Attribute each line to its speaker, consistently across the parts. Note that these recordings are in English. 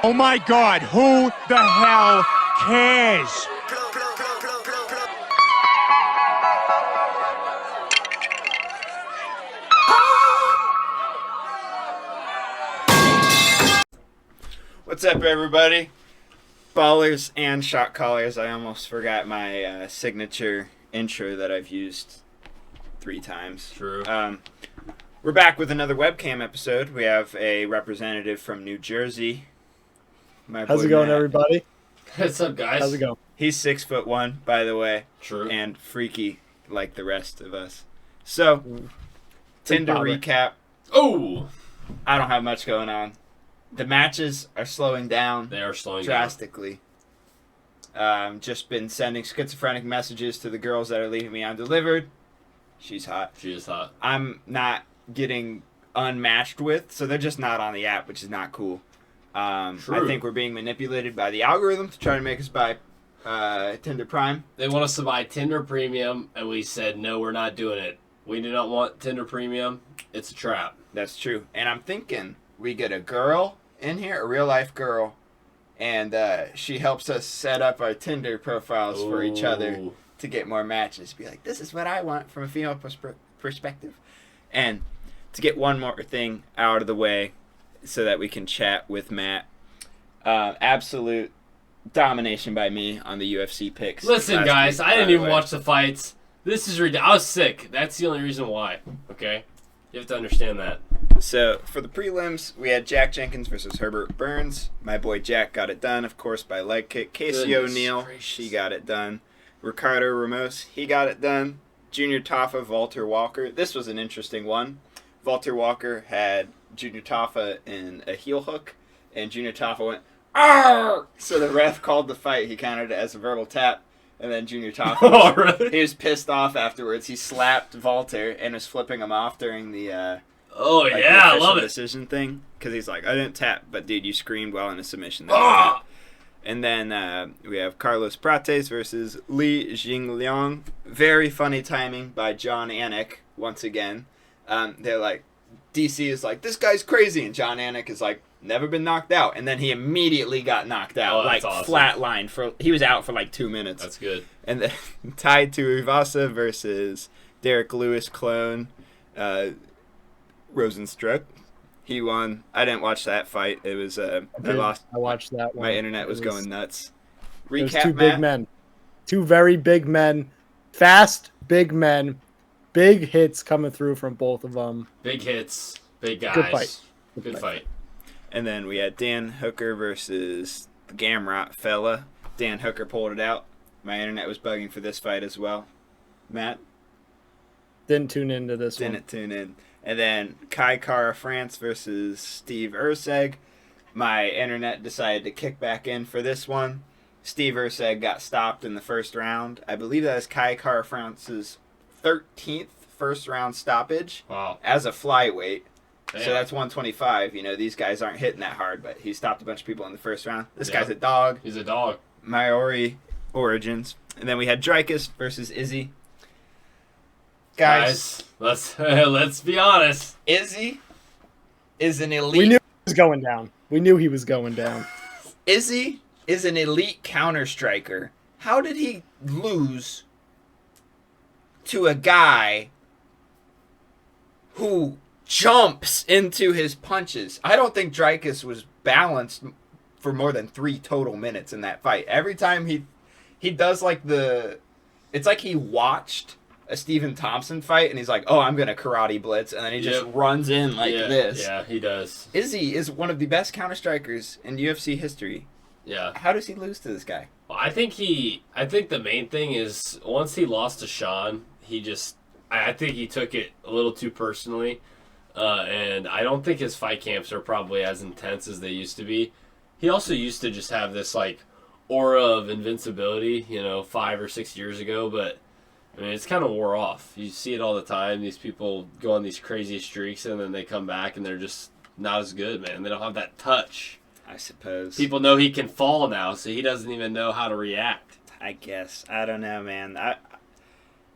Speaker 1: Oh my God, who the hell cares?
Speaker 2: What's up, everybody? Ballers and shot callers. I almost forgot my signature intro that I've used 3 times.
Speaker 3: True.
Speaker 2: We're back with another webcam episode. We have a representative from New Jersey.
Speaker 4: How's it going, everybody?
Speaker 3: What's up, guys?
Speaker 4: How's it going?
Speaker 2: He's 6'1", by the way.
Speaker 3: True.
Speaker 2: And freaky like the rest of us. So, Tinder recap.
Speaker 3: Oh!
Speaker 2: I don't have much going on. The matches are slowing down.
Speaker 3: They are slowing
Speaker 2: drastically. Just been sending schizophrenic messages to the girls that are leaving me undelivered. She's hot.
Speaker 3: She is hot.
Speaker 2: I'm not getting unmatched with, so they're just not on the app, which is not cool. I think we're being manipulated by the algorithm to try to make us buy Tinder Prime.
Speaker 3: They want us to buy Tinder Premium, and we said, no, we're not doing it. We do not want Tinder Premium. It's a trap.
Speaker 2: That's true. And I'm thinking we get a girl in here, a real-life girl, and she helps us set up our Tinder profiles for each other to get more matches. Be like, this is what I want from a female perspective. And to get one more thing out of the way so that we can chat with Matt. Absolute domination by me on the UFC picks.
Speaker 3: Listen, guys, I didn't even watch the fights. This is ridiculous. I was sick. That's the only reason why. Okay? You have to understand that.
Speaker 2: So, for the prelims, we had Jack Jenkins versus Herbert Burns. My boy Jack got it done, of course, by leg kick. Casey O'Neill, she got it done. Ricardo Ramos, he got it done. Junior Taffa, Walter Walker. This was an interesting one. Walter Walker had Junior Taffa in a heel hook, and Junior Taffa went, "Arr!" So the ref called the fight. He counted it as a verbal tap, and then Junior Taffa, he was pissed off afterwards. He slapped Walter and was flipping him off during the
Speaker 3: I love it.
Speaker 2: Decision thing, because he's like, I didn't tap, but dude, you screamed while in a submission. And then we have Carlos Prates versus Li Jingliang. Very funny timing by John Anik once again. They're like, DC is like, this guy's crazy, and John Anik is like, never been knocked out, and then he immediately got knocked out, like awesome. Flatline he was out for like 2 minutes.
Speaker 3: That's good.
Speaker 2: And then Tai Tuivasa versus Derek Lewis clone. Rosenstruck. He won. I didn't watch that fight. It was I
Speaker 4: watched that one.
Speaker 2: My internet was going nuts. Recap,
Speaker 4: two big men. Two very big men. Fast, big men. Big hits coming through from both of them.
Speaker 3: Big hits. Big guys.
Speaker 4: Good fight.
Speaker 3: Good fight.
Speaker 2: And then we had Dan Hooker versus the Gamrot fella. Dan Hooker pulled it out. My internet was bugging for this fight as well. Matt?
Speaker 4: Didn't tune into this one.
Speaker 2: Didn't tune in. And then Kai Kara France versus Steve Urseg. My internet decided to kick back in for this one. Steve Urseg got stopped in the first round. I believe that is Kai Kara France's 13th first round stoppage.
Speaker 3: Wow.
Speaker 2: As a flyweight.
Speaker 3: Damn.
Speaker 2: So that's 125. You know, these guys aren't hitting that hard, but he stopped a bunch of people in the first round. This guy's a dog.
Speaker 3: He's a dog.
Speaker 2: Maori origins. And then we had Dreykus versus Izzy. Guys,
Speaker 3: let's be honest.
Speaker 2: Izzy is an elite.
Speaker 4: We knew he was going down.
Speaker 2: Izzy is an elite counter striker. How did he lose to a guy who jumps into his punches? I don't think Dreykus was balanced for more than 3 total minutes in that fight. Every time he does like it's like he watched a Stephen Thompson fight, and he's like, oh, I'm going to karate blitz, and then he just runs in like this.
Speaker 3: Yeah, he does.
Speaker 2: Izzy is one of the best counter-strikers in UFC history.
Speaker 3: Yeah.
Speaker 2: How does he lose to this guy?
Speaker 3: Well, I think the main thing is, once he lost to Sean, I think he took it a little too personally, and I don't think his fight camps are probably as intense as they used to be. He also used to just have this, like, aura of invincibility, 5 or 6 years ago, but I mean, it's kind of wore off. You see it all the time. These people go on these crazy streaks, and then they come back, and they're just not as good, man. They don't have that touch.
Speaker 2: I suppose.
Speaker 3: People know he can fall now, so he doesn't even know how to react.
Speaker 2: I guess. I don't know, man.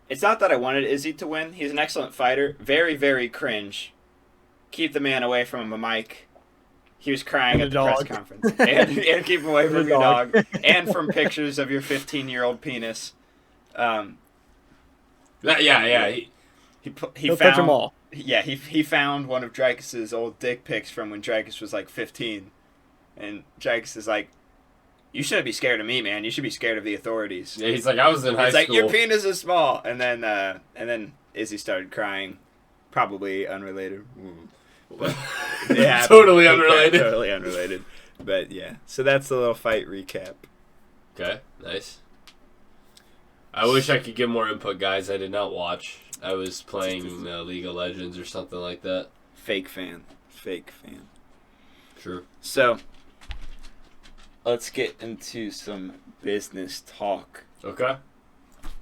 Speaker 2: It's not that I wanted Izzy to win. He's an excellent fighter. Very, very cringe. Keep the man away from a mic. He was crying
Speaker 4: And
Speaker 2: at
Speaker 4: a
Speaker 2: the press
Speaker 4: dog.
Speaker 2: conference. And keep away
Speaker 4: And
Speaker 2: from
Speaker 4: a
Speaker 2: your
Speaker 4: dog.
Speaker 2: dog. And from pictures of your 15-year-old penis.
Speaker 3: Yeah.
Speaker 2: He
Speaker 4: He'll
Speaker 2: found
Speaker 4: touch them all.
Speaker 2: Yeah, he found one of Dreykus's old dick pics from when Dreykus was like 15, and Dreykus is like, "You shouldn't be scared of me, man. You should be scared of the authorities."
Speaker 3: Yeah, he's like, I was in high
Speaker 2: He's like,
Speaker 3: school.
Speaker 2: "Your penis is small," and then Izzy started crying, probably unrelated. Yeah,
Speaker 3: Totally unrelated.
Speaker 2: Totally unrelated. But yeah, so that's the little fight recap.
Speaker 3: Okay, nice. I wish I could give more input, guys. I did not watch. I was playing League of Legends or something like that.
Speaker 2: Fake fan.
Speaker 3: True.
Speaker 2: So, let's get into some business talk.
Speaker 3: Okay.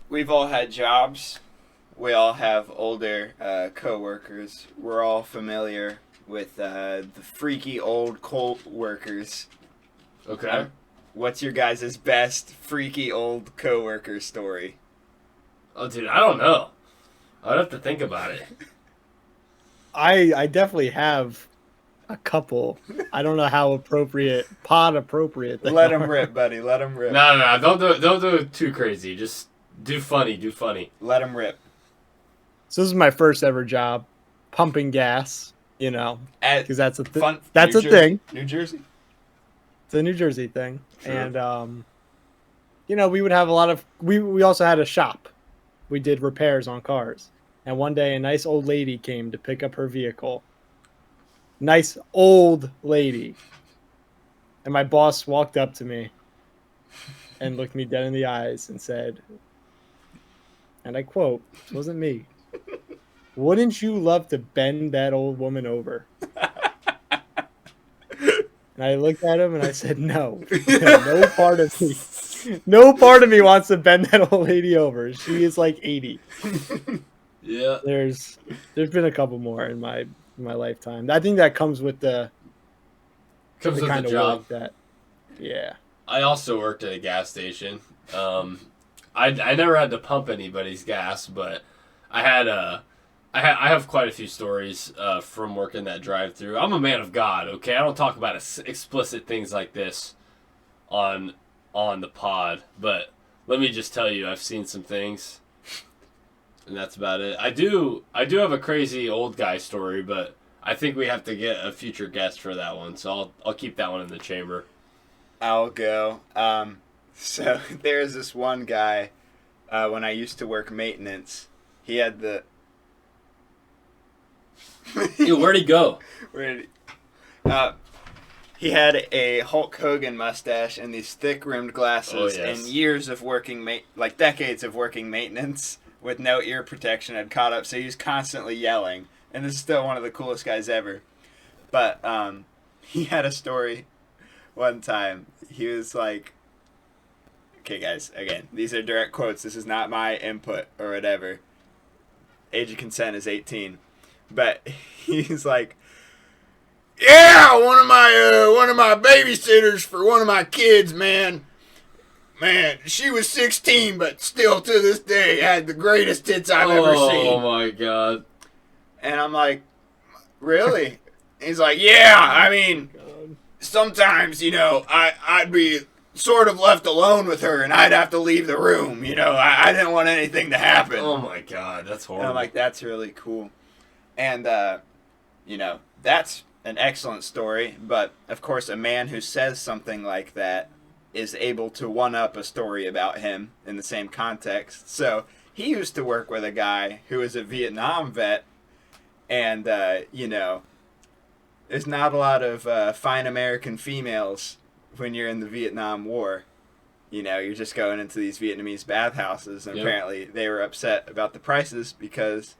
Speaker 2: We've all had jobs. We all have older co-workers. We're all familiar with the freaky old co-workers.
Speaker 3: Okay.
Speaker 2: What's your guys' best freaky old co-worker story?
Speaker 3: Oh, dude, I don't know. I'd have to think about it.
Speaker 4: I definitely have a couple. I don't know how pod appropriate. They
Speaker 2: Let 'em
Speaker 4: are.
Speaker 2: rip, buddy. Let 'em rip.
Speaker 3: No, don't do it too crazy. Just do funny.
Speaker 2: Let 'em rip.
Speaker 4: So this is my first ever job, pumping gas. You know,
Speaker 2: At
Speaker 4: because that's a
Speaker 2: fun,
Speaker 4: that's
Speaker 2: New
Speaker 4: a
Speaker 2: Jersey-
Speaker 4: thing.
Speaker 2: New Jersey.
Speaker 4: It's a New Jersey thing,
Speaker 3: Sure.
Speaker 4: and you know, we would have a lot of. We also had a shop. We did repairs on cars, and one day a nice old lady came to pick up her vehicle. Nice old lady, and my boss walked up to me and looked me dead in the eyes and said, and I quote, "It wasn't me. Wouldn't you love to bend that old woman over?" And I looked at him and I said, "No, no part of me wants to bend that old lady over. She is like 80."
Speaker 3: Yeah.
Speaker 4: There's been a couple more in my lifetime. I think that comes with the
Speaker 3: Comes with
Speaker 4: kind
Speaker 3: the
Speaker 4: of
Speaker 3: job.
Speaker 4: work that, yeah.
Speaker 3: I also worked at a gas station. I never had to pump anybody's gas, but I have quite a few stories from working that drive-through. I'm a man of God, okay? I don't talk about explicit things like this on the pod, but let me just tell you, I've seen some things, and that's about it. I do have a crazy old guy story, but I think we have to get a future guest for that one, so I'll keep that one in the chamber.
Speaker 2: I'll go. So there's this one guy when I used to work maintenance. He had the.
Speaker 3: Dude, where'd he go?
Speaker 2: He had a Hulk Hogan mustache and these thick rimmed glasses,
Speaker 3: Oh, yes.
Speaker 2: and years of working decades of working maintenance with no ear protection had caught up. So he was constantly yelling, and this is still one of the coolest guys ever. But he had a story one time. He was like, okay, guys, again, these are direct quotes. This is not my input or whatever. Age of consent is 18. But he's like, yeah, one of my babysitters for one of my kids, man, she was 16, but still to this day had the greatest tits I've ever seen.
Speaker 3: Oh my god.
Speaker 2: And I'm like, really? He's like, yeah, I mean, sometimes, I'd be sort of left alone with her and I'd have to leave the room, I didn't want anything to happen.
Speaker 3: Oh my god, that's horrible.
Speaker 2: And I'm like, that's really cool. And, that's an excellent story, but of course a man who says something like that is able to one-up a story about him in the same context. So he used to work with a guy who was a Vietnam vet, and, there's not a lot of fine American females when you're in the Vietnam War. You're just going into these Vietnamese bathhouses, and
Speaker 3: Yep.
Speaker 2: apparently they were upset about the prices because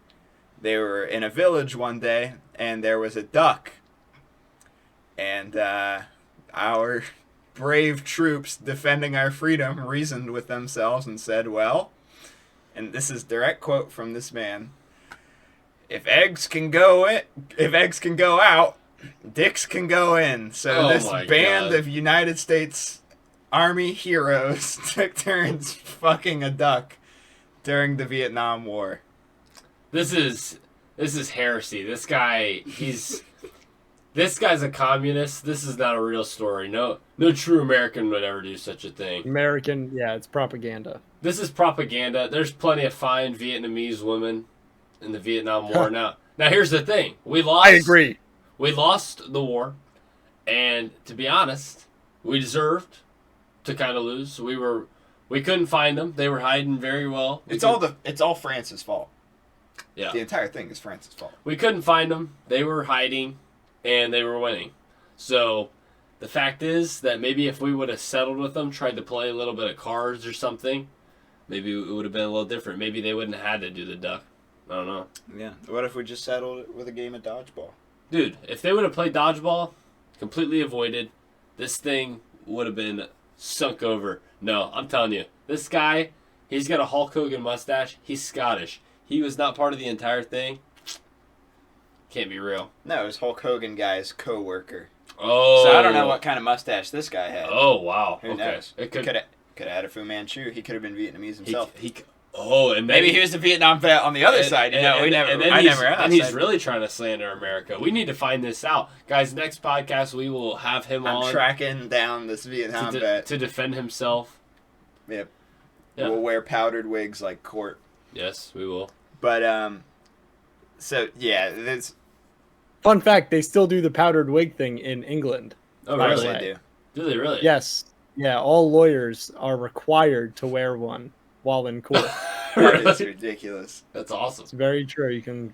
Speaker 2: they were in a village one day, and there was a duck. And our brave troops defending our freedom reasoned with themselves and said, well, and this is direct quote from this man, if eggs can go out, dicks can go in. So
Speaker 3: Oh
Speaker 2: this
Speaker 3: my
Speaker 2: band
Speaker 3: God.
Speaker 2: of United States Army heroes took turns fucking a duck during the Vietnam War.
Speaker 3: This is heresy. This guy, he's This guy's a communist. This is not a real story. No true American would ever do such a thing.
Speaker 4: American, yeah, it's propaganda.
Speaker 3: This is propaganda. There's plenty of fine Vietnamese women in the Vietnam War. Now here's the thing. We lost.
Speaker 4: I agree.
Speaker 3: We lost the war, and to be honest, we deserved to kind of lose. We couldn't find them. They were hiding very well.
Speaker 2: It's all France's fault.
Speaker 3: Yeah.
Speaker 2: The entire thing is France's fault.
Speaker 3: We couldn't find them. They were hiding, and they were winning. So the fact is that maybe if we would have settled with them, tried to play a little bit of cards or something, maybe it would have been a little different. Maybe they wouldn't have had to do the duck. I don't know.
Speaker 2: Yeah. What if we just settled it with a game of dodgeball?
Speaker 3: Dude, if they would have played dodgeball, completely avoided, this thing would have been sunk over. No, I'm telling you, this guy, he's got a Hulk Hogan mustache. He's Scottish. He was not part of the entire thing. Can't be real.
Speaker 2: No, it was Hulk Hogan guy's co-worker.
Speaker 3: Oh.
Speaker 2: So I don't know what kind of mustache this guy had.
Speaker 3: Oh, wow.
Speaker 2: Who knows?
Speaker 3: It
Speaker 2: could have had a Fu Manchu. He could have been Vietnamese himself.
Speaker 3: And
Speaker 2: maybe he was a Vietnam vet on the other side. You know, I never asked.
Speaker 3: And he's really trying to slander America. We need to find this out. Guys, next podcast we will have him on.
Speaker 2: I'm tracking down this Vietnam vet.
Speaker 3: To defend himself.
Speaker 2: Yep.
Speaker 3: Yeah.
Speaker 2: We'll wear powdered wigs like Court.
Speaker 3: Yes, we will.
Speaker 2: But, so, yeah, there's...
Speaker 4: Fun fact, they still do the powdered wig thing in England.
Speaker 3: Oh,
Speaker 2: Of course
Speaker 3: really?
Speaker 2: they do.
Speaker 3: Do they really?
Speaker 4: Yes. Yeah, all lawyers are required to wear one while in court.
Speaker 2: That is ridiculous.
Speaker 3: That's awesome.
Speaker 4: It's very true. You can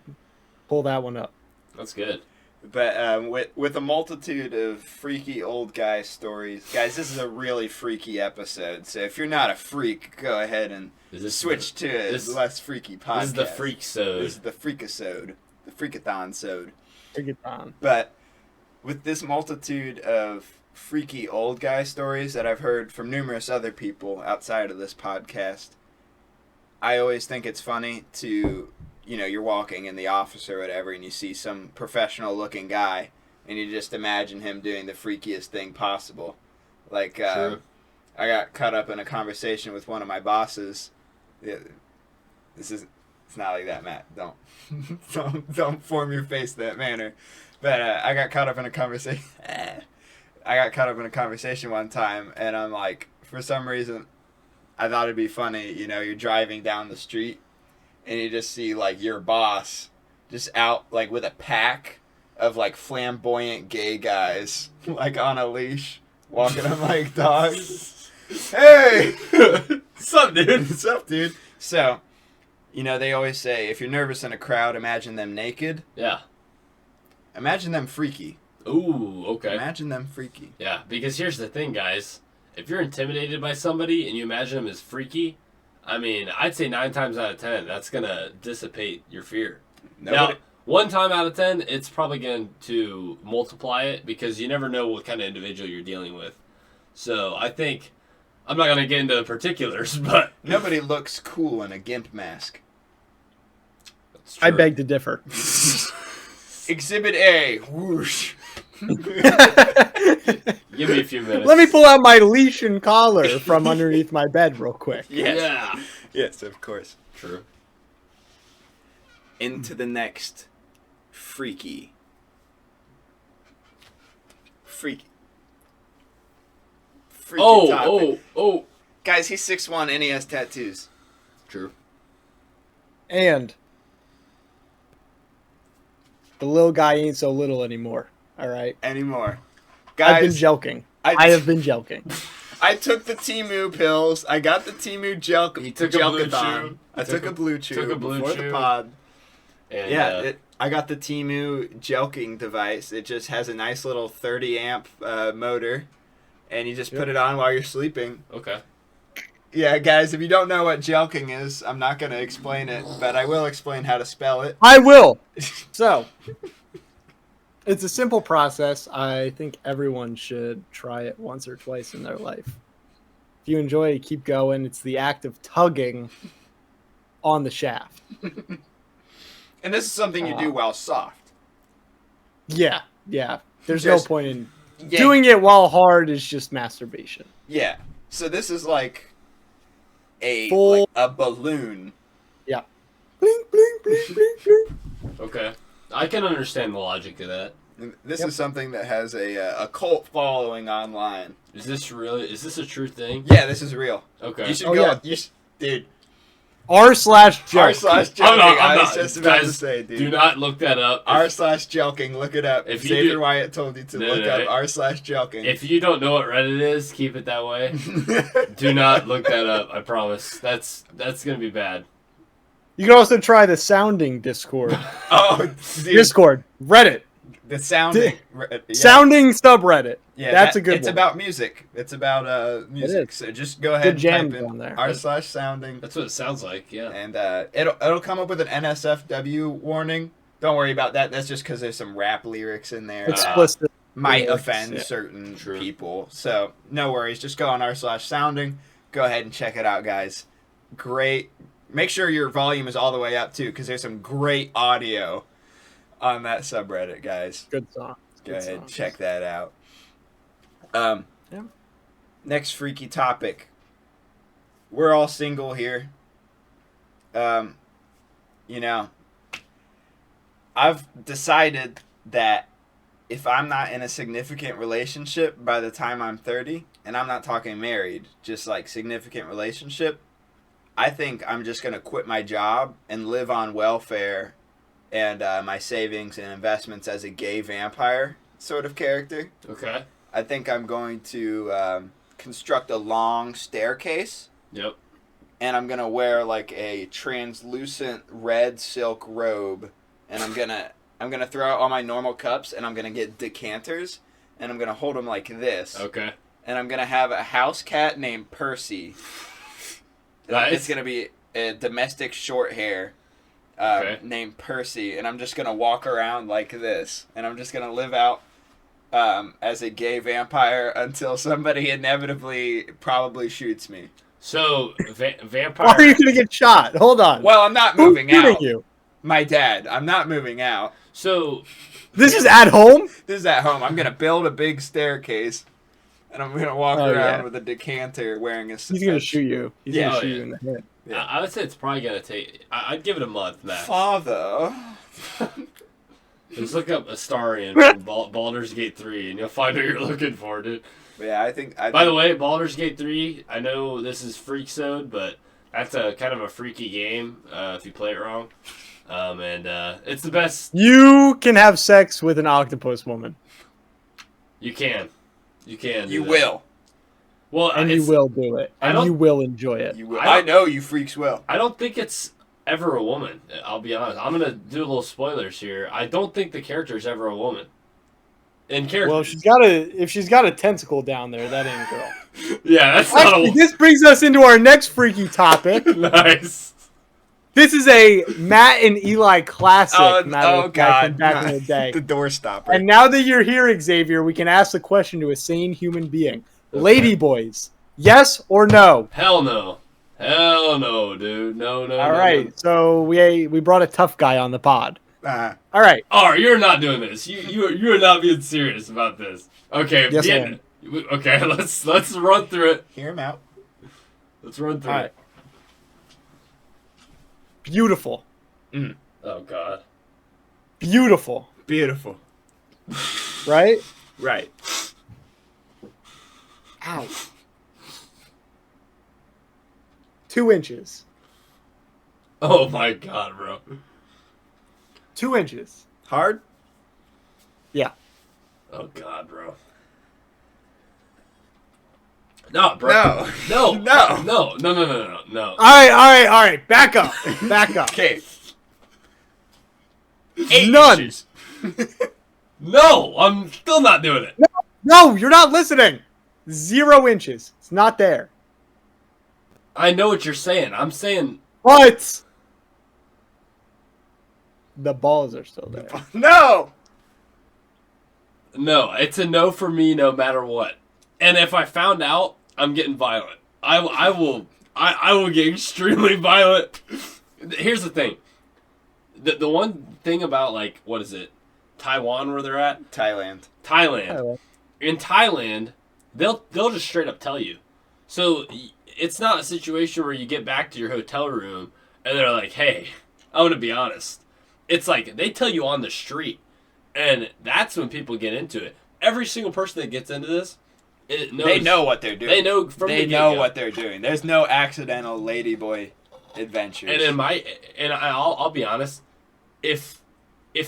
Speaker 4: pull that one up.
Speaker 3: That's good.
Speaker 2: But with a multitude of freaky old guy stories, guys, this is a really freaky episode. So if you're not a freak, go ahead and switch to a less freaky podcast.
Speaker 3: This is the Freakisode.
Speaker 2: This is the Freakisode, the Freakathon-sode.
Speaker 4: Freakathon.
Speaker 2: But with this multitude of freaky old guy stories that I've heard from numerous other people outside of this podcast, I always think it's funny to, you know, you're walking in the office or whatever and you see some professional looking guy and you just imagine him doing the freakiest thing possible. Like, I got caught up in a conversation with one of my bosses. Yeah, it's not like that, Matt. Don't form your face that manner. But I got caught up in a conversation. I got caught up in a conversation one time, and I'm like, for some reason, I thought it'd be funny. You know, you're driving down the street, and you just see like your boss just out like with a pack of like flamboyant gay guys, like on a leash, walking them like dogs. Hey,
Speaker 3: What's up, dude?
Speaker 2: what's up, dude? So, you know, they always say if you're nervous in a crowd, imagine them naked.
Speaker 3: Yeah.
Speaker 2: Imagine them freaky.
Speaker 3: Ooh, okay.
Speaker 2: Imagine them freaky.
Speaker 3: Yeah, because here's the thing, guys. If you're intimidated by somebody and you imagine them as freaky, I mean, I'd say 9 times out of 10, that's going to dissipate your fear.
Speaker 2: Nobody,
Speaker 3: Now, 1 time out of 10, it's probably going to multiply it because you never know what kind of individual you're dealing with. So I think, I'm not going to get into the particulars, but...
Speaker 2: nobody looks cool in a gimp mask.
Speaker 3: That's true.
Speaker 4: I beg to differ.
Speaker 2: Exhibit A, whoosh.
Speaker 3: Give me a few minutes.
Speaker 4: Let me pull out my leash and collar from underneath my bed real quick.
Speaker 2: Yes.
Speaker 3: Yeah.
Speaker 2: Yes, of course.
Speaker 3: True.
Speaker 2: Into the next freaky. Freaky topic.
Speaker 3: Oh.
Speaker 2: Guys, he's 6'1" and he has tattoos.
Speaker 3: True.
Speaker 4: And the little guy ain't so little anymore. All right.
Speaker 2: Anymore.
Speaker 4: I've been
Speaker 2: Guys,
Speaker 4: joking. I have been joking.
Speaker 2: I took the Temu pills. I got the Temu gel.
Speaker 3: He took a Blue
Speaker 2: Gelcathon.
Speaker 3: Chew.
Speaker 2: I took a Blue Chew
Speaker 3: took a Blue
Speaker 2: before
Speaker 3: Chew.
Speaker 2: the pod.
Speaker 3: And,
Speaker 2: Yeah, I got the Temu gelking device. It just has a nice little 30 amp motor, and you just put it on while you're sleeping.
Speaker 3: Okay.
Speaker 2: Yeah, guys, if you don't know what gelking is, I'm not going to explain it, but I will explain how to spell it.
Speaker 4: I will. So, it's a simple process. I think everyone should try it once or twice in their life. If you enjoy it, keep going. It's the act of tugging on the shaft.
Speaker 2: And this is something you do while soft.
Speaker 4: Yeah. There's
Speaker 2: Just-
Speaker 4: no point in
Speaker 2: Yeah.
Speaker 4: doing it while hard is just masturbation.
Speaker 2: Yeah. So this is like
Speaker 4: Full-
Speaker 2: a balloon.
Speaker 4: Blink, blink, blink, blink, blink.
Speaker 3: Okay. I can understand the logic of that.
Speaker 2: This
Speaker 4: Yep.
Speaker 2: is something that has a cult following online.
Speaker 3: Is this a true thing?
Speaker 2: Yeah, this is real.
Speaker 3: Okay.
Speaker 2: You should
Speaker 4: Oh,
Speaker 2: go.
Speaker 4: yeah.
Speaker 2: Dude.
Speaker 4: R/joke.
Speaker 2: R/joking.
Speaker 3: I'm not.
Speaker 2: I was just about to
Speaker 3: Guys,
Speaker 2: say, dude.
Speaker 3: do not look that up.
Speaker 2: R/joking. Look it up.
Speaker 3: If you
Speaker 2: Xavier
Speaker 3: do-
Speaker 2: Wyatt told you to
Speaker 3: No,
Speaker 2: look
Speaker 3: no,
Speaker 2: up R/joking.
Speaker 3: If you don't know what Reddit is, keep it that way. Do not look that up. I promise. That's gonna be bad.
Speaker 4: You can also try the sounding Discord.
Speaker 2: Oh, dude.
Speaker 4: Discord, Reddit,
Speaker 2: The sounding. Yeah.
Speaker 4: sounding subreddit.
Speaker 2: Yeah,
Speaker 4: That's a good
Speaker 2: It's
Speaker 4: one.
Speaker 2: about music. It's about music.
Speaker 4: is.
Speaker 2: So just go ahead
Speaker 4: Good
Speaker 2: and
Speaker 4: jams
Speaker 2: type
Speaker 4: on
Speaker 2: in
Speaker 4: there.
Speaker 2: r/sounding,
Speaker 3: That's what it sounds like. Yeah.
Speaker 2: and it'll come up with an NSFW warning. Don't worry about that. That's just because there's some rap lyrics in there that
Speaker 4: Explicit.
Speaker 2: might
Speaker 4: lyrics,
Speaker 2: offend
Speaker 4: yeah.
Speaker 2: certain
Speaker 3: True.
Speaker 2: people. So no worries. Just go on r/sounding. Go ahead and check it out, guys. Great. Make sure your volume is all the way up too, because there's some great audio on that subreddit, guys.
Speaker 4: Good song.
Speaker 2: Go
Speaker 4: Good
Speaker 2: ahead,
Speaker 4: songs.
Speaker 2: check that out.
Speaker 4: Yeah.
Speaker 2: Next freaky topic. We're all single here. You know, I've decided that if I'm not in a significant relationship by the time I'm 30, and I'm not talking married, just like significant relationship, I think I'm just going to quit my job and live on welfare and my savings and investments as a gay vampire sort of character.
Speaker 3: Okay.
Speaker 2: I think I'm going to construct a long staircase,
Speaker 3: Yep.
Speaker 2: and I'm going to wear like a translucent red silk robe, and I'm going to throw out all my normal cups, and I'm going to get decanters, and I'm going to hold them like this.
Speaker 3: Okay.
Speaker 2: And I'm going to have a house cat named Percy.
Speaker 3: Nice.
Speaker 2: It's going to be a domestic short hair
Speaker 3: Okay.
Speaker 2: named Percy, and I'm just going to walk around like this, and I'm just going to live out as a gay vampire until somebody inevitably probably shoots me.
Speaker 3: So vampire.
Speaker 4: Why are you gonna get shot? Hold on.
Speaker 2: Well, I'm not
Speaker 4: Who's
Speaker 2: moving
Speaker 4: shooting
Speaker 2: out.
Speaker 4: you?
Speaker 2: My dad. I'm not moving out.
Speaker 3: So
Speaker 4: This is at home.
Speaker 2: This is at home. I'm going to build a big staircase, and I'm going to walk
Speaker 4: Oh,
Speaker 2: around
Speaker 4: yeah.
Speaker 2: with a decanter wearing a...
Speaker 4: He's gonna shoot you. He's
Speaker 2: Yeah.
Speaker 4: gonna
Speaker 3: Oh,
Speaker 4: shoot
Speaker 3: yeah.
Speaker 4: you in the head.
Speaker 2: Yeah.
Speaker 3: I would say it's probably gonna take. I'd give it a month max.
Speaker 2: Father...
Speaker 3: Just look up Astarion from Baldur's Gate 3, and you'll find what you're looking for, dude.
Speaker 2: Yeah, I think...
Speaker 3: By the way, Baldur's Gate 3, I know this is Freakisode, but that's a kind of a freaky game if you play it wrong. And it's the best.
Speaker 4: You can have sex with an octopus woman,
Speaker 3: You can. You can. do
Speaker 2: You
Speaker 3: that.
Speaker 2: will.
Speaker 3: Well,
Speaker 4: and you will do it,
Speaker 3: I
Speaker 4: and
Speaker 3: don't-
Speaker 4: you will enjoy it.
Speaker 2: You will.
Speaker 3: I
Speaker 2: I know you freaks will.
Speaker 3: I don't think it's ever a woman. I'll be honest. I'm gonna do a little spoilers here. I don't think the character is ever a woman. In character.
Speaker 4: Well, if she's got a tentacle down there, that ain't a girl.
Speaker 3: Yeah, that's not
Speaker 4: Actually,
Speaker 3: a
Speaker 4: this brings us into our next freaky topic.
Speaker 3: nice.
Speaker 4: This is a Matt and Eli classic. matter of fact,
Speaker 2: God.
Speaker 4: from back in the day.
Speaker 2: The door stopper.
Speaker 4: And now that you're here, Xavier, we can ask the question to a sane human being. Lady boys, yes or no?
Speaker 3: Hell no. Hell no, dude. No.
Speaker 4: All
Speaker 3: no,
Speaker 4: right,
Speaker 3: no.
Speaker 4: so we brought a tough guy on the pod. All right,
Speaker 3: Oh, you're not doing this. You're not being serious about this. Okay.
Speaker 4: Yes, I
Speaker 3: yeah, okay. Let's run through it.
Speaker 2: Hear him out.
Speaker 3: Let's run through
Speaker 4: all right.
Speaker 3: it.
Speaker 4: Beautiful,
Speaker 3: Oh God.
Speaker 4: beautiful,
Speaker 2: Beautiful.
Speaker 4: right?
Speaker 2: Right.
Speaker 4: Ow. 2 inches.
Speaker 3: Oh my God, bro.
Speaker 4: 2 inches.
Speaker 2: Hard?
Speaker 4: Yeah.
Speaker 3: Oh God, bro. No, bro.
Speaker 2: No.
Speaker 3: No.
Speaker 2: No.
Speaker 3: No.
Speaker 4: All right. Back up. Back up.
Speaker 2: Okay. 8
Speaker 4: None.
Speaker 2: inches.
Speaker 3: No, I'm still not doing it.
Speaker 4: No, you're not listening. 0 inches. It's not there.
Speaker 3: I know what you're saying. I'm saying
Speaker 4: But the balls are still there.
Speaker 2: No.
Speaker 3: no. It's a no for me, no matter what. And if I found out, I'm getting violent. I will get extremely violent. Here's the thing. The one thing about, like, what is it? Taiwan, where they're at?
Speaker 2: Thailand.
Speaker 3: Thailand. In Thailand, they'll just straight up tell you. So it's not a situation where you get back to your hotel room and they're like, "Hey, I'm gonna be honest." It's like they tell you on the street, And that's when people get into it. Every single person that gets into this,
Speaker 2: they know what they're doing.
Speaker 3: They know from
Speaker 2: they
Speaker 3: the
Speaker 2: know
Speaker 3: get-go.
Speaker 2: what they're doing. There's no accidental ladyboy adventures.
Speaker 3: And I'll be honest, if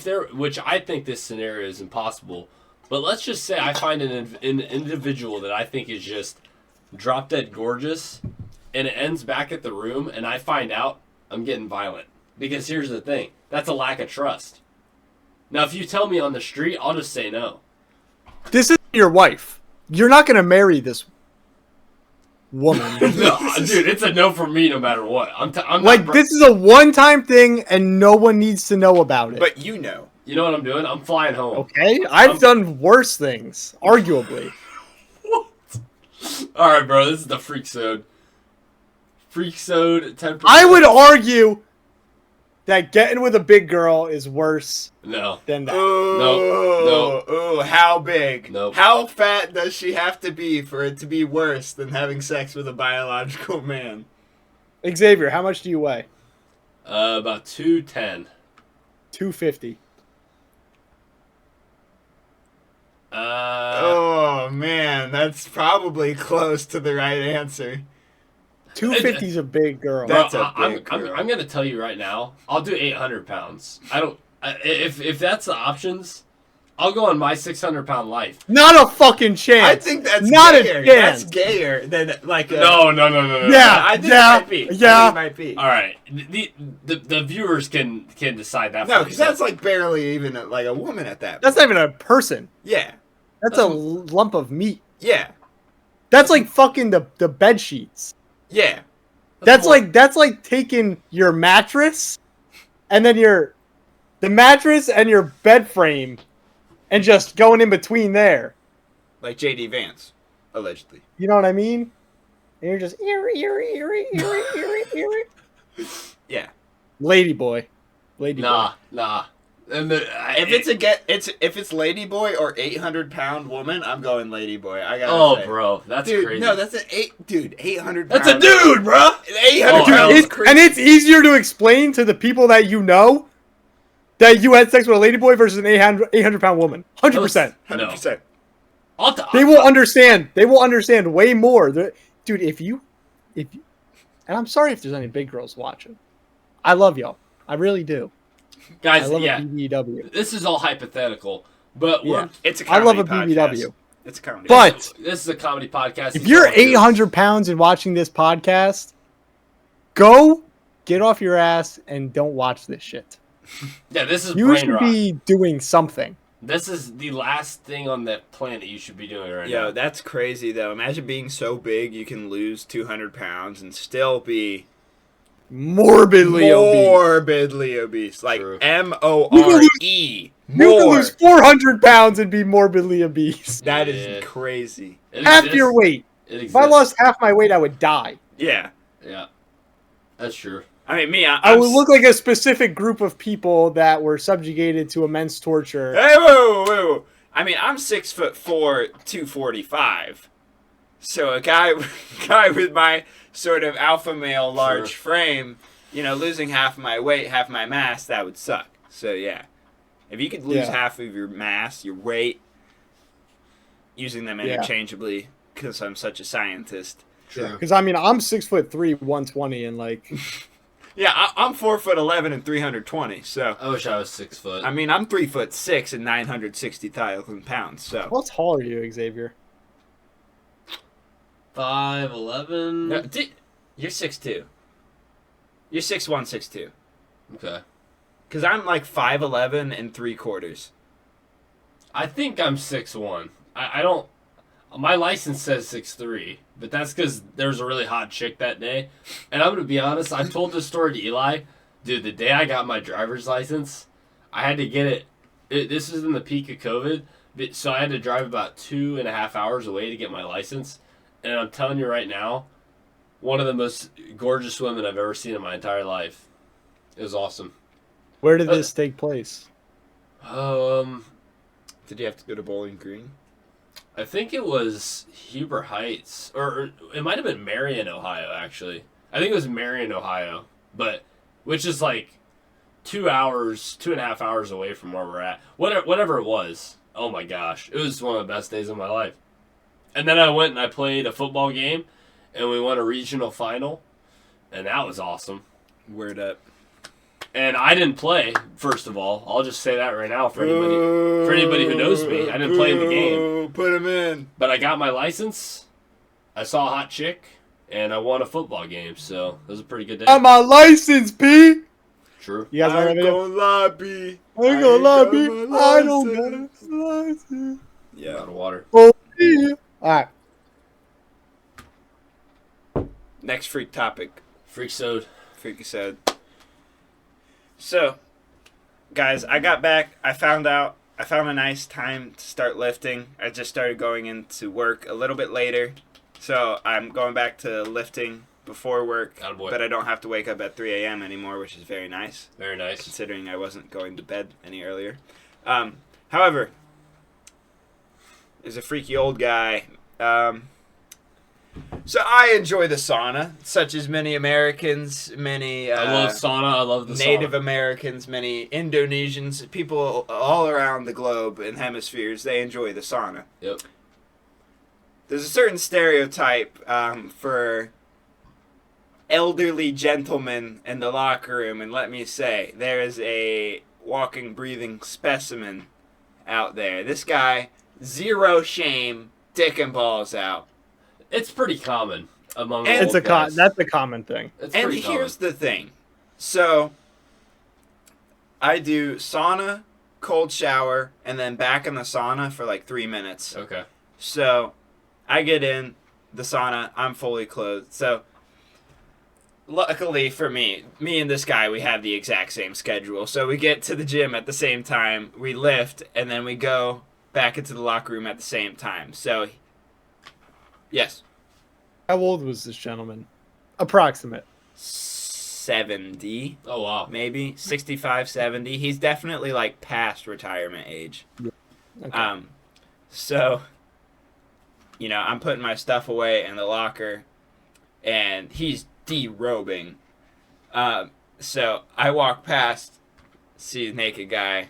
Speaker 3: there, which I think this scenario is impossible, but let's just say I find an individual that I think is just drop dead gorgeous, and it ends back at the room, and I find out, I'm getting violent. Because here's the thing, that's a lack of trust. Now, if you tell me on the street, I'll just say no.
Speaker 4: This is your wife. You're not going to marry this woman.
Speaker 3: No, dude, it's a no for me no matter what. I'm
Speaker 4: like, this is a one-time thing, and no one needs to know about it.
Speaker 2: But you know.
Speaker 3: You know what I'm doing? I'm flying home.
Speaker 4: Okay? I've done worse things, arguably.
Speaker 3: What? All right, bro, this is the Freakisode. Freakisode 10%.
Speaker 4: I would argue that getting with a big girl is worse
Speaker 3: No.
Speaker 4: than that.
Speaker 2: No. Ooh, how big?
Speaker 3: Nope.
Speaker 2: How fat does she have to be for it to be worse than having sex with a biological man?
Speaker 4: Xavier, how much do you weigh?
Speaker 3: About 210.
Speaker 4: 250.
Speaker 2: Oh, man, that's probably close to the right answer.
Speaker 4: 250 is a big girl.
Speaker 3: Bro,
Speaker 2: That's a big
Speaker 3: I'm
Speaker 2: girl.
Speaker 3: going to tell you right now, I'll do 800 pounds. If that's the options, I'll go on my 600-pound life.
Speaker 4: Not a fucking chance.
Speaker 2: I think that's
Speaker 4: not
Speaker 2: gayer.
Speaker 4: a chance.
Speaker 2: That's gayer than like a...
Speaker 3: No.
Speaker 4: Yeah,
Speaker 2: I think
Speaker 4: yeah,
Speaker 2: it might be. I think
Speaker 4: yeah.
Speaker 2: it might be.
Speaker 3: All right. The viewers can decide that.
Speaker 2: No,
Speaker 3: for
Speaker 2: because
Speaker 3: themselves.
Speaker 2: that's like barely even like a woman at that
Speaker 4: That's
Speaker 2: point.
Speaker 4: not even a person.
Speaker 2: Yeah.
Speaker 4: That's a lump of meat.
Speaker 2: Yeah.
Speaker 4: That's like fucking the bed sheets.
Speaker 2: Yeah.
Speaker 4: That's like taking your mattress and then the mattress and your bed frame and just going in between there.
Speaker 2: Like J.D. Vance, allegedly.
Speaker 4: You know what I mean? And you're just eerie.
Speaker 2: Yeah.
Speaker 4: Lady boy.
Speaker 3: Nah. And
Speaker 2: If it's Ladyboy or 800-pound woman, I'm going Ladyboy. I gotta say.
Speaker 3: bro, that's
Speaker 2: Dude,
Speaker 3: crazy.
Speaker 2: no, that's 800
Speaker 3: That's
Speaker 2: pounds.
Speaker 3: a dude, bro.
Speaker 2: 800
Speaker 3: Oh,
Speaker 2: pounds.
Speaker 3: hell.
Speaker 2: is crazy.
Speaker 4: And it's easier to explain to the people that you know that you had sex with a ladyboy versus an 800-pound woman. 100%.
Speaker 2: 100%.
Speaker 4: They will understand. They will understand way more. Dude, if you, and I'm sorry if there's any big girls watching. I love y'all. I really do.
Speaker 3: Guys,
Speaker 4: I love
Speaker 3: yeah,
Speaker 4: a BBW.
Speaker 3: this is all hypothetical, but
Speaker 4: Yeah.
Speaker 2: It's a
Speaker 4: I love
Speaker 2: comedy
Speaker 4: a
Speaker 2: podcast.
Speaker 4: BBW.
Speaker 2: It's a comedy.
Speaker 4: But
Speaker 3: this is a comedy podcast.
Speaker 4: if you're 800 pounds and watching this podcast, go get off your ass and don't watch this shit.
Speaker 3: Yeah, this is
Speaker 4: You
Speaker 3: brain
Speaker 4: should
Speaker 3: rot.
Speaker 4: be doing something.
Speaker 3: This is the last thing on the planet you should be doing right
Speaker 2: Yo,
Speaker 3: now.
Speaker 2: that's crazy though. Imagine being so big you can lose 200 pounds and still be
Speaker 4: Morbidly obese.
Speaker 2: morbidly obese. Like
Speaker 3: True.
Speaker 2: MORE.
Speaker 4: You can lose 400 pounds and be morbidly obese.
Speaker 2: That
Speaker 3: Yeah.
Speaker 2: is crazy.
Speaker 3: It
Speaker 4: Half
Speaker 3: exists.
Speaker 4: your weight.
Speaker 3: It exists.
Speaker 4: If I lost half my weight, I would die.
Speaker 2: Yeah.
Speaker 3: Yeah, that's true.
Speaker 2: I mean, me,
Speaker 4: I would look like a specific group of people that were subjugated to immense torture.
Speaker 2: Hey, whoa. I mean, I'm 6'4", 245. So a guy with my sort of alpha male large
Speaker 3: Sure.
Speaker 2: frame, losing half my weight, half my mass, that would suck. So yeah, if you could lose
Speaker 4: Yeah.
Speaker 2: half of your mass, your weight, using them
Speaker 4: Yeah.
Speaker 2: interchangeably, because I'm such a scientist.
Speaker 3: True.
Speaker 4: Because I mean, I'm 6'3", 120, and like,
Speaker 2: Yeah, I'm 4'11" and 320. So
Speaker 3: I wish I was 6 foot.
Speaker 2: I mean, I'm 3'6" and 960,000 pounds. So
Speaker 4: how tall are you, Xavier?
Speaker 3: 5'11".
Speaker 2: No, you're 6'2". You're 6'1", 6'2".
Speaker 3: Okay.
Speaker 2: Because I'm like 5'11" and 3/4.
Speaker 3: I think I'm 6'1". I don't. My license says 6'3", but that's because there was a really hot chick that day. And I'm gonna be honest. I told this story to Eli, dude. The day I got my driver's license, I had to get it. This was in the peak of COVID, so I had to drive about 2.5 hours away to get my license. And I'm telling you right now, one of the most gorgeous women I've ever seen in my entire life. It was awesome.
Speaker 4: Where did this take place?
Speaker 2: Did you have to go to Bowling Green?
Speaker 3: I think it was Huber Heights, or it might have been Marion, Ohio. Actually, I think it was Marion, Ohio, which is like 2.5 hours away from where we're at. Whatever it was. Oh my gosh, it was one of the best days of my life. And then I went and I played a football game, and we won a regional final, and that was awesome.
Speaker 2: Word up.
Speaker 3: And I didn't play. First of all, I'll just say that right now for anybody who knows me. I didn't play in the game.
Speaker 2: Put him in.
Speaker 3: But I got my license. I saw a hot chick, and I won a football game. So it was a pretty good day.
Speaker 4: I'm on license, P.
Speaker 3: True.
Speaker 4: You guys
Speaker 2: I
Speaker 4: know that
Speaker 2: ain't
Speaker 4: video?
Speaker 2: gonna lie, B.
Speaker 4: I ain't gonna lie, B.
Speaker 2: my
Speaker 4: I don't
Speaker 2: license.
Speaker 4: got a license.
Speaker 3: A
Speaker 2: Yeah.
Speaker 3: lot of water.
Speaker 4: Oh, yeah. All right.
Speaker 2: Next freak topic.
Speaker 3: Freakisode.
Speaker 2: Freakisode. So, guys, I got back. I found a nice time to start lifting. I just started going into work a little bit later. So, I'm going back to lifting before work.
Speaker 3: Attaboy.
Speaker 2: But I don't have to wake up at 3 a.m. anymore, which is very nice.
Speaker 3: Very nice.
Speaker 2: Considering I wasn't going to bed any earlier. However, as a freaky old guy, so I enjoy the sauna, such as many Americans, many
Speaker 3: I love sauna. I love the
Speaker 2: Native
Speaker 3: sauna.
Speaker 2: Americans, many Indonesians, people all around the globe and hemispheres, they enjoy the sauna.
Speaker 3: Yep.
Speaker 2: There's a certain stereotype for elderly gentlemen in the locker room, and let me say, there is a walking, breathing specimen out there. This guy, zero shame, dick and balls out.
Speaker 3: It's pretty common among
Speaker 2: And
Speaker 3: old
Speaker 4: It's
Speaker 3: guys.
Speaker 4: that's a common thing.
Speaker 3: It's
Speaker 2: And
Speaker 3: pretty common.
Speaker 2: here's the thing. So, I do sauna, cold shower, and then back in the sauna for like 3 minutes.
Speaker 3: Okay.
Speaker 2: So, I get in the sauna, I'm fully clothed. So, luckily for me and this guy, we have the exact same schedule. So, we get to the gym at the same time, we lift, and then we go back into the locker room at the same time. So, yes.
Speaker 4: How old was this gentleman? Approximate.
Speaker 2: 70.
Speaker 3: Oh wow.
Speaker 2: Maybe 65, 70. He's definitely like past retirement age.
Speaker 4: Okay.
Speaker 2: So, you know, I'm putting my stuff away in the locker, and he's derobing. So I walk past, see the naked guy. I'm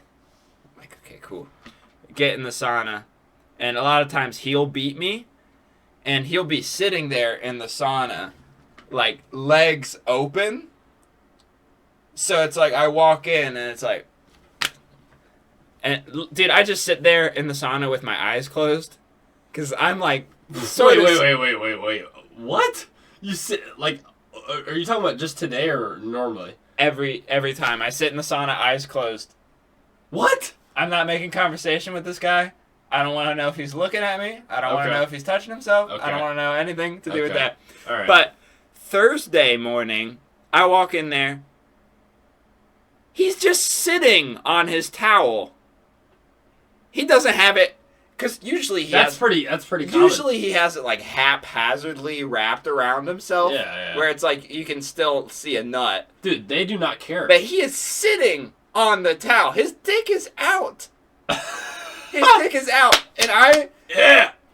Speaker 2: like, okay, cool. Get in the sauna, and a lot of times he'll beat me, and he'll be sitting there in the sauna, like legs open. So it's like I walk in and it's like, and dude, I just sit there in the sauna with my eyes closed, cause I'm like,
Speaker 3: Wait. What? You sit like? Are you talking about just today or normally?
Speaker 2: every time I sit in the sauna, eyes closed.
Speaker 3: What?
Speaker 2: I'm not making conversation with this guy. I don't want to know if he's looking at me. I don't want to
Speaker 3: Okay.
Speaker 2: know if he's touching himself.
Speaker 3: Okay.
Speaker 2: I don't want to know anything to do with
Speaker 3: Okay.
Speaker 2: that.
Speaker 3: All right.
Speaker 2: But Thursday morning, I walk in there. He's just sitting on his towel. He doesn't have it, because usually
Speaker 3: that's pretty common.
Speaker 2: Usually he has it like haphazardly wrapped around himself.
Speaker 3: Yeah.
Speaker 2: Where it's like you can still see a nut.
Speaker 3: Dude, they do not care.
Speaker 2: But he is sitting on the towel. His dick is out. His dick is out.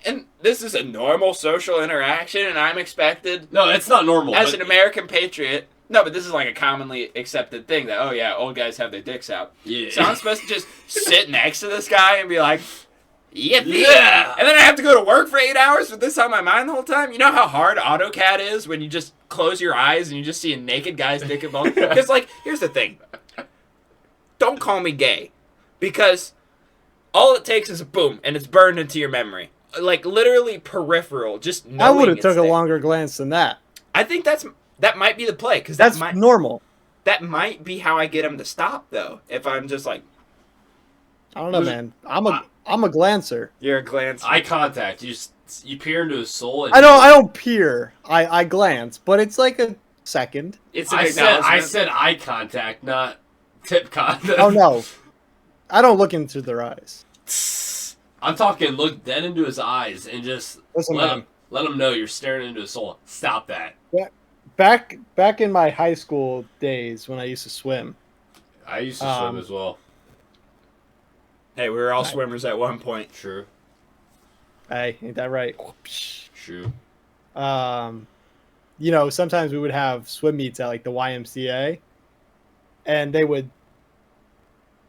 Speaker 2: And this is a normal social interaction, and I'm expected,
Speaker 3: No, it's not normal.
Speaker 2: as
Speaker 3: but-
Speaker 2: an American patriot. No, but this is like a commonly accepted thing that, oh yeah, old guys have their dicks out.
Speaker 3: Yeah.
Speaker 2: So I'm supposed to just sit next to this guy and be like, yippee.
Speaker 3: Yeah.
Speaker 2: And then I have to go to work for 8 hours with this on my mind the whole time. You know how hard AutoCAD is when you just close your eyes and you just see a naked guy's dick and bone? Because, like, here's the thing. Don't call me gay. Because all it takes is a boom, and it's burned into your memory. Like, literally peripheral, just knowing
Speaker 4: I would have
Speaker 2: it's
Speaker 4: took a
Speaker 2: there.
Speaker 4: longer glance than that.
Speaker 2: I think that might be the play, because
Speaker 4: That's normal.
Speaker 2: that might be how I get him to stop, though. If I'm just like,
Speaker 4: I don't know, man. I'm a glancer.
Speaker 2: you're a glance.
Speaker 3: eye contact. You peer into his soul. And
Speaker 4: I don't peer. I glance, but it's like a second.
Speaker 2: It's an
Speaker 3: I
Speaker 2: acknowledgement.
Speaker 3: said eye contact, not tip contact.
Speaker 4: Oh no, I don't look into their eyes.
Speaker 3: I'm talking look dead into his eyes and just
Speaker 4: Listen, man.
Speaker 3: let him know you're staring into his soul. Stop that.
Speaker 4: Back in my high school days when I used to swim.
Speaker 3: I used to swim as well.
Speaker 2: Hey, we were all swimmers at one point.
Speaker 3: True.
Speaker 4: Hey, ain't that right?
Speaker 3: True.
Speaker 4: You know, sometimes we would have swim meets at like the YMCA, and they would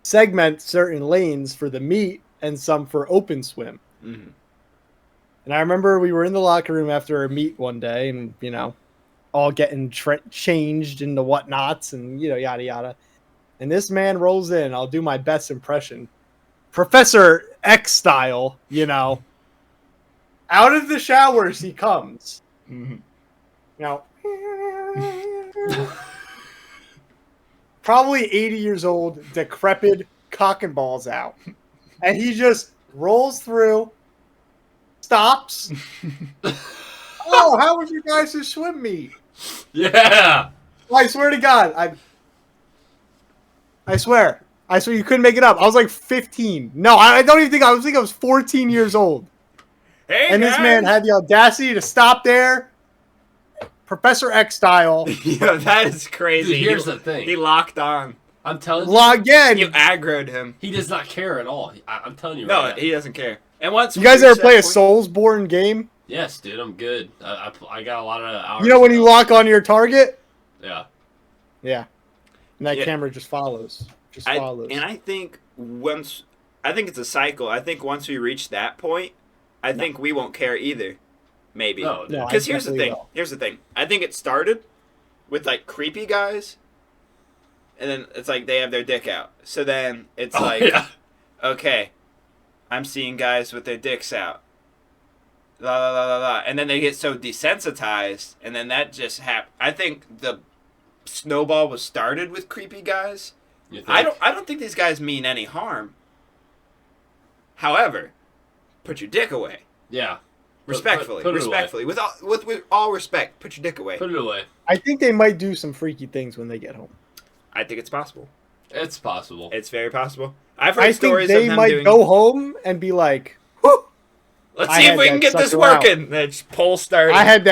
Speaker 4: segment certain lanes for the meet and some for open swim.
Speaker 2: Mm-hmm.
Speaker 4: And I remember we were in the locker room after a meet one day, and all getting changed into whatnots, and yada yada. And this man rolls in. I'll do my best impression, Professor X style. Out of the showers he comes.
Speaker 2: Mm-hmm.
Speaker 4: Probably 80 years old, decrepit, cock and balls out, and he just rolls through. Stops. Oh, how was your guys' swim meet?
Speaker 3: Yeah.
Speaker 4: I swear to God, I swear you couldn't make it up. I was like 15. No, I don't even think I was 14 years old.
Speaker 2: Hey,
Speaker 4: and this man had the audacity to stop there, Professor X style.
Speaker 2: Yeah, that is crazy.
Speaker 3: Dude, here's the thing.
Speaker 2: He locked on.
Speaker 3: I'm telling you.
Speaker 4: Log in.
Speaker 2: You aggroed him.
Speaker 3: He does not care at all. I'm telling you.
Speaker 2: No,
Speaker 3: right now.
Speaker 2: he doesn't care. And once
Speaker 4: You guys ever play a Soulsborne game?
Speaker 3: Yes, dude, I'm good. I got a lot of hours.
Speaker 4: When you lock on your target?
Speaker 3: Yeah.
Speaker 4: Yeah. And that
Speaker 2: Yeah.
Speaker 4: camera just follows.
Speaker 2: And I think it's a cycle. I think once we reach that point, I think we won't care either. Maybe.
Speaker 3: No, dude.
Speaker 2: Because here's the thing. I think it started with like creepy guys, and then it's like they have their dick out. So then it's okay, I'm seeing guys with their dicks out. La la la la la, and then they get so desensitized, and then that just happened. I think the snowball was started with creepy guys.
Speaker 3: You think?
Speaker 2: I don't think these guys mean any harm. However, put your dick away.
Speaker 3: Yeah.
Speaker 2: Respectfully,
Speaker 3: Put it
Speaker 2: respectfully, with all respect, put your dick away.
Speaker 3: Put it away.
Speaker 4: I think they might do some freaky things when they get home.
Speaker 2: I think it's possible.
Speaker 3: It's possible.
Speaker 2: It's very possible. I've heard
Speaker 4: I think
Speaker 2: stories
Speaker 4: they
Speaker 2: of them
Speaker 4: might
Speaker 2: doing.
Speaker 4: go home and be like, "Whew,
Speaker 2: Let's
Speaker 4: I
Speaker 2: see if
Speaker 4: had
Speaker 2: we can
Speaker 4: that
Speaker 2: get this
Speaker 4: sucker out.
Speaker 2: working. That poll started.
Speaker 4: I had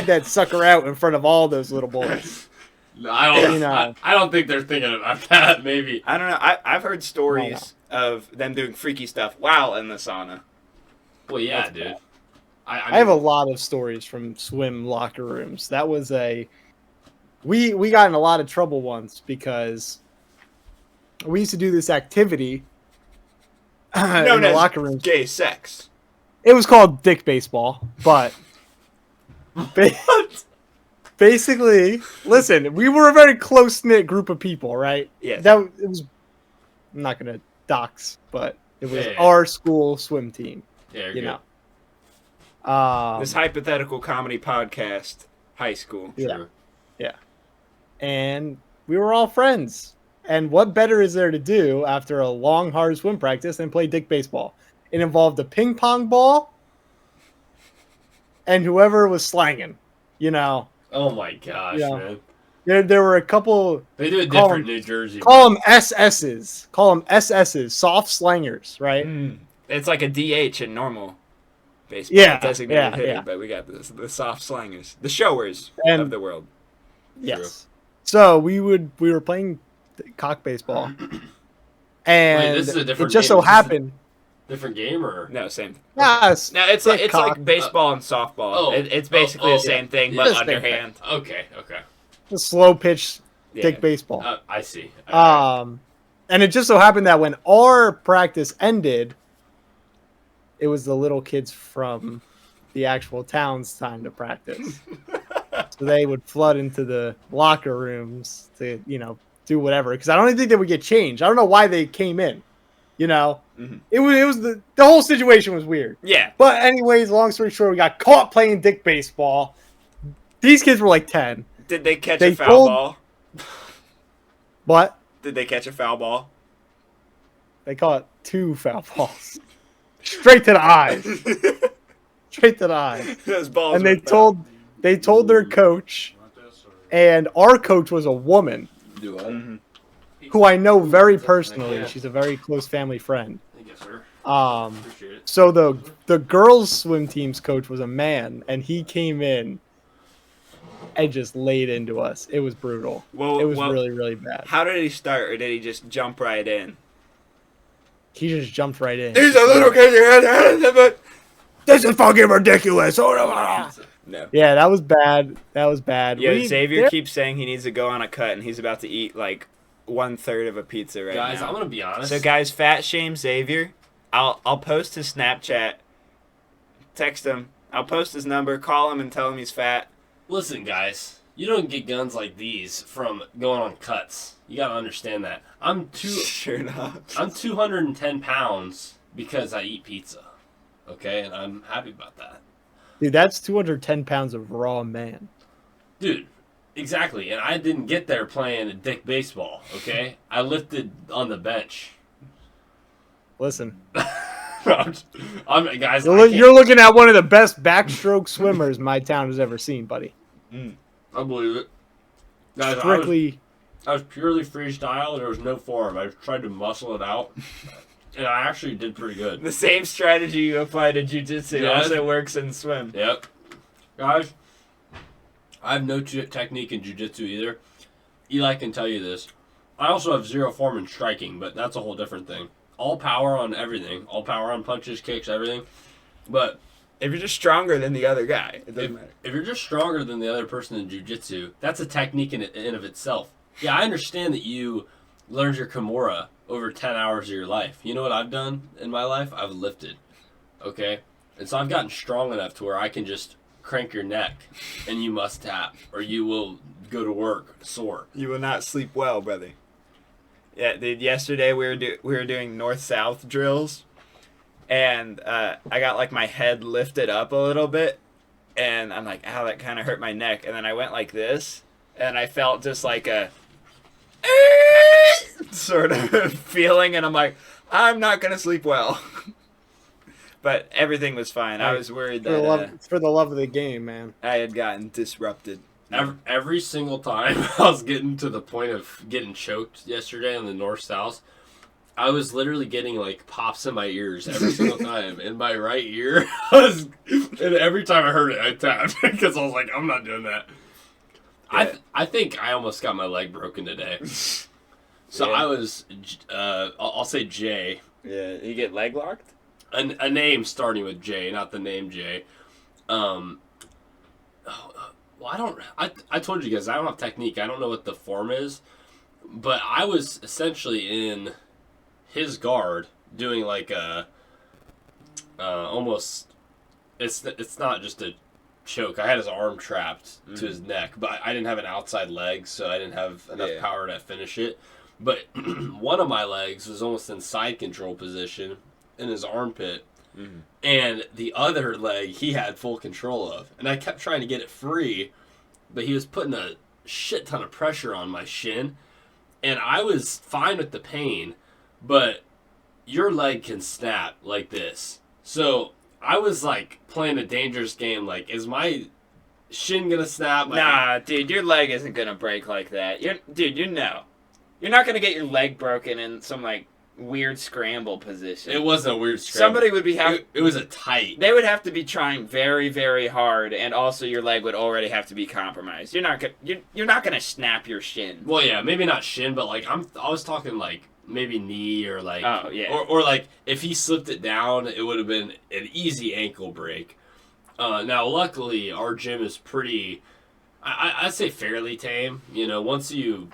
Speaker 4: that sucker out in front of all those little boys."
Speaker 3: No, I don't.
Speaker 4: You know.
Speaker 3: I don't think they're thinking about that. Maybe.
Speaker 2: I don't know. I've heard stories of them doing freaky stuff while in the sauna.
Speaker 3: Well, yeah, dude.
Speaker 4: I have a lot of stories from swim locker rooms. That was we got in a lot of trouble once because we used to do this activity in the locker room.
Speaker 2: Gay sex.
Speaker 4: It was called dick baseball, but basically, listen, we were a very close-knit group of people, right?
Speaker 2: Yes.
Speaker 4: It was, I'm not going to dox, but it was our school swim team.
Speaker 3: Yeah,
Speaker 4: you know.
Speaker 2: This hypothetical comedy podcast, high school.
Speaker 4: Yeah. Yeah. And we were all friends. And what better is there to do after a long, hard swim practice than play dick baseball? It involved a ping pong ball and whoever was slanging,
Speaker 3: Oh my gosh, man.
Speaker 4: There were a couple.
Speaker 3: They do it different in New Jersey.
Speaker 4: Call them SSs. Call them SSs, soft slangers, right?
Speaker 2: It's like a DH in normal baseball.
Speaker 4: Yeah,
Speaker 2: Designated hitter, but we got the soft slangers, the showers of the world.
Speaker 4: Yes.
Speaker 2: True.
Speaker 4: So we were playing cock baseball, and
Speaker 3: this is a different
Speaker 4: it just
Speaker 3: game.
Speaker 4: so happened.
Speaker 3: Different game or
Speaker 2: No, same.
Speaker 4: Yes.
Speaker 2: No, it's like baseball and softball. It's basically the same thing, but
Speaker 4: Just
Speaker 2: underhand.
Speaker 3: Okay.
Speaker 4: The slow pitch dick
Speaker 2: Yeah.
Speaker 4: baseball.
Speaker 3: I see.
Speaker 4: And it just so happened that when our practice ended, it was the little kids from the actual town's time to practice. So they would flood into the locker rooms to, do whatever. Because I don't even think they would get changed. I don't know why they came in. It was the whole situation was weird.
Speaker 2: Yeah.
Speaker 4: But anyways, long story short, we got caught playing dick baseball. These kids were like 10.
Speaker 2: Did they catch a foul ball?
Speaker 4: What?
Speaker 2: Did they catch a foul ball?
Speaker 4: They caught 2 foul balls. Straight to the eyes. Straight to the eyes.
Speaker 2: Those balls.
Speaker 4: And they told their coach, and our coach was a woman who I know very personally. She's a very close family friend.
Speaker 3: Thank you, sir.
Speaker 4: Appreciate it. So the girls swim team's coach was a man, and he came in and just laid into us. It was brutal. It was really, really bad.
Speaker 2: How did he start, or did he just jump right in?
Speaker 4: He just jumped right in.
Speaker 2: There's a little kid, but
Speaker 4: This is fucking ridiculous.
Speaker 2: no.
Speaker 4: Yeah, that was bad. That was bad.
Speaker 2: Yeah, Xavier keeps saying he needs to go on a cut, and he's about to eat like 1/3 of a pizza right
Speaker 3: Guys,
Speaker 2: now.
Speaker 3: I'm gonna be honest.
Speaker 2: So guys, fat shame Xavier. I'll post his Snapchat. Text him. I'll post his number. Call him and tell him he's fat.
Speaker 3: Listen, guys, you don't get guns like these from going on cuts. You gotta understand that.
Speaker 2: Sure not.
Speaker 3: I'm 210 pounds because I eat pizza. Okay, and I'm happy about that.
Speaker 4: Dude, that's 210 pounds of raw man.
Speaker 3: Dude, exactly. And I didn't get there playing dick baseball. Okay, I lifted on the bench.
Speaker 4: Listen,
Speaker 3: guys.
Speaker 4: you're looking at one of the best backstroke swimmers my town has ever seen, buddy.
Speaker 3: I believe it. Guys,
Speaker 4: Strictly.
Speaker 3: I was purely freestyle. There was no form. I tried to muscle it out, and I actually did pretty good.
Speaker 2: The same strategy you apply to jiu-jitsu also works in swim.
Speaker 3: Yep. Guys, I have no technique in jiu-jitsu either. Eli can tell you this. I also have zero form in striking, but that's a whole different thing. All power on everything. All power on punches, kicks, everything. But
Speaker 2: if you're just stronger than the other guy, it doesn't matter.
Speaker 3: If you're just stronger than the other person in jiu-jitsu, that's a technique in of itself. Yeah, I understand that you learned your Kimura over 10 hours of your life. You know what I've done in my life? I've lifted. Okay? And so I've gotten strong enough to where I can just crank your neck and you must tap or you will go to work sore.
Speaker 2: You will not sleep well, brother. Yeah, dude, yesterday we were doing north-south drills, and I got like my head lifted up a little bit, and I'm like, ow, that kind of hurt my neck. And then I went like this, and I felt just like a sort of feeling, and I'm like, I'm not gonna sleep well. But everything was fine. I was worried that
Speaker 4: It's for the love of the game, man.
Speaker 2: I had gotten disrupted.
Speaker 3: Every single time I was getting to the point of getting choked yesterday on the north-south, I was literally getting like pops in my ears every single time. In my right ear, and every time I heard it, I tapped because I was like, I'm not doing that. Yeah. I think I almost got my leg broken today. So yeah. I was, I'll say J.
Speaker 2: Yeah, you get leg locked?
Speaker 3: A name starting with J, not the name J. Well, I told you guys, I don't have technique. I don't know what the form is. But I was essentially in his guard doing like a, almost, it's not just a choke. I had his arm trapped to his neck, but I didn't have an outside leg, so I didn't have enough power to finish it. But one of my legs was almost in side control position in his armpit. Mm-hmm. And the other leg he had full control of. And I kept trying to get it free, but he was putting a shit ton of pressure on my shin. And I was fine with the pain, but your leg can snap like this. So I was like playing a dangerous game. Like, is my shin gonna snap?
Speaker 2: Nah, dude, your leg isn't gonna break like that. You know. You're not gonna get your leg broken in some like weird scramble position.
Speaker 3: It wasn't a weird scramble.
Speaker 2: Somebody would be
Speaker 3: it was a tight.
Speaker 2: They would have to be trying very, very hard, and also your leg would already have to be compromised. You're not gonna snap your shin.
Speaker 3: Well, yeah, maybe not shin, but like I was talking like maybe knee or like or like if he slipped it down, it would have been an easy ankle break. Now, luckily, our gym is pretty. I'd say fairly tame. You know, once you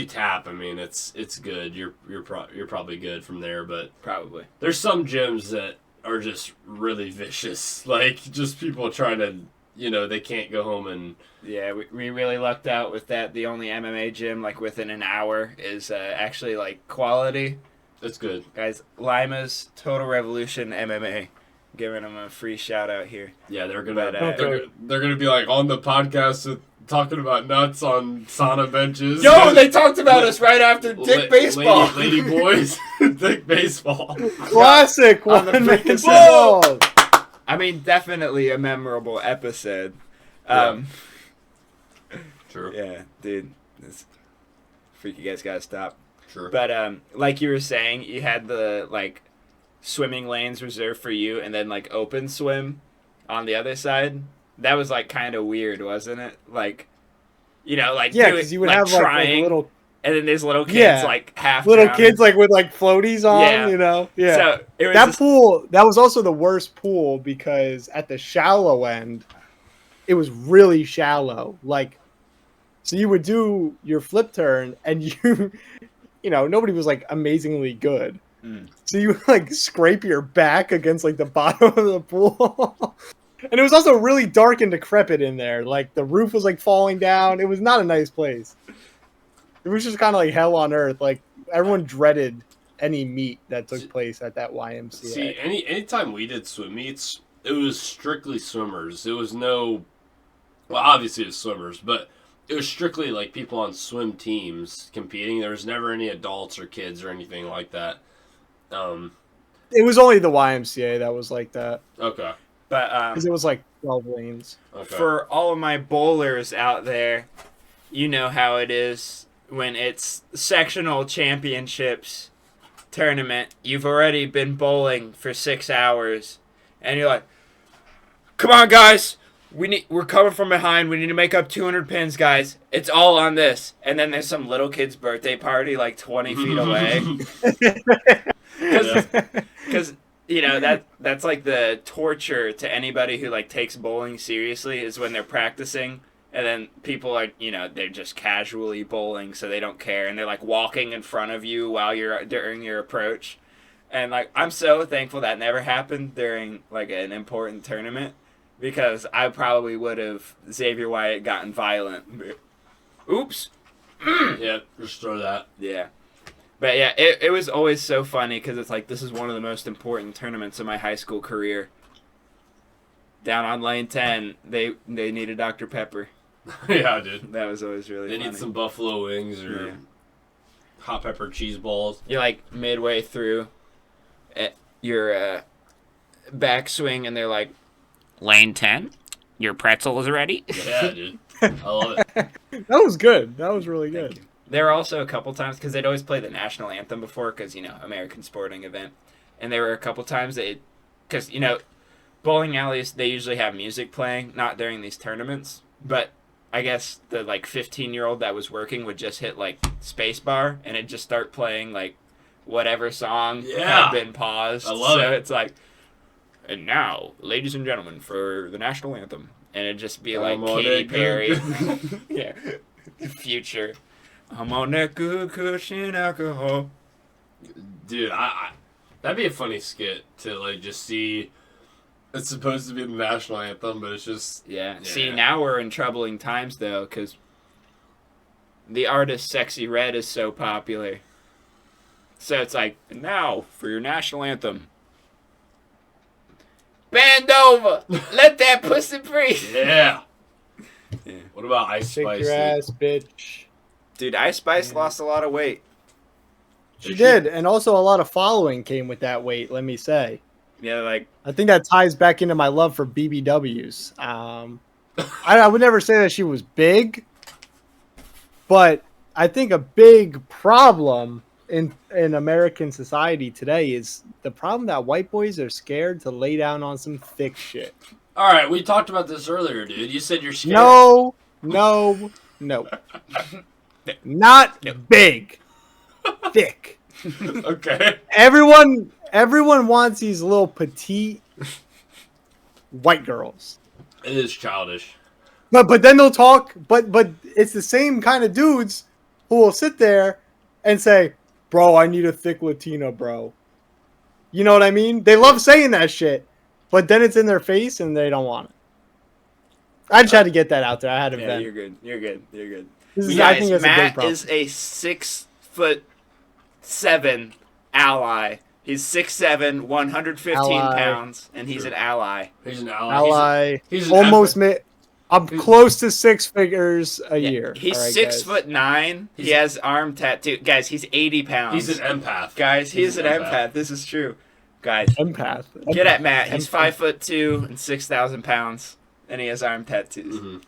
Speaker 3: tap, I mean, it's good. You're probably good from there, but
Speaker 2: probably
Speaker 3: there's some gyms that are just really vicious, like just people trying to, you know, they can't go home and.
Speaker 2: Yeah, we really lucked out with that. The only MMA gym like within an hour is actually like quality.
Speaker 3: That's good,
Speaker 2: guys. Lima's Total Revolution MMA, giving them a free shout out here.
Speaker 3: Yeah, they're gonna be like on the podcast with. Talking about nuts on sauna benches.
Speaker 2: Yo, they talked about us right after Dick Baseball.
Speaker 3: Lady boys, Dick Baseball.
Speaker 4: Classic one.
Speaker 2: I mean, definitely a memorable episode.
Speaker 3: True.
Speaker 2: Yeah, dude. This freak, you guys gotta stop.
Speaker 3: Sure.
Speaker 2: But like you were saying, you had the like swimming lanes reserved for you, and then like open swim on the other side. That was like kind of weird, wasn't it? Like, you know, like
Speaker 4: because you would
Speaker 2: like
Speaker 4: have
Speaker 2: trying,
Speaker 4: like little,
Speaker 2: and then there's little kids like half
Speaker 4: little
Speaker 2: drowning.
Speaker 4: kids like with like floaties on, you know. Yeah.
Speaker 2: So it was
Speaker 4: that pool. That was also the worst pool because at the shallow end, it was really shallow. Like So you would do your flip turn, and nobody was like amazingly good. So you would like scrape your back against like the bottom of the pool. And it was also really dark and decrepit in there. Like the roof was like falling down. It was not a nice place. It was just kind of like hell on earth. Like everyone dreaded any meet that took place at that YMCA.
Speaker 3: See, anytime we did swim meets, it was strictly swimmers. It was no, well, obviously it was swimmers, but it was strictly like people on swim teams competing. There was never any adults or kids or anything like that.
Speaker 4: It was only the YMCA that was like that.
Speaker 3: Okay.
Speaker 2: But
Speaker 4: Because it was like 12 lanes.
Speaker 3: Okay.
Speaker 2: for all of my bowlers out there, you know how it is when it's sectional championships tournament. You've already been bowling for 6 hours, and you're like, "Come on, guys, we're coming from behind. We need to make up 200 pins, guys. It's all on this." And then there's some little kid's birthday party like 20 feet away. Because that's like the torture to anybody who like takes bowling seriously is when they're practicing, and then people are they're just casually bowling, so they don't care, and they're like walking in front of you while you're during your approach. And like I'm so thankful that never happened during like an important tournament, because I probably would have Xavier Wyatt gotten violent. Oops.
Speaker 3: Yeah, just throw that.
Speaker 2: Yeah. But yeah, it was always so funny because it's like, this is one of the most important tournaments of my high school career. Down on lane 10, they needed Dr. Pepper.
Speaker 3: Yeah, dude.
Speaker 2: That was always really funny.
Speaker 3: They need some buffalo wings or hot pepper cheese balls.
Speaker 2: You're like midway through your backswing, and they're like, "Lane 10, your pretzel is ready."
Speaker 3: Yeah, dude. I love it.
Speaker 4: That was good. That was really good.
Speaker 2: There were also a couple times, because they'd always play the national anthem before, because, American sporting event. And there were a couple times because, bowling alleys, they usually have music playing, not during these tournaments. But I guess the, 15-year-old that was working would just hit, spacebar, and it'd just start playing, whatever song had been paused.
Speaker 3: I love it.
Speaker 2: So it's like, "And now, ladies and gentlemen, for the national anthem." And it'd just be like Katy Perry. Yeah. Future. "I'm on that good cushion alcohol."
Speaker 3: Dude, that'd be a funny skit to just see. It's supposed to be the national anthem, but it's just
Speaker 2: See, now we're in troubling times though, because the artist Sexy Red is so popular. So it's like, "Now for your national anthem, bend over, let that pussy breathe."
Speaker 3: Yeah.
Speaker 2: Yeah.
Speaker 3: What about Ice
Speaker 4: Shake
Speaker 3: Spice?
Speaker 4: your ass, bitch.
Speaker 2: Dude, Ice Spice lost a lot of weight.
Speaker 4: She did, and also a lot of following came with that weight, let me say.
Speaker 2: Yeah,
Speaker 4: I think that ties back into my love for BBWs. I would never say that she was big, but I think a big problem in American society today is the problem that white boys are scared to lay down on some thick shit.
Speaker 3: All right, we talked about this earlier, dude. You said you're scared.
Speaker 4: No. Not big. Thick.
Speaker 3: Okay.
Speaker 4: Everyone wants these little petite white girls.
Speaker 3: It is childish.
Speaker 4: But then they'll talk, but it's the same kind of dudes who will sit there and say, "Bro, I need a thick Latina, bro." You know what I mean? They love saying that shit, but then it's in their face and they don't want it. I just had to get that out there. I had to
Speaker 2: Yeah,
Speaker 4: vent.
Speaker 2: you're good. You're good. You're good.
Speaker 4: I think that's a big
Speaker 2: Matt
Speaker 4: problem.
Speaker 2: is a 6'7" ally. He's 6'7", 115
Speaker 4: Ally.
Speaker 2: pounds, and he's an ally.
Speaker 3: He's an ally.
Speaker 4: Ally.
Speaker 3: He's an
Speaker 4: Almost
Speaker 3: empath.
Speaker 4: I'm close to six figures a year.
Speaker 2: He's
Speaker 4: All right,
Speaker 2: 6'9". He has arm tattoo. Guys, he's 80 pounds.
Speaker 3: He's an empath.
Speaker 2: Guys, he's an empath. This is true. Guys,
Speaker 4: Empath.
Speaker 2: get at Matt. He's 5'2" and 6,000 pounds, and he has arm tattoos.
Speaker 3: Mm-hmm.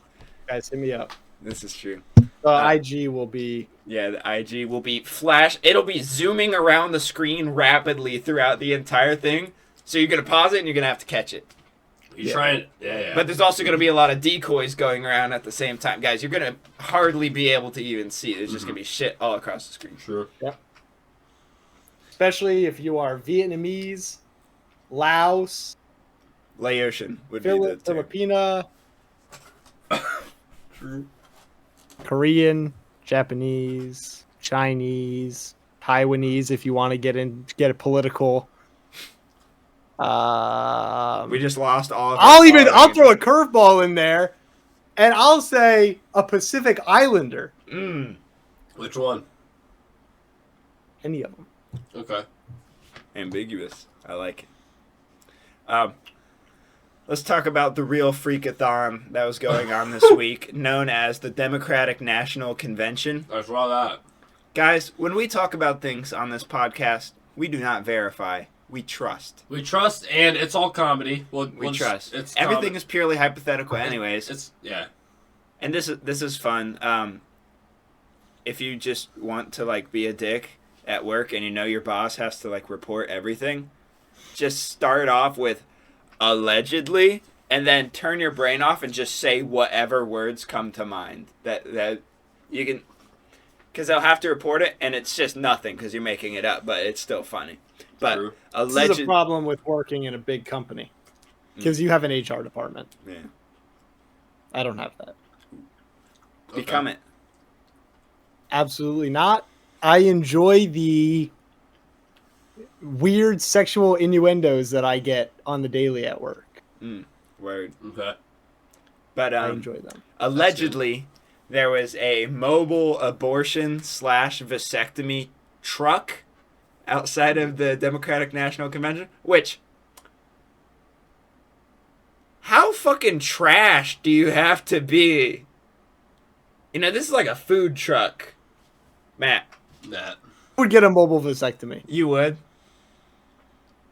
Speaker 4: Guys, hit me up.
Speaker 2: This is true.
Speaker 4: The IG will be.
Speaker 2: Yeah, the IG will be flash. It'll be zooming around the screen rapidly throughout the entire thing. So you're gonna pause it and you're gonna have to catch it.
Speaker 3: You trying? Yeah.
Speaker 2: But there's also gonna be a lot of decoys going around at the same time, guys. You're gonna hardly be able to even see. There's just gonna be shit all across the screen.
Speaker 3: Sure.
Speaker 4: Especially if you are Vietnamese, Laos,
Speaker 2: Laotian would be the term.
Speaker 4: Filipina.
Speaker 3: True.
Speaker 4: Korean, Japanese, Chinese, Taiwanese. If you want to get it political.
Speaker 2: We just lost all of
Speaker 4: I'll throw a curveball in there, and I'll say a Pacific Islander.
Speaker 3: Which one?
Speaker 4: Any of them.
Speaker 3: Okay.
Speaker 2: Ambiguous. I like it. Let's talk about the real freakathon that was going on this week, known as the Democratic National Convention.
Speaker 3: I saw that.
Speaker 2: Guys, when we talk about things on this podcast, we do not verify. We trust.
Speaker 3: We trust, and it's all comedy.
Speaker 2: We trust.
Speaker 3: It's
Speaker 2: Everything is purely hypothetical, anyways.
Speaker 3: It's yeah.
Speaker 2: And this is fun. If you just want to like be a dick at work and you know your boss has to like report everything, just start off with allegedly, and then turn your brain off and just say whatever words come to mind that you can, because they'll have to report it and it's just nothing because you're making it up, but it's still funny. But
Speaker 3: True.
Speaker 4: This is a problem with working in a big company because you have an HR department.
Speaker 2: Yeah.
Speaker 4: I don't have that.
Speaker 2: Become it.
Speaker 4: Absolutely not. I enjoy the weird sexual innuendos that I get on the daily at work.
Speaker 2: Word.
Speaker 3: Okay.
Speaker 2: But
Speaker 4: I enjoy them.
Speaker 2: Allegedly, there was a mobile abortion / vasectomy truck outside of the Democratic National Convention, which, how fucking trash do you have to be? You know, this is like a food truck. Matt.
Speaker 3: That.
Speaker 4: I would get a mobile vasectomy.
Speaker 2: You would?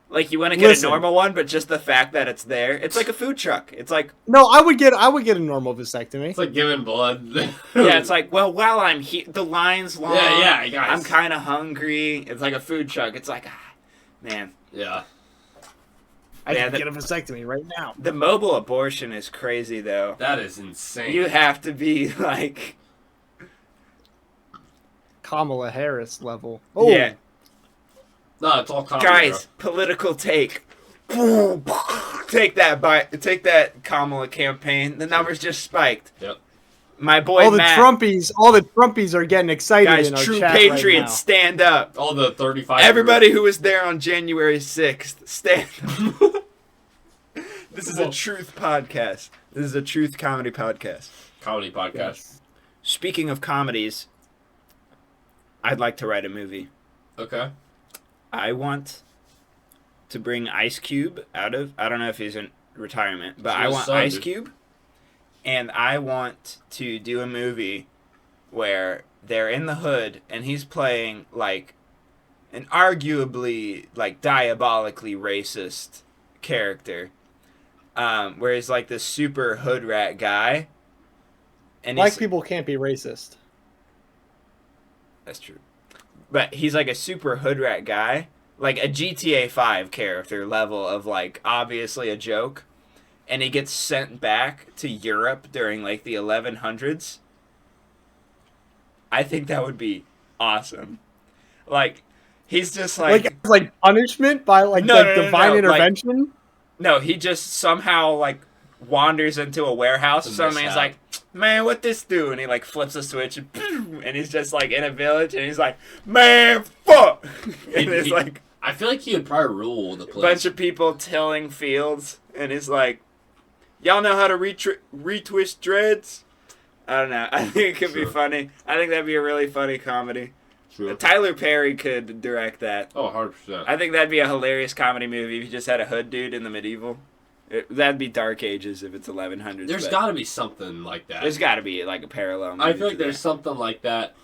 Speaker 2: Like, you want to get
Speaker 4: Listen.
Speaker 2: a normal one, but just the fact that it's there. It's like a food truck. It's like...
Speaker 4: No, I would get a normal vasectomy.
Speaker 3: It's like giving blood.
Speaker 2: Yeah, it's like, well, while I'm here, the line's long.
Speaker 3: Yeah, guys.
Speaker 2: I'm kind of hungry. It's like a food truck. It's like, man.
Speaker 3: Yeah.
Speaker 4: I
Speaker 2: Yeah,
Speaker 4: can get a vasectomy right now.
Speaker 2: The mobile abortion is crazy, though.
Speaker 3: That is insane.
Speaker 2: You have to be, like...
Speaker 4: Kamala Harris level. Oh,
Speaker 2: Yeah.
Speaker 3: No, it's all comedy.
Speaker 2: Guys, political take. Take that Kamala campaign. The numbers just spiked.
Speaker 3: Yep.
Speaker 2: My boy
Speaker 4: all the
Speaker 2: Matt.
Speaker 4: Trumpies are getting excited
Speaker 2: Guys,
Speaker 4: in our
Speaker 2: true
Speaker 4: chat
Speaker 2: patriots,
Speaker 4: right now.
Speaker 2: stand up.
Speaker 3: All the 35.
Speaker 2: Everybody who was there on January 6th, stand up. This is a truth podcast. This is a truth comedy podcast.
Speaker 3: Comedy podcast.
Speaker 4: Yes.
Speaker 2: Speaking of comedies, I'd like to write a movie.
Speaker 3: Okay.
Speaker 2: I want to bring Ice Cube out of... I don't know if he's in retirement, but I want Ice Cube. And I want to do a movie where they're in the hood and he's playing, like, an arguably, like, diabolically racist character. Where he's, like, this super hood rat guy. And
Speaker 4: Black people can't be racist.
Speaker 2: That's true. But he's like a super hood rat guy. Like a GTA 5 character level of like obviously a joke. And he gets sent back to Europe during like the 1100s. I think that would be awesome. Like he's just
Speaker 4: like punishment by like divine intervention?
Speaker 2: No, he just somehow like wanders into a warehouse and somebody's like, man, what this do? And he like flips a switch and he's just like in a village and he's like, man, fuck. And it's like
Speaker 3: I feel like he would probably rule the place.
Speaker 2: A bunch of people tilling fields and he's like, y'all know how to retwist dreads? I don't know. I think it could be funny. I think that'd be a really funny comedy.
Speaker 3: Sure.
Speaker 2: Tyler Perry could direct that.
Speaker 3: Oh, 100%.
Speaker 2: I think that'd be a hilarious comedy movie if you just had a hood dude in the medieval. That'd be Dark Ages if it's 1100s.
Speaker 3: There's got to be something like that.
Speaker 2: There's got to be like a parallel movie.
Speaker 3: I feel like there's something like that.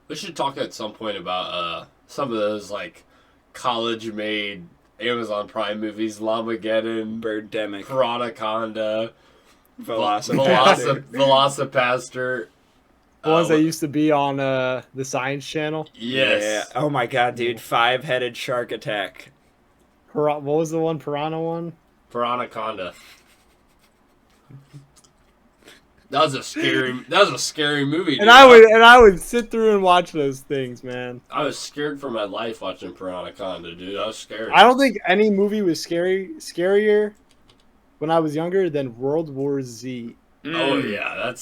Speaker 3: We should talk at some point about some of those like college-made Amazon Prime movies, Lamageddon,
Speaker 2: Birdemic,
Speaker 3: Piranaconda,
Speaker 2: Velocipaster.
Speaker 3: Velocipaster.
Speaker 4: The ones that used to be on the Science Channel.
Speaker 3: Yes.
Speaker 2: Yeah. Oh my god, dude! 5-headed shark attack.
Speaker 4: What was the one? Piranha one?
Speaker 3: Piranaconda. That was a scary movie. Dude.
Speaker 4: And I would sit through and watch those things, man.
Speaker 3: I was scared for my life watching Piranaconda, dude. I was scared.
Speaker 4: I don't think any movie was scarier when I was younger than World War Z.
Speaker 3: Oh yeah,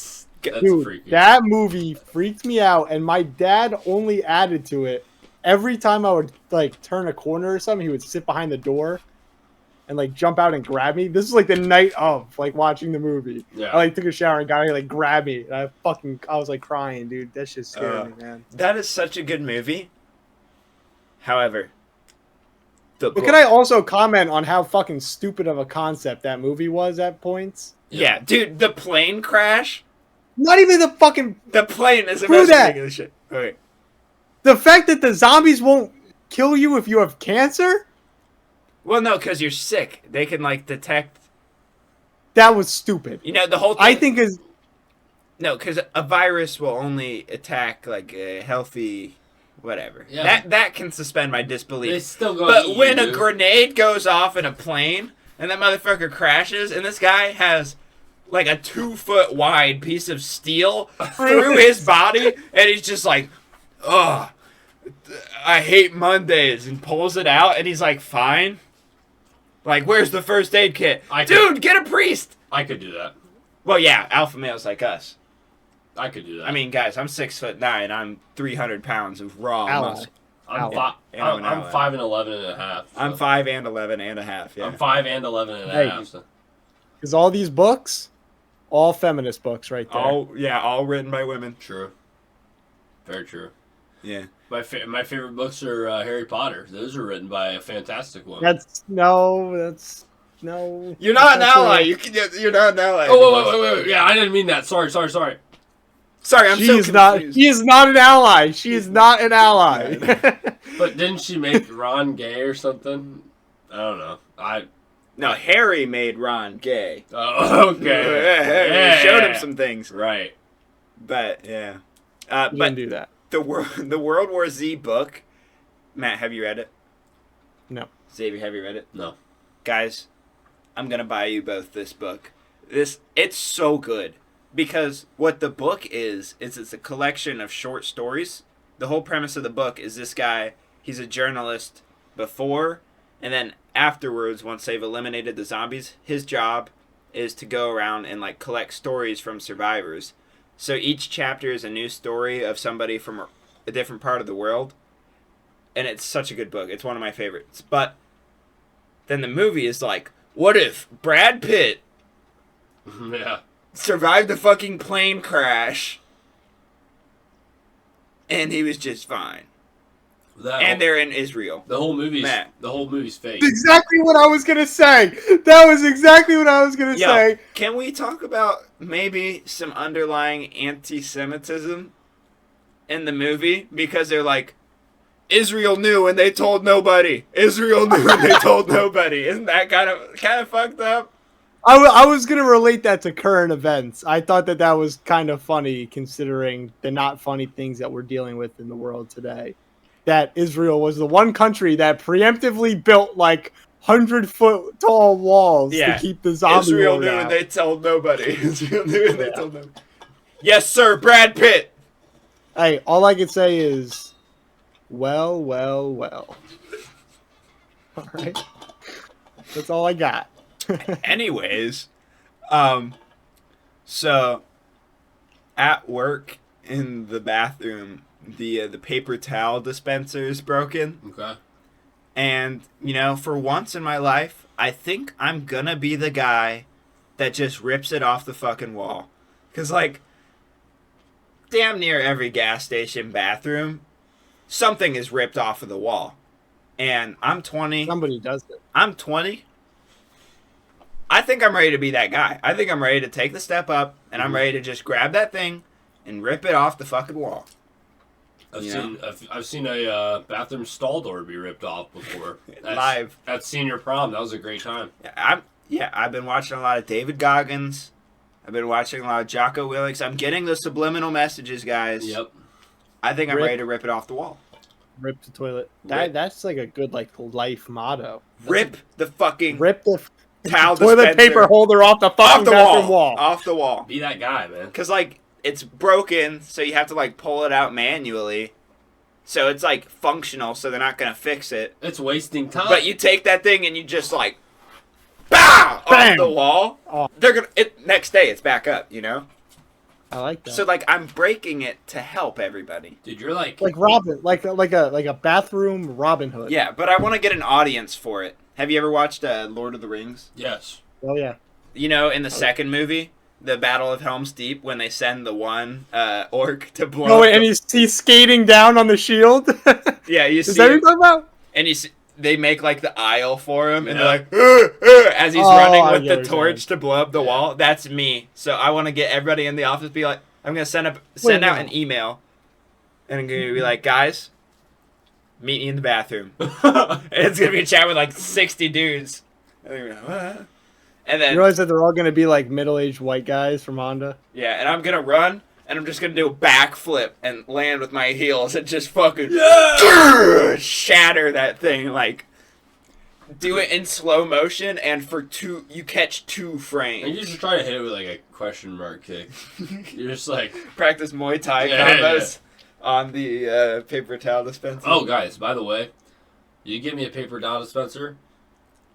Speaker 3: That's
Speaker 4: Dude,
Speaker 3: freaky.
Speaker 4: that movie freaked me out, and my dad only added to it. Every time I would like turn a corner or something, he would sit behind the door and like jump out and grab me. This is like the night of like watching the movie.
Speaker 3: Yeah.
Speaker 4: I like took a shower and got here like grab me. And I was like crying, dude. That shit scared me, man.
Speaker 2: That is such a good movie. However,
Speaker 4: But can I also comment on how fucking stupid of a concept that movie was at points?
Speaker 2: Yeah, dude, the plane crash.
Speaker 4: Not even the fucking
Speaker 2: The plane is the
Speaker 4: Screw
Speaker 2: most
Speaker 4: that.
Speaker 2: ridiculous shit. Okay.
Speaker 4: the fact that the zombies won't kill you if you have cancer.
Speaker 2: Well, no, because you're sick. They can like detect.
Speaker 4: That was stupid.
Speaker 2: You know the whole. Thing,
Speaker 4: I think is
Speaker 2: no, because a virus will only attack like a healthy, whatever.
Speaker 3: Yeah.
Speaker 2: That can suspend my disbelief.
Speaker 3: They still go.
Speaker 2: But when a grenade goes off in a plane and that motherfucker crashes and this guy has like a 2-foot wide piece of steel through his body and he's just like, ugh, I hate Mondays, and pulls it out and he's like, fine. Like, where's the first aid kit? Dude, get a priest!
Speaker 3: I could do that.
Speaker 2: Well, yeah, alpha males like us.
Speaker 3: I could do that.
Speaker 2: I mean, guys, I'm 6'9". I'm 300 pounds of raw
Speaker 4: Ally.
Speaker 2: muscle.
Speaker 3: I'm,
Speaker 4: Ally.
Speaker 3: I'm 5 and 11 and a half. So.
Speaker 2: I'm 5 and 11 and a half. Yeah.
Speaker 3: I'm 5 and 11 and a
Speaker 4: Hey.
Speaker 3: half. So.
Speaker 4: because all these books, all feminist books, right there.
Speaker 2: all written by women.
Speaker 3: True. Very true.
Speaker 2: Yeah.
Speaker 3: My favorite books are Harry Potter. Those are written by a fantastic woman.
Speaker 4: That's no.
Speaker 2: You're not an
Speaker 4: That's
Speaker 2: ally.
Speaker 4: right.
Speaker 2: You're not an ally.
Speaker 3: Oh, wait. Yeah, I didn't mean that. Sorry.
Speaker 2: Sorry, I'm
Speaker 4: She
Speaker 2: so
Speaker 4: is not.
Speaker 2: confused.
Speaker 4: He is not an ally. She is not an ally.
Speaker 3: But didn't she make Ron gay or something? I don't know.
Speaker 2: No, Harry made Ron gay.
Speaker 3: Oh, okay.
Speaker 2: He showed him some things.
Speaker 3: Right.
Speaker 2: But yeah.
Speaker 4: You
Speaker 2: But
Speaker 4: didn't do that.
Speaker 2: the World War Z book. Matt, have you read it?
Speaker 4: No.
Speaker 2: Xavier, have you read it?
Speaker 3: No.
Speaker 2: Guys, I'm gonna buy you both this book. It's so good because what the book is it's a collection of short stories. The whole premise of the book is this guy, he's a journalist before, and then afterwards, once they've eliminated the zombies, his job is to go around and like collect stories from survivors. So each chapter is a new story of somebody from a different part of the world, and it's such a good book. It's one of my favorites. But then the movie is like, what if Brad Pitt
Speaker 3: Yeah.
Speaker 2: survived the fucking plane crash and he was just fine? And they're in Israel.
Speaker 3: the whole movie's
Speaker 2: Matt.
Speaker 3: the whole movie's fake.
Speaker 4: That's exactly what I was gonna say. That was exactly what I was gonna
Speaker 2: Yo,
Speaker 4: say.
Speaker 2: can we talk about maybe some underlying anti-Semitism in the movie? Because they're like, Israel knew and they told nobody. Israel knew and they told nobody. Isn't that kind of fucked up?
Speaker 4: I was gonna relate that to current events. I thought that was kind of funny considering the not funny things that we're dealing with in the world today. That Israel was the one country that preemptively built like 100-foot tall walls to keep the zombies
Speaker 2: Israel
Speaker 4: out.
Speaker 2: knew and they told nobody. Israel knew and they told nobody. Yes, sir, Brad Pitt.
Speaker 4: Hey, all I can say is, well. All right, that's all I got.
Speaker 2: Anyways, so at work in the bathroom, the paper towel dispenser is broken,
Speaker 3: Okay.
Speaker 2: and for once in my life, I think I'm gonna be the guy that just rips it off the fucking wall, cause like damn near every gas station bathroom, something is ripped off of the wall, and I'm 20.
Speaker 4: Somebody does it.
Speaker 2: I'm 20. I think I'm ready to be that guy. I think I'm ready to take the step up, and I'm ready to just grab that thing and rip it off the fucking wall.
Speaker 3: I've seen a bathroom stall door be ripped off before.
Speaker 2: Live.
Speaker 3: At senior prom. That was a great time.
Speaker 2: I've been watching a lot of David Goggins. I've been watching a lot of Jocko Willink. I'm getting the subliminal messages, guys.
Speaker 3: Yep.
Speaker 2: I think I'm ready to rip it off the wall.
Speaker 4: Rip the toilet.
Speaker 2: Rip.
Speaker 4: That's like a good life motto.
Speaker 2: Rip the fucking
Speaker 4: Rip the
Speaker 2: towel
Speaker 4: toilet
Speaker 2: dispenser
Speaker 4: paper holder off the fucking
Speaker 2: off the
Speaker 4: bathroom
Speaker 2: wall.
Speaker 4: wall.
Speaker 2: Off the wall.
Speaker 3: Be that guy, man.
Speaker 2: Because, it's broken, so you have to, pull it out manually. So it's, functional, so they're not going to fix it.
Speaker 3: It's wasting time.
Speaker 2: But you take that thing and you just, BAM! Off
Speaker 4: Bang!
Speaker 2: the wall.
Speaker 4: Oh.
Speaker 2: They're next day, it's back up,
Speaker 4: I like that.
Speaker 2: So like I'm breaking it to help everybody.
Speaker 3: Dude, you're like
Speaker 4: Robin, like a bathroom Robin Hood.
Speaker 2: Yeah, but I want to get an audience for it. Have you ever watched Lord of the Rings?
Speaker 3: yes.
Speaker 4: Oh yeah.
Speaker 2: You know, in the second movie, the Battle of Helm's Deep, when they send the one orc to blow.
Speaker 4: Oh,
Speaker 2: up
Speaker 4: and he's skating down on the shield.
Speaker 2: yeah, you
Speaker 4: Is
Speaker 2: see,
Speaker 4: that what you're talking about?
Speaker 2: and they make like the aisle for him, and
Speaker 3: Yeah.
Speaker 2: they're like, as he's running
Speaker 4: I
Speaker 2: with
Speaker 4: get
Speaker 2: the
Speaker 4: what you're
Speaker 2: torch
Speaker 4: saying.
Speaker 2: to blow up the
Speaker 3: Yeah.
Speaker 2: wall. That's me. So I want to get everybody in the office be like, I'm gonna send out
Speaker 4: no.
Speaker 2: an email, and I'm gonna be like, guys, meet me in the bathroom. And it's gonna be a chat with like 60 dudes. And they're gonna be like, "What?" And
Speaker 4: You
Speaker 2: then
Speaker 4: realize that they're all going to be like middle-aged white guys from Honda?
Speaker 2: yeah, and I'm gonna run, and I'm just gonna do a backflip and land with my heels and just fucking shatter that thing. Like, do it in slow motion, and you catch 2
Speaker 3: And
Speaker 2: frames.
Speaker 3: you're just trying to hit it with like a question mark kick. You're just like,
Speaker 2: Practice Muay Thai
Speaker 3: Yeah,
Speaker 2: combos on the paper towel dispenser.
Speaker 3: oh, guys, by the way, you give me a paper towel dispenser,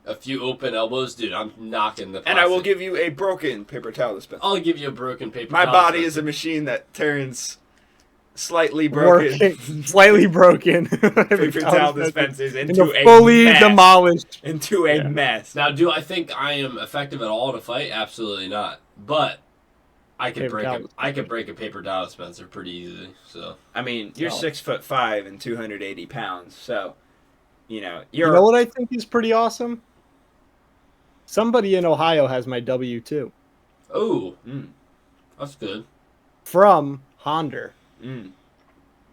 Speaker 3: a few open elbows, dude, I'm knocking the plastic.
Speaker 2: And I will give you a broken paper towel dispenser.
Speaker 3: I'll give you a broken paper
Speaker 2: My
Speaker 3: towel
Speaker 2: body
Speaker 3: dispenser.
Speaker 2: is a machine that turns slightly broken
Speaker 4: Working, slightly broken.
Speaker 2: paper towel dispensers
Speaker 4: into
Speaker 2: into a
Speaker 4: fully
Speaker 2: mess.
Speaker 4: demolished.
Speaker 2: Into a
Speaker 4: Yeah.
Speaker 2: mess.
Speaker 3: Now, do I think I am effective at all in a fight? Absolutely not. But I could
Speaker 4: Paper
Speaker 3: break a paper towel dispenser pretty easily. So
Speaker 2: I mean, you're
Speaker 4: Oh.
Speaker 2: 6'5" and 280 pounds, so you know
Speaker 4: You know what I think is pretty awesome? Somebody in Ohio has my W-2
Speaker 3: oh,
Speaker 2: Mm,
Speaker 3: that's good.
Speaker 4: from Honda.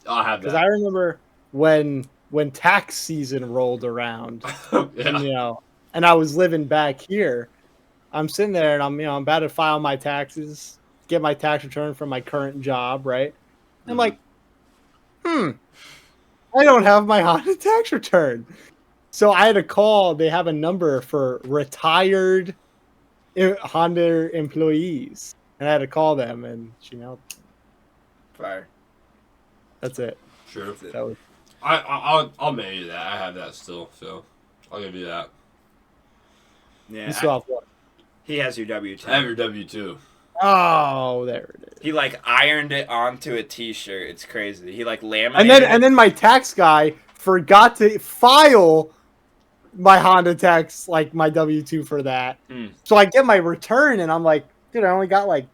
Speaker 3: I'll have
Speaker 4: Because
Speaker 3: that.
Speaker 4: I remember when tax season rolled around,
Speaker 3: Yeah.
Speaker 4: and I was living back here. I'm sitting there and I'm about to file my taxes, get my tax return from my current job, right? I'm like, I don't have my Honda tax return. So I had to call. They have a number for retired Honda employees, and I had to call them, and
Speaker 2: Fire.
Speaker 4: that's it.
Speaker 3: Sure.
Speaker 4: That was
Speaker 3: I'll mail you that. I have that still, so I'll give you that.
Speaker 2: Yeah,
Speaker 4: you still have what?
Speaker 2: he has your W2.
Speaker 3: I have your W-2.
Speaker 4: Oh, there it is.
Speaker 2: He like ironed it onto a T-shirt. It's crazy. He like laminated.
Speaker 4: And then my tax guy forgot to file my Honda tax, like my W-2 for that. So I get my return, and I'm like, dude, I only got like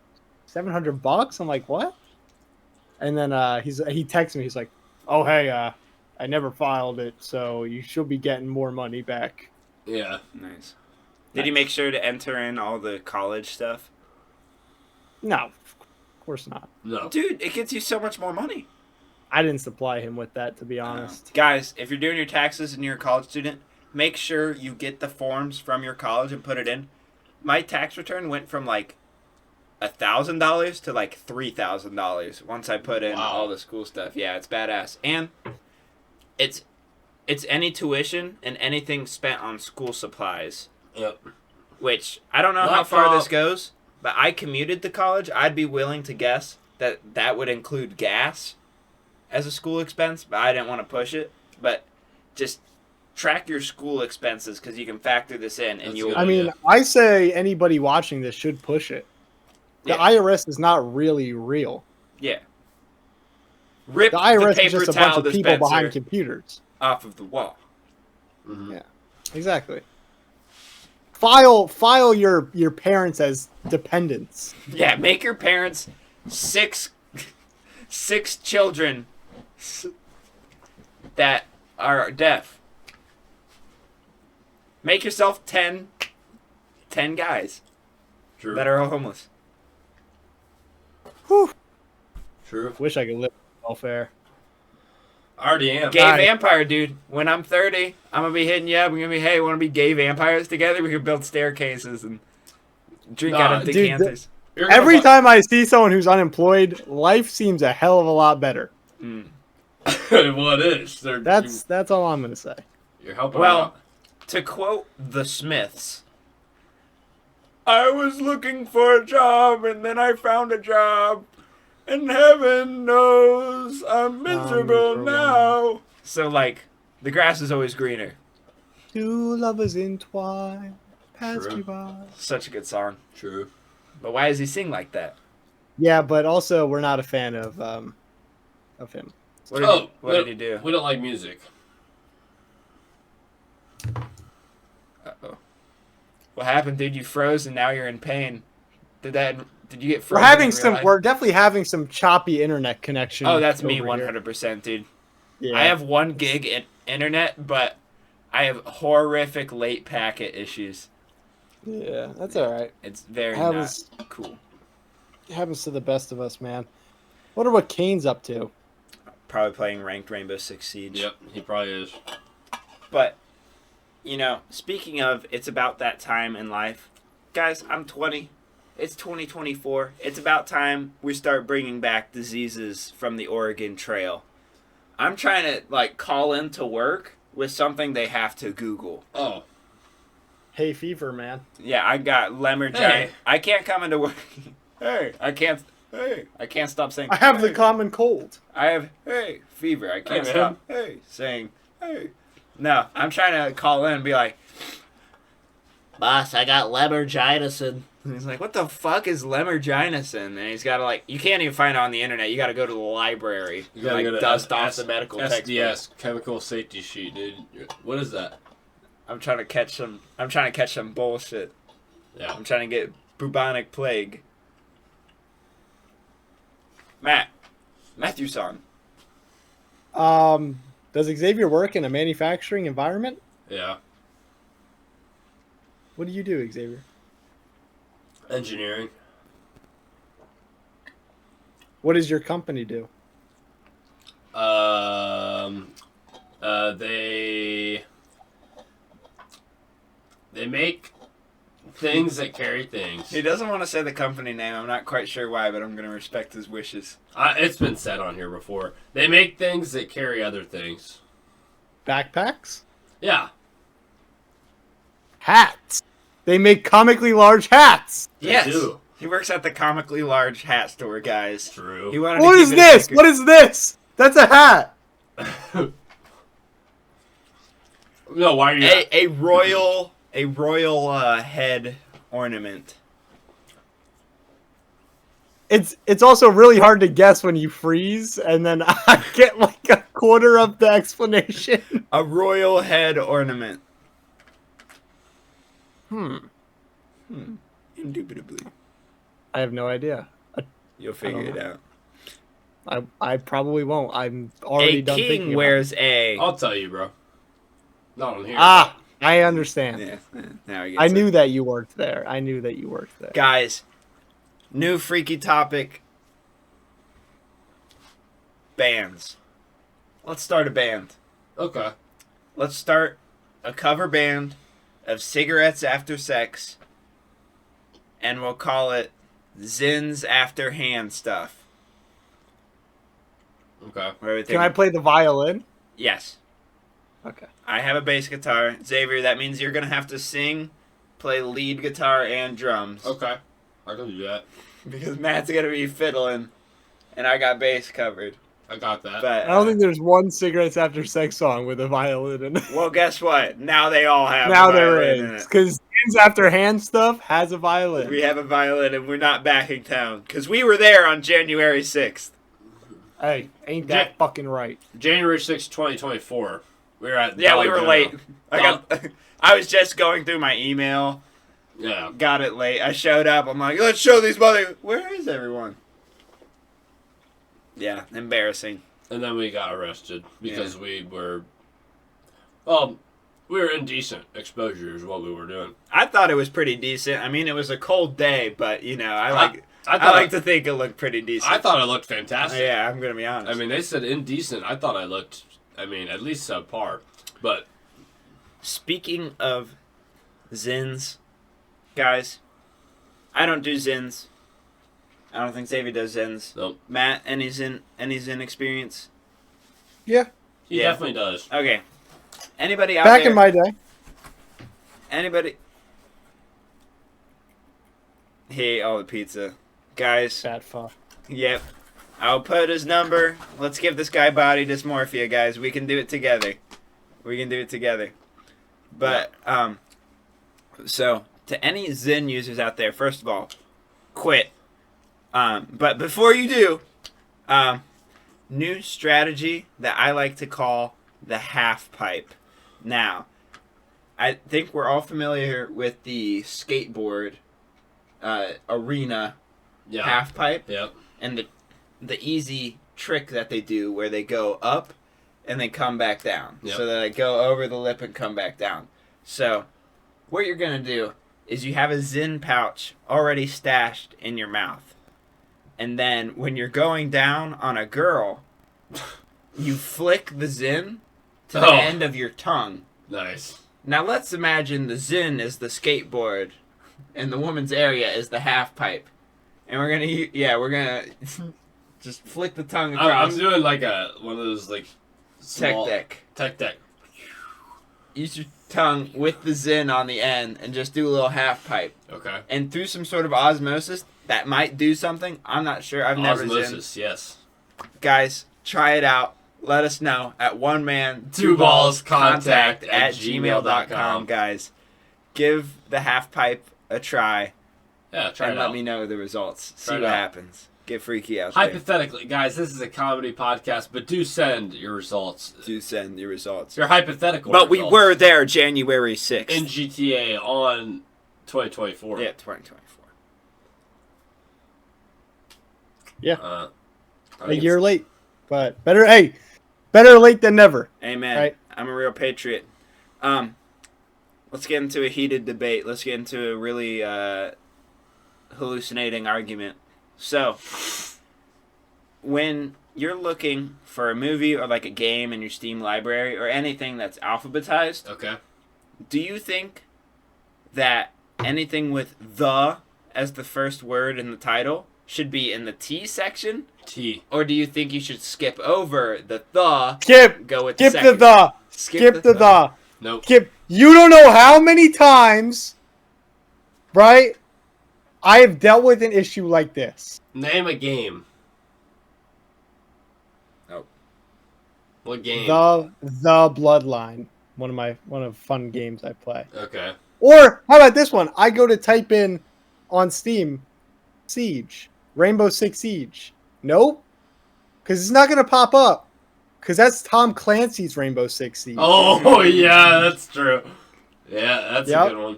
Speaker 4: $700. I'm like, what? And then he texts me. He's like, oh hey, I never filed it, so you should be getting more money back.
Speaker 3: Yeah.
Speaker 2: Nice. Did he make sure to enter in all the college stuff?
Speaker 4: No, of course not.
Speaker 3: No.
Speaker 2: Dude, it gets you so much more money.
Speaker 4: I didn't supply him with that, to be honest.
Speaker 2: Guys, if you're doing your taxes and you're a college student, make sure you get the forms from your college and put it in. My tax return went from like $1,000 to like $3,000 once I put in all the school stuff. Yeah, it's badass. And it's any tuition and anything spent on school supplies.
Speaker 3: Yep.
Speaker 2: Which I don't know how far this goes, but I commuted to college. I'd be willing to guess that would include gas as a school expense, but I didn't want to push it. But just track your school expenses because you can factor this in, and
Speaker 3: That's
Speaker 2: you'll.
Speaker 3: good.
Speaker 4: I mean, I say anybody watching this should push it. The
Speaker 2: Yeah.
Speaker 4: IRS is not really real.
Speaker 2: Yeah. Rip
Speaker 4: The IRS
Speaker 2: the
Speaker 4: is
Speaker 2: paper
Speaker 4: just a bunch
Speaker 2: towel
Speaker 4: of people behind
Speaker 2: dispenser
Speaker 4: computers.
Speaker 2: off of the wall.
Speaker 3: Mm-hmm.
Speaker 4: Yeah. Exactly. File your parents as dependents.
Speaker 2: Yeah, make your parents six children that are deaf. Make yourself 10 guys
Speaker 3: True.
Speaker 2: that are homeless.
Speaker 4: Whew.
Speaker 3: True.
Speaker 4: Wish I could live on welfare.
Speaker 3: I already am.
Speaker 2: Gay
Speaker 4: Alright.
Speaker 2: vampire, dude. When I'm 30, I'm gonna be hitting you up. We're gonna be, hey, want to be gay vampires together? We can build staircases and drink out of
Speaker 3: Dude,
Speaker 2: decanters.
Speaker 3: You're gonna
Speaker 4: Every
Speaker 3: fu-
Speaker 4: time I see someone who's unemployed, life seems a hell of a lot better.
Speaker 3: well, it is.
Speaker 4: That's all I'm gonna say.
Speaker 3: You're helping.
Speaker 2: Well,
Speaker 3: out.
Speaker 2: to quote the Smiths, I was looking for a job and then I found a job, and heaven knows I'm miserable now. So, like, the grass is always greener.
Speaker 4: Two lovers entwined, passed
Speaker 3: True.
Speaker 4: you by.
Speaker 2: Such a good song.
Speaker 3: True.
Speaker 2: But why does he sing like that?
Speaker 4: Yeah, but also we're not a fan of him.
Speaker 2: What did, what did he do?
Speaker 3: We don't like music.
Speaker 2: Uh-oh. What happened, dude? You froze and now you're in pain. Did you get
Speaker 4: We're
Speaker 2: frozen?
Speaker 4: having
Speaker 2: in real life?
Speaker 4: we're definitely having some choppy internet connection.
Speaker 2: Oh, that's me,
Speaker 4: over here.
Speaker 2: 100%, dude.
Speaker 4: Yeah.
Speaker 2: I have 1 gig internet, but I have horrific late packet issues.
Speaker 4: Yeah, that's all right.
Speaker 2: It's very
Speaker 4: Happens-
Speaker 2: not cool.
Speaker 4: It happens to the best of us, man. Wonder what Kane's up to.
Speaker 2: Probably playing ranked Rainbow Six Siege.
Speaker 3: Yep, he probably is.
Speaker 2: But, you know, speaking of, it's about that time in life. Guys, I'm 20. It's 2024. It's about time we start bringing back diseases from the Oregon Trail. I'm trying to, like, call into work with something they have to Google.
Speaker 3: Oh.
Speaker 4: Hay fever, man.
Speaker 2: Yeah, I got lemurgitis.
Speaker 3: Hey.
Speaker 2: I can't come into work. I can't stop saying.
Speaker 4: I have the
Speaker 2: "Hey."
Speaker 4: common cold.
Speaker 2: I have fever. I can't
Speaker 3: Hey,
Speaker 2: stop saying hey. No, I'm trying to call in and be like, boss, I got lemurgitis. And he's like, what the fuck is lemurgitis? And he's got to, like, you can't even find it on the internet. You got to go to the library.
Speaker 3: You gotta
Speaker 2: like,
Speaker 3: go to
Speaker 2: dust off the medical textbook.
Speaker 3: SDS, chemical safety sheet, dude. What is that?
Speaker 2: I'm trying to catch some bullshit.
Speaker 3: Yeah.
Speaker 2: I'm trying to get bubonic plague. Matthew-san.
Speaker 4: Does Xavier work in a manufacturing environment?
Speaker 3: Yeah.
Speaker 4: What do you do, Xavier?
Speaker 3: Engineering.
Speaker 4: What does your company do?
Speaker 3: They make things that carry things.
Speaker 2: He doesn't want to say the company name. I'm not quite sure why, but I'm going to respect his wishes.
Speaker 3: It's been said on here before. They make things that carry other things.
Speaker 4: Backpacks?
Speaker 3: Yeah.
Speaker 4: Hats. They make comically large hats.
Speaker 3: They
Speaker 2: Yes.
Speaker 3: do.
Speaker 2: He works at the comically large hat store, guys.
Speaker 3: True.
Speaker 2: He wanted
Speaker 4: What
Speaker 2: to
Speaker 4: is
Speaker 2: keep it a
Speaker 4: this?
Speaker 2: secret.
Speaker 4: What is this? That's a hat.
Speaker 3: No, why are you...
Speaker 2: a royal head ornament.
Speaker 4: It's also really hard to guess when you freeze, and then I get like a quarter of the explanation.
Speaker 2: A royal head ornament. Indubitably.
Speaker 4: I have no idea.
Speaker 2: You'll figure it out.
Speaker 4: I probably won't. I'm already
Speaker 2: A
Speaker 4: done thinking
Speaker 2: king
Speaker 4: about
Speaker 2: wears a...
Speaker 3: I'll tell you, bro. Not on here.
Speaker 4: Ah, I understand.
Speaker 2: Yeah, now he gets
Speaker 4: I
Speaker 2: it.
Speaker 4: knew that you worked there.
Speaker 2: Guys, new freaky topic. Bands. Let's start a band.
Speaker 3: Okay.
Speaker 2: Let's start a cover band of Cigarettes After Sex, and we'll call it Zins After Hand Stuff.
Speaker 3: Okay.
Speaker 2: What do we think?
Speaker 4: Can I play the violin?
Speaker 2: Yes.
Speaker 4: Okay.
Speaker 2: I have a bass guitar. Xavier, that means you're going to have to sing, play lead guitar, and drums.
Speaker 3: Okay. I can do that.
Speaker 2: Because Matt's going to be fiddling, and I got bass covered.
Speaker 3: I got that.
Speaker 2: But
Speaker 4: I don't think there's one Cigarettes After Sex song with a violin in it.
Speaker 2: well, guess what? Now they all have
Speaker 4: Now
Speaker 2: a
Speaker 4: there
Speaker 2: violin in
Speaker 4: is.
Speaker 2: it.
Speaker 4: Because Hands After Hand Stuff has a violin.
Speaker 2: We have a violin, and we're not backing down. Because we were there on January 6th.
Speaker 4: Hey, ain't that fucking right.
Speaker 3: January 6, 2024. We were at
Speaker 2: Yeah, we
Speaker 3: Dollar
Speaker 2: were late.
Speaker 3: General.
Speaker 2: I was just going through my email.
Speaker 3: Yeah.
Speaker 2: Got it late. I showed up. I'm like, let's show these mother. Where is everyone? Yeah, embarrassing.
Speaker 3: And then we got arrested because we were... Well, we were indecent exposure is what we were doing.
Speaker 2: I thought it was pretty decent. I mean, it was a cold day, but, you know, I
Speaker 3: thought
Speaker 2: like to think it looked pretty decent.
Speaker 3: I thought it looked fantastic.
Speaker 2: Yeah, I'm going to be honest.
Speaker 3: I mean, they said indecent. I thought I looked, at least subpar. But
Speaker 2: speaking of Zins, guys, I don't do Zins. I don't think Xavier does Zins.
Speaker 3: Nope.
Speaker 2: Matt, any Zin experience?
Speaker 4: Yeah.
Speaker 3: he
Speaker 2: Yeah.
Speaker 3: definitely does.
Speaker 2: Okay. Anybody out
Speaker 4: Back
Speaker 2: there?
Speaker 4: in my day.
Speaker 2: Anybody? He ate all the pizza. Guys,
Speaker 4: Fat fuck.
Speaker 2: yep. I'll put his number. Let's give this guy body dysmorphia, guys. We can do it together. But, so, to any Zen users out there, first of all, quit. But before you do, new strategy that I like to call the half pipe. Now, I think we're all familiar with the skateboard arena half pipe.
Speaker 3: Yep.
Speaker 2: And the easy trick that they do where they go up and then come back down.
Speaker 3: Yep.
Speaker 2: So that they go over the lip and come back down. So what you're going to do is you have a Zyn pouch already stashed in your mouth. And then when you're going down on a girl, you flick the Zyn to the end of your tongue.
Speaker 3: Nice.
Speaker 2: Now let's imagine the Zyn is the skateboard and the woman's area is the half pipe. And we're gonna just flick the tongue across.
Speaker 3: I'm doing like one of those like small
Speaker 2: Tech
Speaker 3: deck.
Speaker 2: Use your tongue with the Zyn on the end and just do a little half pipe.
Speaker 3: Okay.
Speaker 2: And through some sort of osmosis, that might do something. I'm not sure. I've never
Speaker 3: Osmosis, yes.
Speaker 2: Guys, try it out. Let us know at
Speaker 3: oneballscontact@gmail.com.
Speaker 2: Guys, give the half pipe a try.
Speaker 3: Yeah, try
Speaker 2: and
Speaker 3: it
Speaker 2: let
Speaker 3: out.
Speaker 2: me know the results.
Speaker 3: Try
Speaker 2: See
Speaker 3: it
Speaker 2: what
Speaker 3: out.
Speaker 2: happens. Get freaky out there.
Speaker 3: Hypothetically, guys, this is a comedy podcast, but do send your results.
Speaker 2: Do send your results.
Speaker 3: Your hypothetical
Speaker 2: But we
Speaker 3: results
Speaker 2: were there January 6th.
Speaker 3: in GTA on 2024.
Speaker 2: Yeah, 2024.
Speaker 4: Yeah.
Speaker 3: I
Speaker 4: A
Speaker 3: think
Speaker 4: year late, but better late than never.
Speaker 2: Amen.
Speaker 4: Right.
Speaker 2: I'm a real patriot. Let's get into a heated debate. Let's get into a really hallucinating argument. So, when you're looking for a movie or like a game in your Steam library or anything that's alphabetized,
Speaker 3: Okay.
Speaker 2: do you think that anything with the as the first word in the title should be in the T section?
Speaker 3: T.
Speaker 2: Or do you think you should skip over the go with
Speaker 4: Skip
Speaker 2: the
Speaker 4: the
Speaker 2: second?
Speaker 4: the. Skip the.
Speaker 3: Nope.
Speaker 4: Skip. You don't know how many times, right? I have dealt with an issue like this.
Speaker 3: Name a game.
Speaker 2: Nope.
Speaker 3: What game?
Speaker 4: The Bloodline. One of fun games I play.
Speaker 3: Okay.
Speaker 4: Or how about this one? I go to type in on Steam Siege. Rainbow Six Siege. Nope. Because it's not going to pop up. Because that's Tom Clancy's Rainbow Six Siege.
Speaker 3: Oh yeah, that's true. Yeah, that's
Speaker 4: Yep.
Speaker 3: a good one.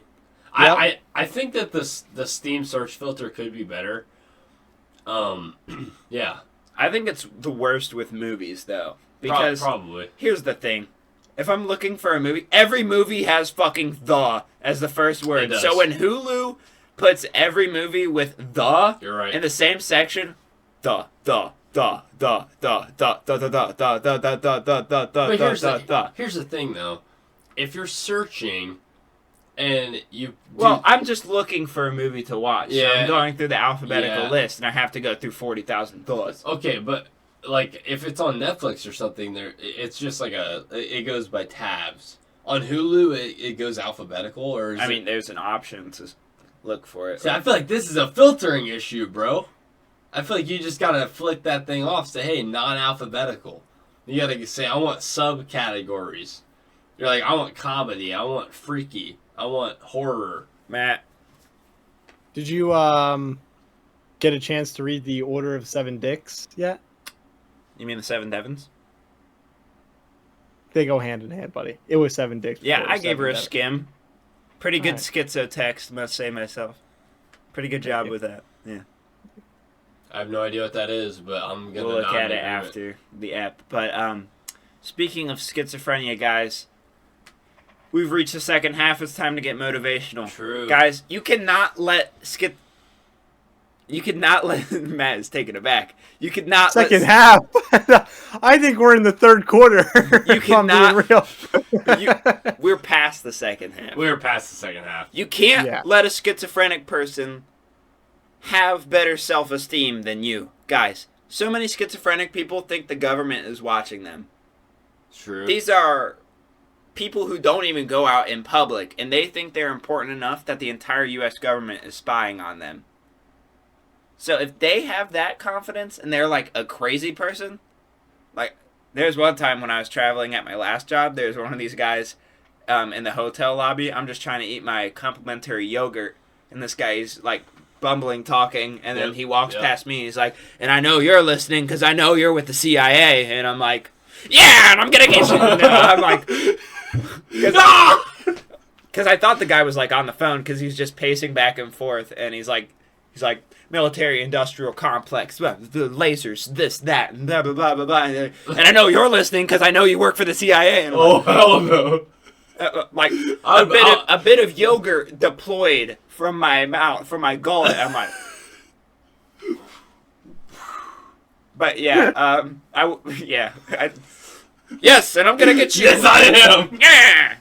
Speaker 4: Yep.
Speaker 3: I think that the Steam search filter could be better. Yeah.
Speaker 2: I think it's the worst with movies, though. Because
Speaker 3: Probably.
Speaker 2: here's the thing. If I'm looking for a movie, every movie has fucking the as the first
Speaker 3: It
Speaker 2: word.
Speaker 3: does.
Speaker 2: So when Hulu puts every movie with the
Speaker 3: You're right.
Speaker 2: in the same section, the.
Speaker 3: But here's the thing, though. If you're searching and you
Speaker 2: Well, I'm just looking for a movie to watch. So
Speaker 3: Yeah.
Speaker 2: I'm going through the alphabetical
Speaker 3: Yeah.
Speaker 2: list, and I have to go through 40,000 thoughts.
Speaker 3: okay, but like if it's on Netflix or something, it's just like it goes by tabs. On Hulu, it goes alphabetical, or is
Speaker 2: I
Speaker 3: it-
Speaker 2: mean, there's an option to look for it.
Speaker 3: See, I feel like this is a filtering issue, bro. I feel like you just gotta flick that thing off. Say, hey, non-alphabetical. You gotta say, I want subcategories. You're like, I want comedy. I want freaky. I want horror.
Speaker 2: Matt,
Speaker 4: Did you get a chance to read the Order of Seven Dicks yet?
Speaker 2: you mean the Seven Heavens?
Speaker 4: They go hand in hand, buddy. It was Seven Dicks.
Speaker 2: Yeah,
Speaker 4: before it
Speaker 2: I
Speaker 4: was
Speaker 2: gave her a
Speaker 4: Seven Dicks.
Speaker 2: skim. Pretty good
Speaker 4: Alright.
Speaker 2: schizo text, must say myself. Pretty good job with that. Yeah.
Speaker 3: I have no idea what that is, but I'm gonna
Speaker 2: We'll look
Speaker 3: nod
Speaker 2: at
Speaker 3: in
Speaker 2: it
Speaker 3: agreement.
Speaker 2: after the app. But speaking of schizophrenia, guys, we've reached the second half. It's time to get motivational.
Speaker 3: True.
Speaker 2: Guys, you cannot let Matt is taken aback. You could not
Speaker 4: Second half. I think we're in the third quarter.
Speaker 2: You
Speaker 4: if I'm being
Speaker 2: cannot-
Speaker 4: real.
Speaker 2: We're past the second half.
Speaker 3: We're past the second half.
Speaker 2: You can't
Speaker 4: Yeah.
Speaker 2: let a schizophrenic person have better self-esteem than you. Guys, so many schizophrenic people think the government is watching them.
Speaker 3: True.
Speaker 2: These are people who don't even go out in public, and they think they're important enough that the entire U.S. government is spying on them. So if they have that confidence and they're like a crazy person, like there's one time when I was traveling at my last job, there's one of these guys in the hotel lobby. I'm just trying to eat my complimentary yogurt, and this guy is like bumbling talking, and then
Speaker 3: Yep,
Speaker 2: he walks
Speaker 3: yep.
Speaker 2: past me. He's like, and I know you're listening because I know you're with the CIA. And I'm like, yeah, and I'm gonna get you. No, I'm like, because I thought the guy was like on the phone because he's just pacing back and forth, and he's like, military industrial complex, the lasers, this, that, and blah blah blah blah blah. And I know you're listening because I know you work for the CIA. And I'm
Speaker 3: Oh
Speaker 2: like,
Speaker 3: hell no!
Speaker 2: like a bit of yogurt deployed from my mouth, from my gullet. I'm like, but yeah, yes, and I'm gonna get you.
Speaker 3: Yes, I am.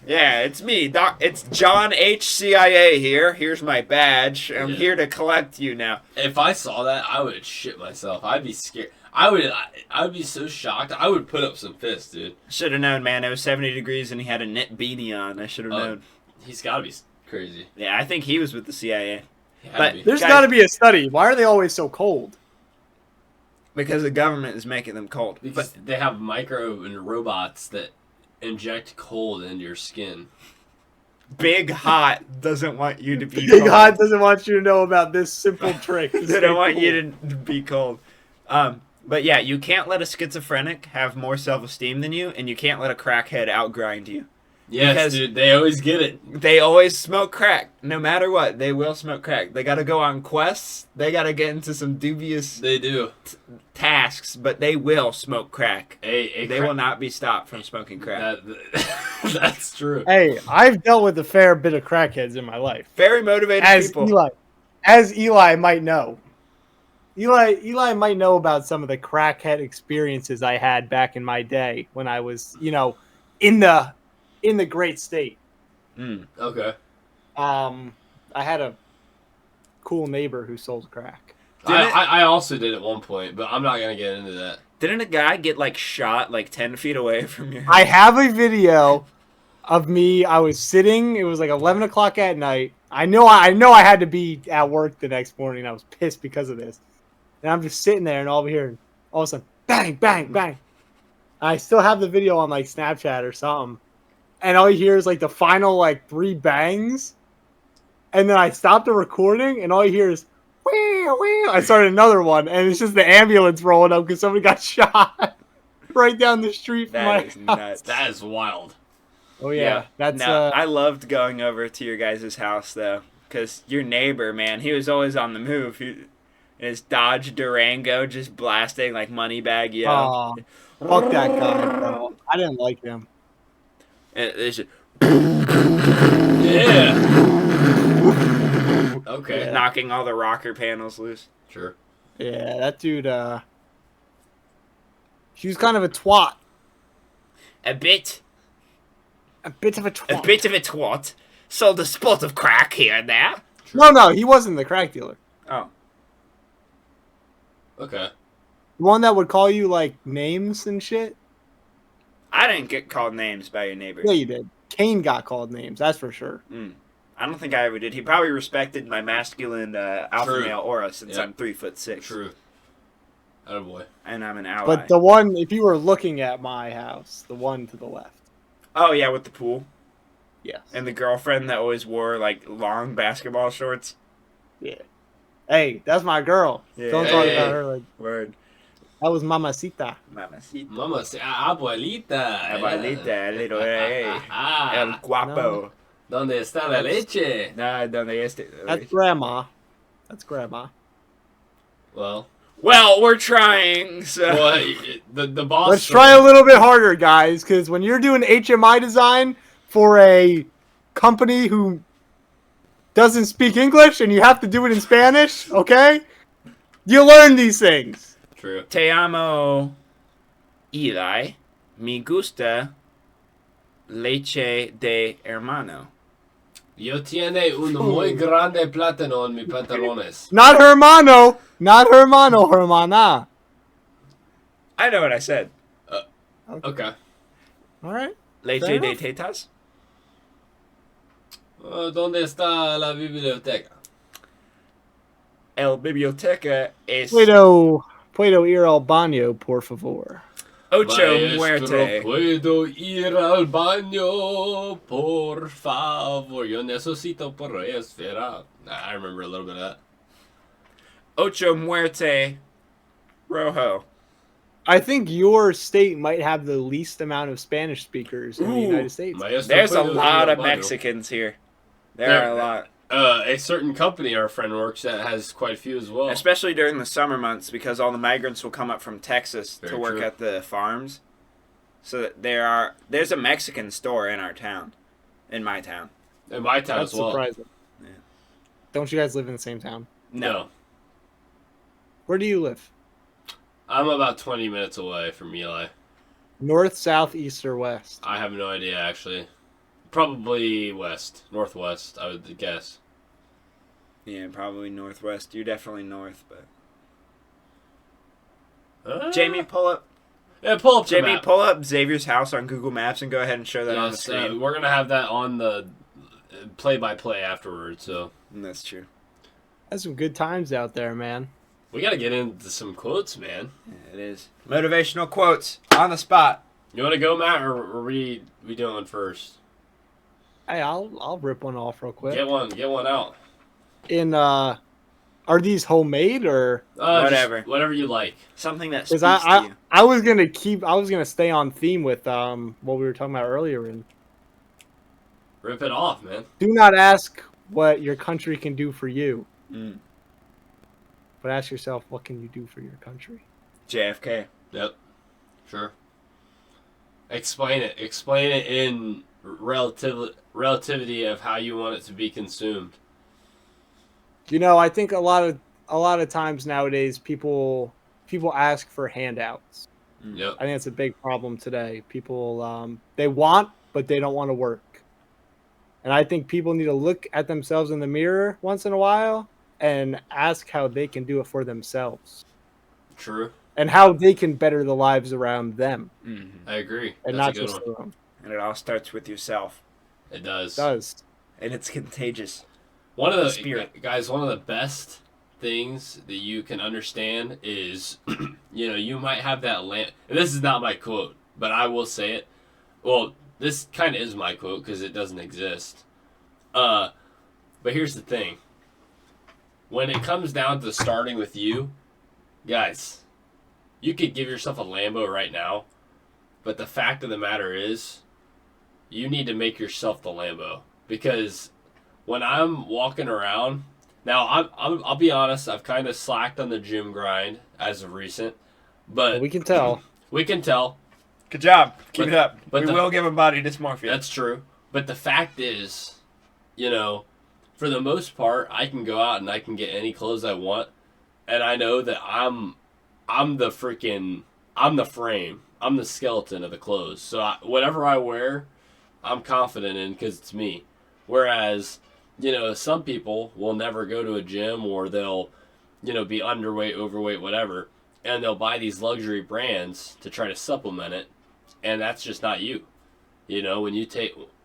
Speaker 2: Yeah, it's me, Doc. It's John H. CIA here. Here's my badge. I'm
Speaker 3: Yeah.
Speaker 2: here to collect you now.
Speaker 3: If I saw that, I would shit myself. I'd be scared. I would be so shocked. I would put up some fists, dude.
Speaker 2: Should have known, man. It was 70 degrees and he had a knit beanie on. I should have known.
Speaker 3: He's got to be crazy.
Speaker 2: Yeah, I think he was with the CIA.
Speaker 3: He had
Speaker 2: But-
Speaker 3: to be.
Speaker 4: There's
Speaker 2: Guys-
Speaker 4: got to be a study. Why are they always so cold?
Speaker 2: Because the government is making them cold.
Speaker 3: Because they have micro and robots that inject cold into your skin.
Speaker 2: Big Hot doesn't want you to be
Speaker 4: Big
Speaker 2: cold.
Speaker 4: Hot doesn't want you to know about this simple trick.
Speaker 2: They don't want you to be cold. But yeah, you can't let a schizophrenic have more self-esteem than you, and you can't let a crackhead outgrind you.
Speaker 3: Yes,
Speaker 2: Because-
Speaker 3: dude. They always get it.
Speaker 2: They always smoke crack. No matter what, they will smoke crack. They gotta go on quests. They gotta get into some dubious
Speaker 3: They do.
Speaker 2: tasks, but they will smoke crack.
Speaker 3: They
Speaker 2: They will not be stopped from smoking crack.
Speaker 3: That's true.
Speaker 4: Hey, I've dealt with a fair bit of crackheads in my life.
Speaker 2: Very motivated
Speaker 4: As
Speaker 2: people.
Speaker 4: Eli might know. Eli might know about some of the crackhead experiences I had back in my day when I was, in the great state.
Speaker 2: Mm.
Speaker 3: Okay.
Speaker 4: I had a cool neighbor who sold crack.
Speaker 3: I also did at one point, but I'm not gonna get into that.
Speaker 2: Didn't a guy get shot 10 feet away from your?
Speaker 4: I have a video of me. I was sitting. It was like 11 o'clock at night. I know I had to be at work the next morning. I was pissed because of this. And I'm just sitting there, and all of a sudden, bang, bang, bang. I still have the video on Snapchat or something. And all you hear is the final 3 bangs. And then I stopped the recording, and all you hear is wee, wee. I started another one, and it's just the ambulance rolling up because somebody got shot right down the street from my
Speaker 2: That is
Speaker 4: house.
Speaker 2: nuts.
Speaker 3: That is wild.
Speaker 4: Oh yeah, that's
Speaker 2: No, I loved going over to your guys' house though, because your neighbor, man, he was always on the move. He, in his Dodge Durango, just blasting Moneybag Yo.
Speaker 4: oh, fuck that guy, bro. I didn't like him.
Speaker 2: It's just
Speaker 3: Yeah. Okay.
Speaker 2: knocking all the rocker panels loose.
Speaker 3: Sure.
Speaker 4: Yeah, that dude. He was kind of a twat.
Speaker 2: A bit
Speaker 4: A bit of a twat.
Speaker 2: of a twat. Sold a spot of crack here and there.
Speaker 4: No, he wasn't the crack dealer.
Speaker 2: Oh,
Speaker 3: Okay.
Speaker 4: The one that would call you names and shit.
Speaker 2: I didn't get called names by your neighbor.
Speaker 4: Yeah, you did. Kane got called names. That's for sure.
Speaker 2: I don't think I ever did. He probably respected my masculine alpha
Speaker 3: True.
Speaker 2: male aura since
Speaker 3: Yeah.
Speaker 2: I'm 3'6".
Speaker 3: True. Attaboy.
Speaker 2: And I'm an ally.
Speaker 4: But the one, if you were looking at my house, the one to the left.
Speaker 2: Oh yeah, with the pool
Speaker 4: Yes.
Speaker 2: and the girlfriend that always wore long basketball shorts.
Speaker 4: Yeah. Hey, that's my girl.
Speaker 2: Yeah.
Speaker 4: Don't talk
Speaker 3: Hey.
Speaker 4: about her
Speaker 2: Word.
Speaker 4: that was Mamacita.
Speaker 2: Mamacita.
Speaker 3: Mama say abuelita.
Speaker 2: Abuelita, little el guapo.
Speaker 3: ¿Dónde está la leche?
Speaker 2: Nah, donde este.
Speaker 4: That's grandma. That's grandma.
Speaker 3: Well,
Speaker 2: Well, we're trying. So.
Speaker 3: the boss.
Speaker 4: Let's try a little bit harder, guys, because when you're doing HMI design for a company who doesn't speak English and you have to do it in Spanish, okay? You learn these things.
Speaker 3: True.
Speaker 2: Te amo, Eli. Me gusta leche de hermano.
Speaker 3: Yo tiene un muy grande plátano en mis pantalones.
Speaker 4: Not hermano. Not hermano, hermana.
Speaker 2: I know what I said.
Speaker 3: Okay.
Speaker 4: All right.
Speaker 2: Leche
Speaker 4: Fair
Speaker 2: de
Speaker 4: enough.
Speaker 2: tetas.
Speaker 3: ¿Dónde está la biblioteca?
Speaker 2: El biblioteca es
Speaker 4: Puedo ir al baño, por favor.
Speaker 2: ocho
Speaker 3: Maestro,
Speaker 2: muerte.
Speaker 3: puedo ir al baño, por favor. Yo necesito por respirar. I remember a little bit of that.
Speaker 2: Ocho Muerte Rojo.
Speaker 4: I think your state might have the least amount of Spanish speakers in the
Speaker 2: Ooh.
Speaker 4: United States.
Speaker 2: There's a lot of Mexicans here. There are a lot.
Speaker 3: A certain company our friend works at has quite a few as well.
Speaker 2: Especially during the summer months, because all the migrants will come up from Texas
Speaker 3: Very
Speaker 2: to work
Speaker 3: true.
Speaker 2: at the farms. So that there's a Mexican store in our town, in my town.
Speaker 3: In my town
Speaker 4: That's
Speaker 3: as well.
Speaker 4: surprising.
Speaker 2: Yeah.
Speaker 4: Don't you guys live in the same town?
Speaker 3: No.
Speaker 4: Where do you live?
Speaker 3: I'm about 20 minutes away from Eli.
Speaker 4: North, south, east, or west?
Speaker 3: I have no idea, actually. Probably west. Northwest, I would guess.
Speaker 2: Yeah, probably northwest. You're definitely north, but Jamie, pull up.
Speaker 3: Yeah, pull up the
Speaker 2: Jamie,
Speaker 3: map.
Speaker 2: pull up Xavier's house on Google Maps and go ahead and show that on the
Speaker 3: Yes,
Speaker 2: screen.
Speaker 3: we're going to have that on the play-by-play afterwards, so...
Speaker 2: That's true.
Speaker 3: Mm.
Speaker 4: That's some good times out there, man.
Speaker 3: We got to get into some quotes, man.
Speaker 2: Yeah, it is. Motivational quotes on the spot.
Speaker 3: You want to go, Matt, or are we doing first?
Speaker 4: Hey, I'll rip one off real quick.
Speaker 3: Get one out.
Speaker 4: Are these homemade or?
Speaker 2: Whatever.
Speaker 3: Just whatever you like.
Speaker 2: Something that
Speaker 4: Because
Speaker 2: speaks to you.
Speaker 4: I was gonna stay on theme with what we were talking about earlier, and
Speaker 3: Rip it off, man.
Speaker 4: do not ask what your country can do for you, but ask yourself what can you do for your country.
Speaker 2: JFK.
Speaker 3: Yep. Sure. Explain it. Explain it in relativity of how you want it to be consumed.
Speaker 4: You know, I think a lot of times nowadays people ask for handouts.
Speaker 3: Yep.
Speaker 4: I think that's a big problem today. People they want, but they don't want to work. And I think people need to look at themselves in the mirror once in a while and ask how they can do it for themselves
Speaker 3: True.
Speaker 4: and how they can better the lives around them
Speaker 3: I agree.
Speaker 4: and
Speaker 3: That's
Speaker 4: not
Speaker 3: a good
Speaker 4: just
Speaker 3: one.
Speaker 4: their own.
Speaker 2: And it all starts with yourself.
Speaker 3: It does.
Speaker 4: It does.
Speaker 2: And it's contagious.
Speaker 3: One of the
Speaker 2: Spirit.
Speaker 3: guys, one of the best things that you can understand is, you might have that lamp. And this is not my quote, but I will say it. Well, this kind of is my quote because it doesn't exist. But here's the thing. When it comes down to starting with you, guys, you could give yourself a Lambo right now, but the fact of the matter is, you need to make yourself the Lambo. Because when I'm walking around, now I'll be honest, I've kind of slacked on the gym grind as of recent, but
Speaker 4: We can tell.
Speaker 3: we can tell.
Speaker 2: Good job. Keep
Speaker 3: But-
Speaker 2: it up.
Speaker 3: but
Speaker 2: We
Speaker 3: the-
Speaker 2: will give him body dysmorphia.
Speaker 3: That's true. But the fact is, for the most part, I can go out and I can get any clothes I want, and I know that I'm the frame, I'm the skeleton of the clothes. So whatever I wear, I'm confident in because it's me. Whereas, some people will never go to a gym or they'll, be underweight, overweight, whatever, and they'll buy these luxury brands to try to supplement it, and that's just not you. When you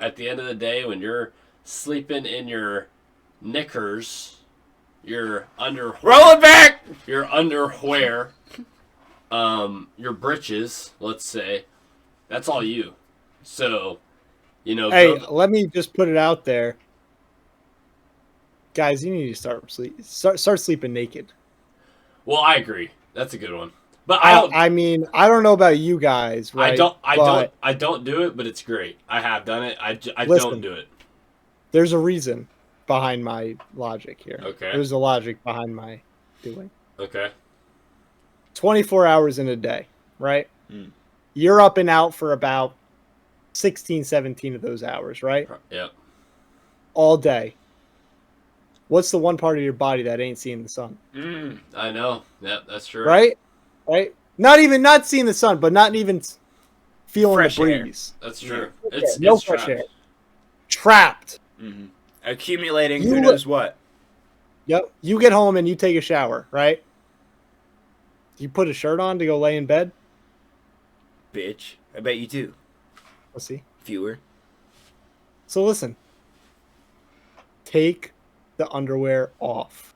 Speaker 3: at the end of the day, when you're sleeping in your knickers, your underwear,
Speaker 2: Roll it back!
Speaker 3: your underwear, your britches, let's say, that's all you. So,
Speaker 4: Hey, let me just put it out there. Guys, you need to start sleeping naked.
Speaker 3: well, I agree. That's a good one. But I don't.
Speaker 4: I mean, I don't know about you guys, right?
Speaker 3: I don't do it, but it's great. I have done it. I
Speaker 4: Listen.
Speaker 3: don't do it.
Speaker 4: There's a reason behind my logic here.
Speaker 3: Okay.
Speaker 4: There's a logic behind my doing.
Speaker 3: Okay.
Speaker 4: 24 hours in a day, right?
Speaker 2: Mm.
Speaker 4: You're up and out for about 16, 17 of those hours, right?
Speaker 3: Yep.
Speaker 4: All day. What's the one part of your body that ain't seeing the sun?
Speaker 3: I know. Yep, that's true.
Speaker 4: Right? Not seeing the sun, but not even feeling
Speaker 2: Fresh
Speaker 4: the
Speaker 2: air.
Speaker 4: breeze.
Speaker 3: That's true.
Speaker 4: Yeah.
Speaker 3: It's
Speaker 4: No
Speaker 3: it's
Speaker 4: fresh
Speaker 3: trapped.
Speaker 4: air. Trapped.
Speaker 2: Mm-hmm. Accumulating
Speaker 4: You
Speaker 2: who
Speaker 4: look-
Speaker 2: knows what.
Speaker 4: Yep. You get home and you take a shower, right? You put a shirt on to go lay in bed.
Speaker 2: Bitch. I bet you do.
Speaker 4: Let's see.
Speaker 2: Viewer.
Speaker 4: So listen. Take the underwear off.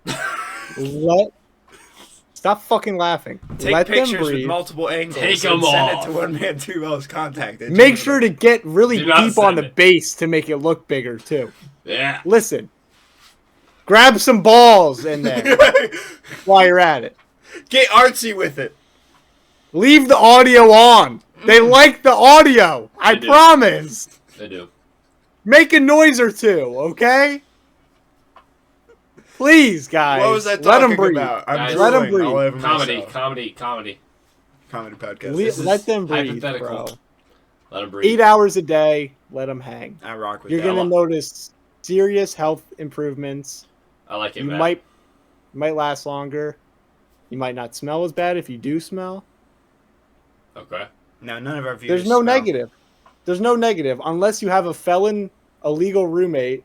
Speaker 4: Stop fucking laughing.
Speaker 2: Take
Speaker 4: Let them
Speaker 2: pictures with
Speaker 4: breathe.
Speaker 2: multiple angles
Speaker 3: Take
Speaker 2: and
Speaker 3: 'em
Speaker 2: send
Speaker 3: off.
Speaker 2: it to One Man Two Wells contact.
Speaker 4: Make sure to get really
Speaker 3: Do not
Speaker 4: deep on
Speaker 3: send
Speaker 4: the
Speaker 3: it.
Speaker 4: base to make it look bigger too.
Speaker 3: Yeah.
Speaker 4: Listen. Grab some balls in there while you're at it.
Speaker 2: Get artsy with it.
Speaker 4: Leave the audio on. They like the audio. I
Speaker 3: do.
Speaker 4: promise.
Speaker 3: They do.
Speaker 4: Make a noise or two, okay? Please, guys.
Speaker 2: What was I
Speaker 4: Let
Speaker 2: talking
Speaker 4: them breathe.
Speaker 2: about? I'm
Speaker 3: Guys,
Speaker 4: let 'em
Speaker 2: drooling
Speaker 4: breathe.
Speaker 2: all over
Speaker 3: Comedy,
Speaker 2: myself.
Speaker 3: comedy.
Speaker 2: Comedy podcast.
Speaker 3: This is
Speaker 4: Let them breathe,
Speaker 3: hypothetical.
Speaker 4: bro.
Speaker 3: Let them breathe.
Speaker 4: 8 hours a day. Let them hang.
Speaker 2: I rock with
Speaker 4: You're
Speaker 2: that.
Speaker 4: gonna notice serious health improvements.
Speaker 3: I like it,
Speaker 4: You
Speaker 3: man.
Speaker 4: might last longer. You might not smell as bad if you do smell.
Speaker 3: Okay.
Speaker 2: No, none of our viewers.
Speaker 4: There's no
Speaker 2: smell.
Speaker 4: negative. There's no negative unless you have a felon, illegal roommate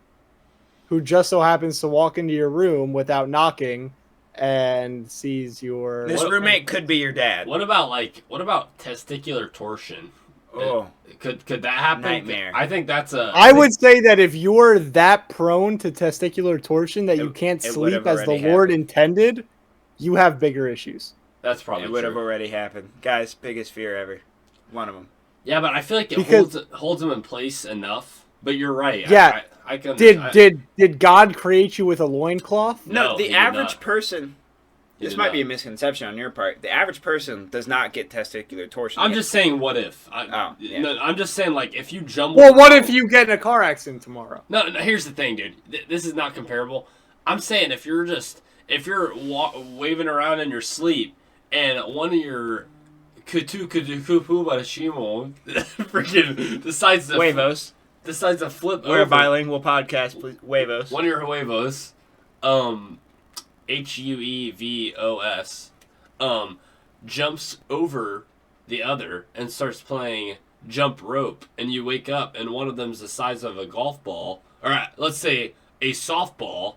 Speaker 4: who just so happens to walk into your room without knocking and sees your.
Speaker 2: This roommate could be your dad.
Speaker 3: What about testicular torsion?
Speaker 2: Oh,
Speaker 3: Could that happen?
Speaker 2: Nightmare.
Speaker 3: I think that's a.
Speaker 4: I would say that if you're that prone to testicular torsion that you
Speaker 2: It-
Speaker 4: can't
Speaker 2: it would
Speaker 4: sleep
Speaker 2: have
Speaker 4: as the
Speaker 2: already
Speaker 4: Lord
Speaker 2: happened.
Speaker 4: intended, you have bigger issues.
Speaker 3: That's probably
Speaker 2: it would have
Speaker 3: true.
Speaker 2: already happened, guys. Biggest fear ever. One of them.
Speaker 3: Yeah, but I feel like it
Speaker 4: Because-
Speaker 3: holds them in place enough. But you're right.
Speaker 4: Yeah.
Speaker 3: I can.
Speaker 4: Did God create you with a loincloth?
Speaker 2: No,
Speaker 3: No, he
Speaker 2: the
Speaker 3: did
Speaker 2: average
Speaker 3: not.
Speaker 2: person.
Speaker 3: He
Speaker 2: This
Speaker 3: did
Speaker 2: might
Speaker 3: not.
Speaker 2: be a misconception on your part. The average person does not get testicular torsion.
Speaker 3: I'm
Speaker 2: yet.
Speaker 3: just saying, what if?
Speaker 2: Yeah.
Speaker 3: No, I'm just saying, like, if you jumble.
Speaker 4: Well, what
Speaker 3: around-
Speaker 4: if you get in a car accident tomorrow?
Speaker 3: No, here's the thing, dude. This is not comparable. I'm saying if you're waving around in your sleep and one of your kupu barashimo freaking decides to flip
Speaker 2: We're a
Speaker 3: over
Speaker 2: bilingual podcast, please. Huevos.
Speaker 3: one of your huevos, Huevos, jumps over the other and starts playing jump rope, and you wake up and one of them's the size of a golf ball, or let's say a softball,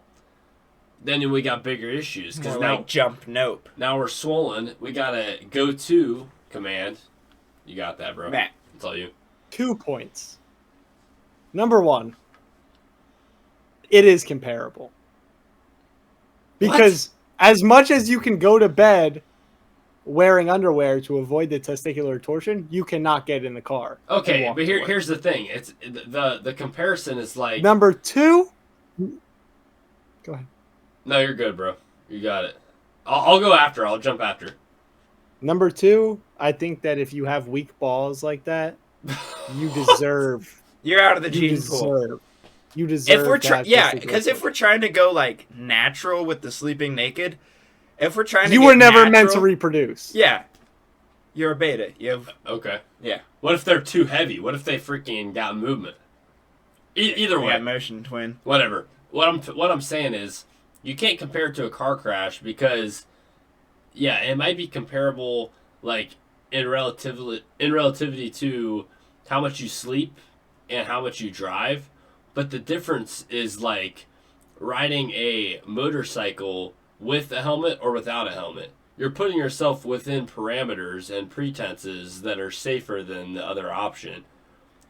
Speaker 3: then we got bigger issues because
Speaker 2: More
Speaker 3: now
Speaker 2: like jump nope.
Speaker 3: now we're swollen. We got a go-to command. You got that, bro.
Speaker 2: Matt.
Speaker 3: That's all you.
Speaker 4: 2 points. Number one, it is comparable. Because as much as you can go to bed wearing underwear to avoid the testicular torsion, you cannot get in the car. and
Speaker 3: Okay,
Speaker 4: walk
Speaker 3: but
Speaker 4: to work.
Speaker 3: here's the thing. It's the comparison is like.
Speaker 4: Number two. Go ahead.
Speaker 3: No, you're good, bro. You got it. I'll go after. I'll jump after.
Speaker 4: Number two, I think that if you have weak balls like that, you deserve.
Speaker 2: You're out of the
Speaker 4: You
Speaker 2: gene pool.
Speaker 4: deserve. You deserve.
Speaker 2: If we're
Speaker 4: to have
Speaker 2: because
Speaker 4: testicular
Speaker 2: if we're trying to go like natural with the sleeping naked, if we're trying to
Speaker 4: you
Speaker 2: get
Speaker 4: were never meant to
Speaker 2: natural-
Speaker 4: reproduce.
Speaker 2: Yeah, you're a beta. You have
Speaker 3: Okay.
Speaker 2: yeah.
Speaker 3: What if they're too heavy? What if they freaking got movement? Either
Speaker 2: We
Speaker 3: way,
Speaker 2: got motion twin.
Speaker 3: whatever. What I'm saying is, you can't compare it to a car crash because, yeah, it might be comparable, like in relativity to how much you sleep and how much you drive, but the difference is like riding a motorcycle with a helmet or without a helmet. You're putting yourself within parameters and pretenses that are safer than the other option.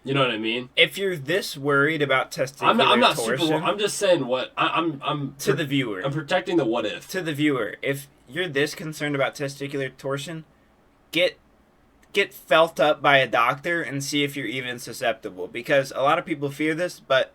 Speaker 3: You know what I mean?
Speaker 2: If you're this worried about testicular
Speaker 3: I'm not
Speaker 2: torsion,
Speaker 3: super. I'm just saying what I'm
Speaker 2: to the viewer.
Speaker 3: I'm protecting the what if.
Speaker 2: To the viewer, if you're this concerned about testicular torsion, get felt up by a doctor and see if you're even susceptible. Because a lot of people fear this, but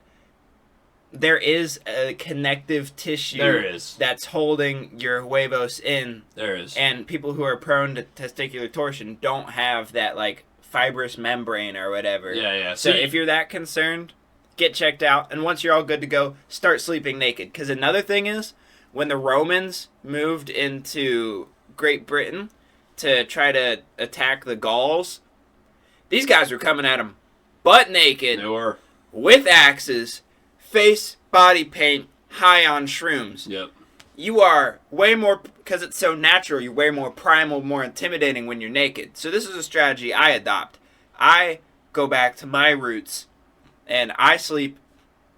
Speaker 2: there is a connective tissue
Speaker 3: There is.
Speaker 2: that's holding your huevos in,
Speaker 3: There is.
Speaker 2: and people who are prone to testicular torsion don't have that like fibrous membrane or whatever.
Speaker 3: Yeah.
Speaker 2: So
Speaker 3: See,
Speaker 2: if you're that concerned, get checked out, and once you're all good to go, start sleeping naked. Because another thing is, when the Romans moved into Great Britain to try to attack the Gauls, these guys were coming at them butt naked,
Speaker 3: they were.
Speaker 2: with axes, face, body paint, high on shrooms.
Speaker 3: Yep.
Speaker 2: You are way more, because it's so natural, you're way more primal, more intimidating when you're naked. So this is a strategy I adopt. I go back to my roots, and I sleep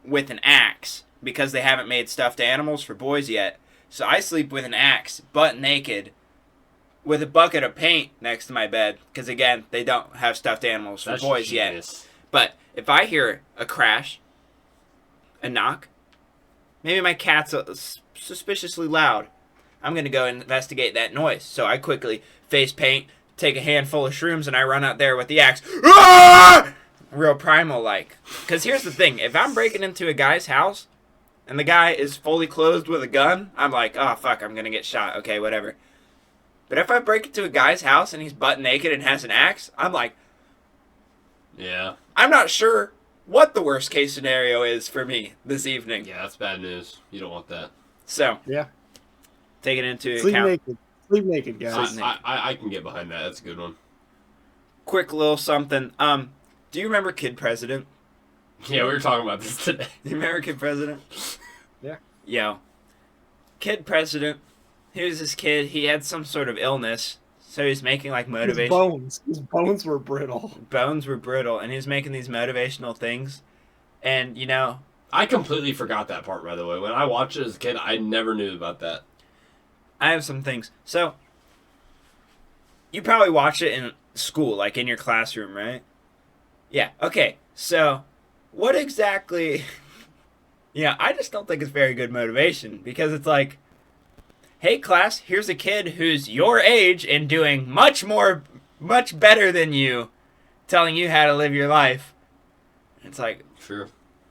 Speaker 2: with an axe, because they haven't made stuffed animals for boys yet. So I sleep with an axe, butt naked, with a bucket of paint next to my bed, because again, they don't have stuffed animals for
Speaker 3: That's
Speaker 2: boys
Speaker 3: genius.
Speaker 2: yet. But if I hear a crash, a knock, maybe my cat's suspiciously loud, I'm going to go investigate that noise. So I quickly face paint, take a handful of shrooms, and I run out there with the axe. Ah! Real primal like. Because here's the thing. If I'm breaking into a guy's house, and the guy is fully clothed with a gun, I'm like, oh, fuck, I'm going to get shot. Okay, whatever. But if I break into a guy's house and he's butt naked and has an axe, I'm like,
Speaker 3: Yeah.
Speaker 2: I'm not sure what the worst case scenario is for me this evening.
Speaker 3: Yeah, that's bad news. You don't want that.
Speaker 2: So,
Speaker 4: Yeah.
Speaker 2: take it into
Speaker 4: Sleep
Speaker 2: account.
Speaker 4: naked. Sleep naked, guys.
Speaker 3: I can get behind that. That's a good one.
Speaker 2: Quick little something. Do you remember Kid President?
Speaker 3: Yeah, we were talking about this today.
Speaker 2: Do you remember Kid President?
Speaker 4: Yeah.
Speaker 2: Yo. Kid President. Here's this kid. He had some sort of illness. So he's making like motivation.
Speaker 4: His bones were brittle.
Speaker 2: Bones were brittle. And he was making these motivational things. And, you know,
Speaker 3: I completely forgot that part, by the way. When I watched it as a kid, I never knew about that.
Speaker 2: I have some things. So, you probably watch it in school, like in your classroom, right? Yeah. Okay. So, what exactly... Yeah, I just don't think it's very good motivation. Because it's like, hey, class, here's a kid who's your age and doing much better than you, telling you how to live your life. It's like,
Speaker 3: True.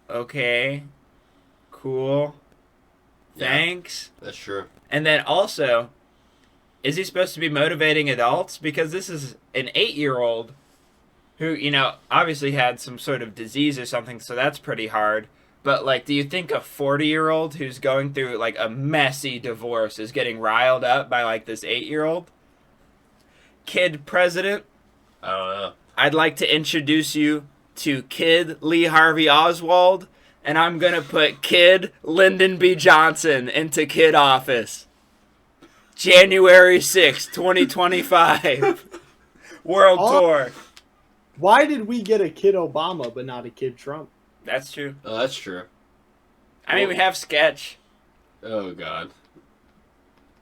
Speaker 2: okay, cool,
Speaker 3: Yeah.
Speaker 2: thanks.
Speaker 3: That's true.
Speaker 2: And then also, is he supposed to be motivating adults? Because this is an 8-year-old who, you know, obviously had some sort of disease or something, so that's pretty hard. But, like, do you think a 40-year-old who's going through, like, a messy divorce is getting riled up by, like, this 8-year-old? Kid President,
Speaker 3: I don't know.
Speaker 2: I'd like to introduce you to Kid Lee Harvey Oswald, and I'm going to put Kid Lyndon B. Johnson into Kid Office. January 6th, 2025. World Tour.
Speaker 4: Why did we get a Kid Obama but not a Kid Trump?
Speaker 2: That's true.
Speaker 3: Oh, that's true.
Speaker 2: I mean, we have Sketch.
Speaker 3: Oh, God.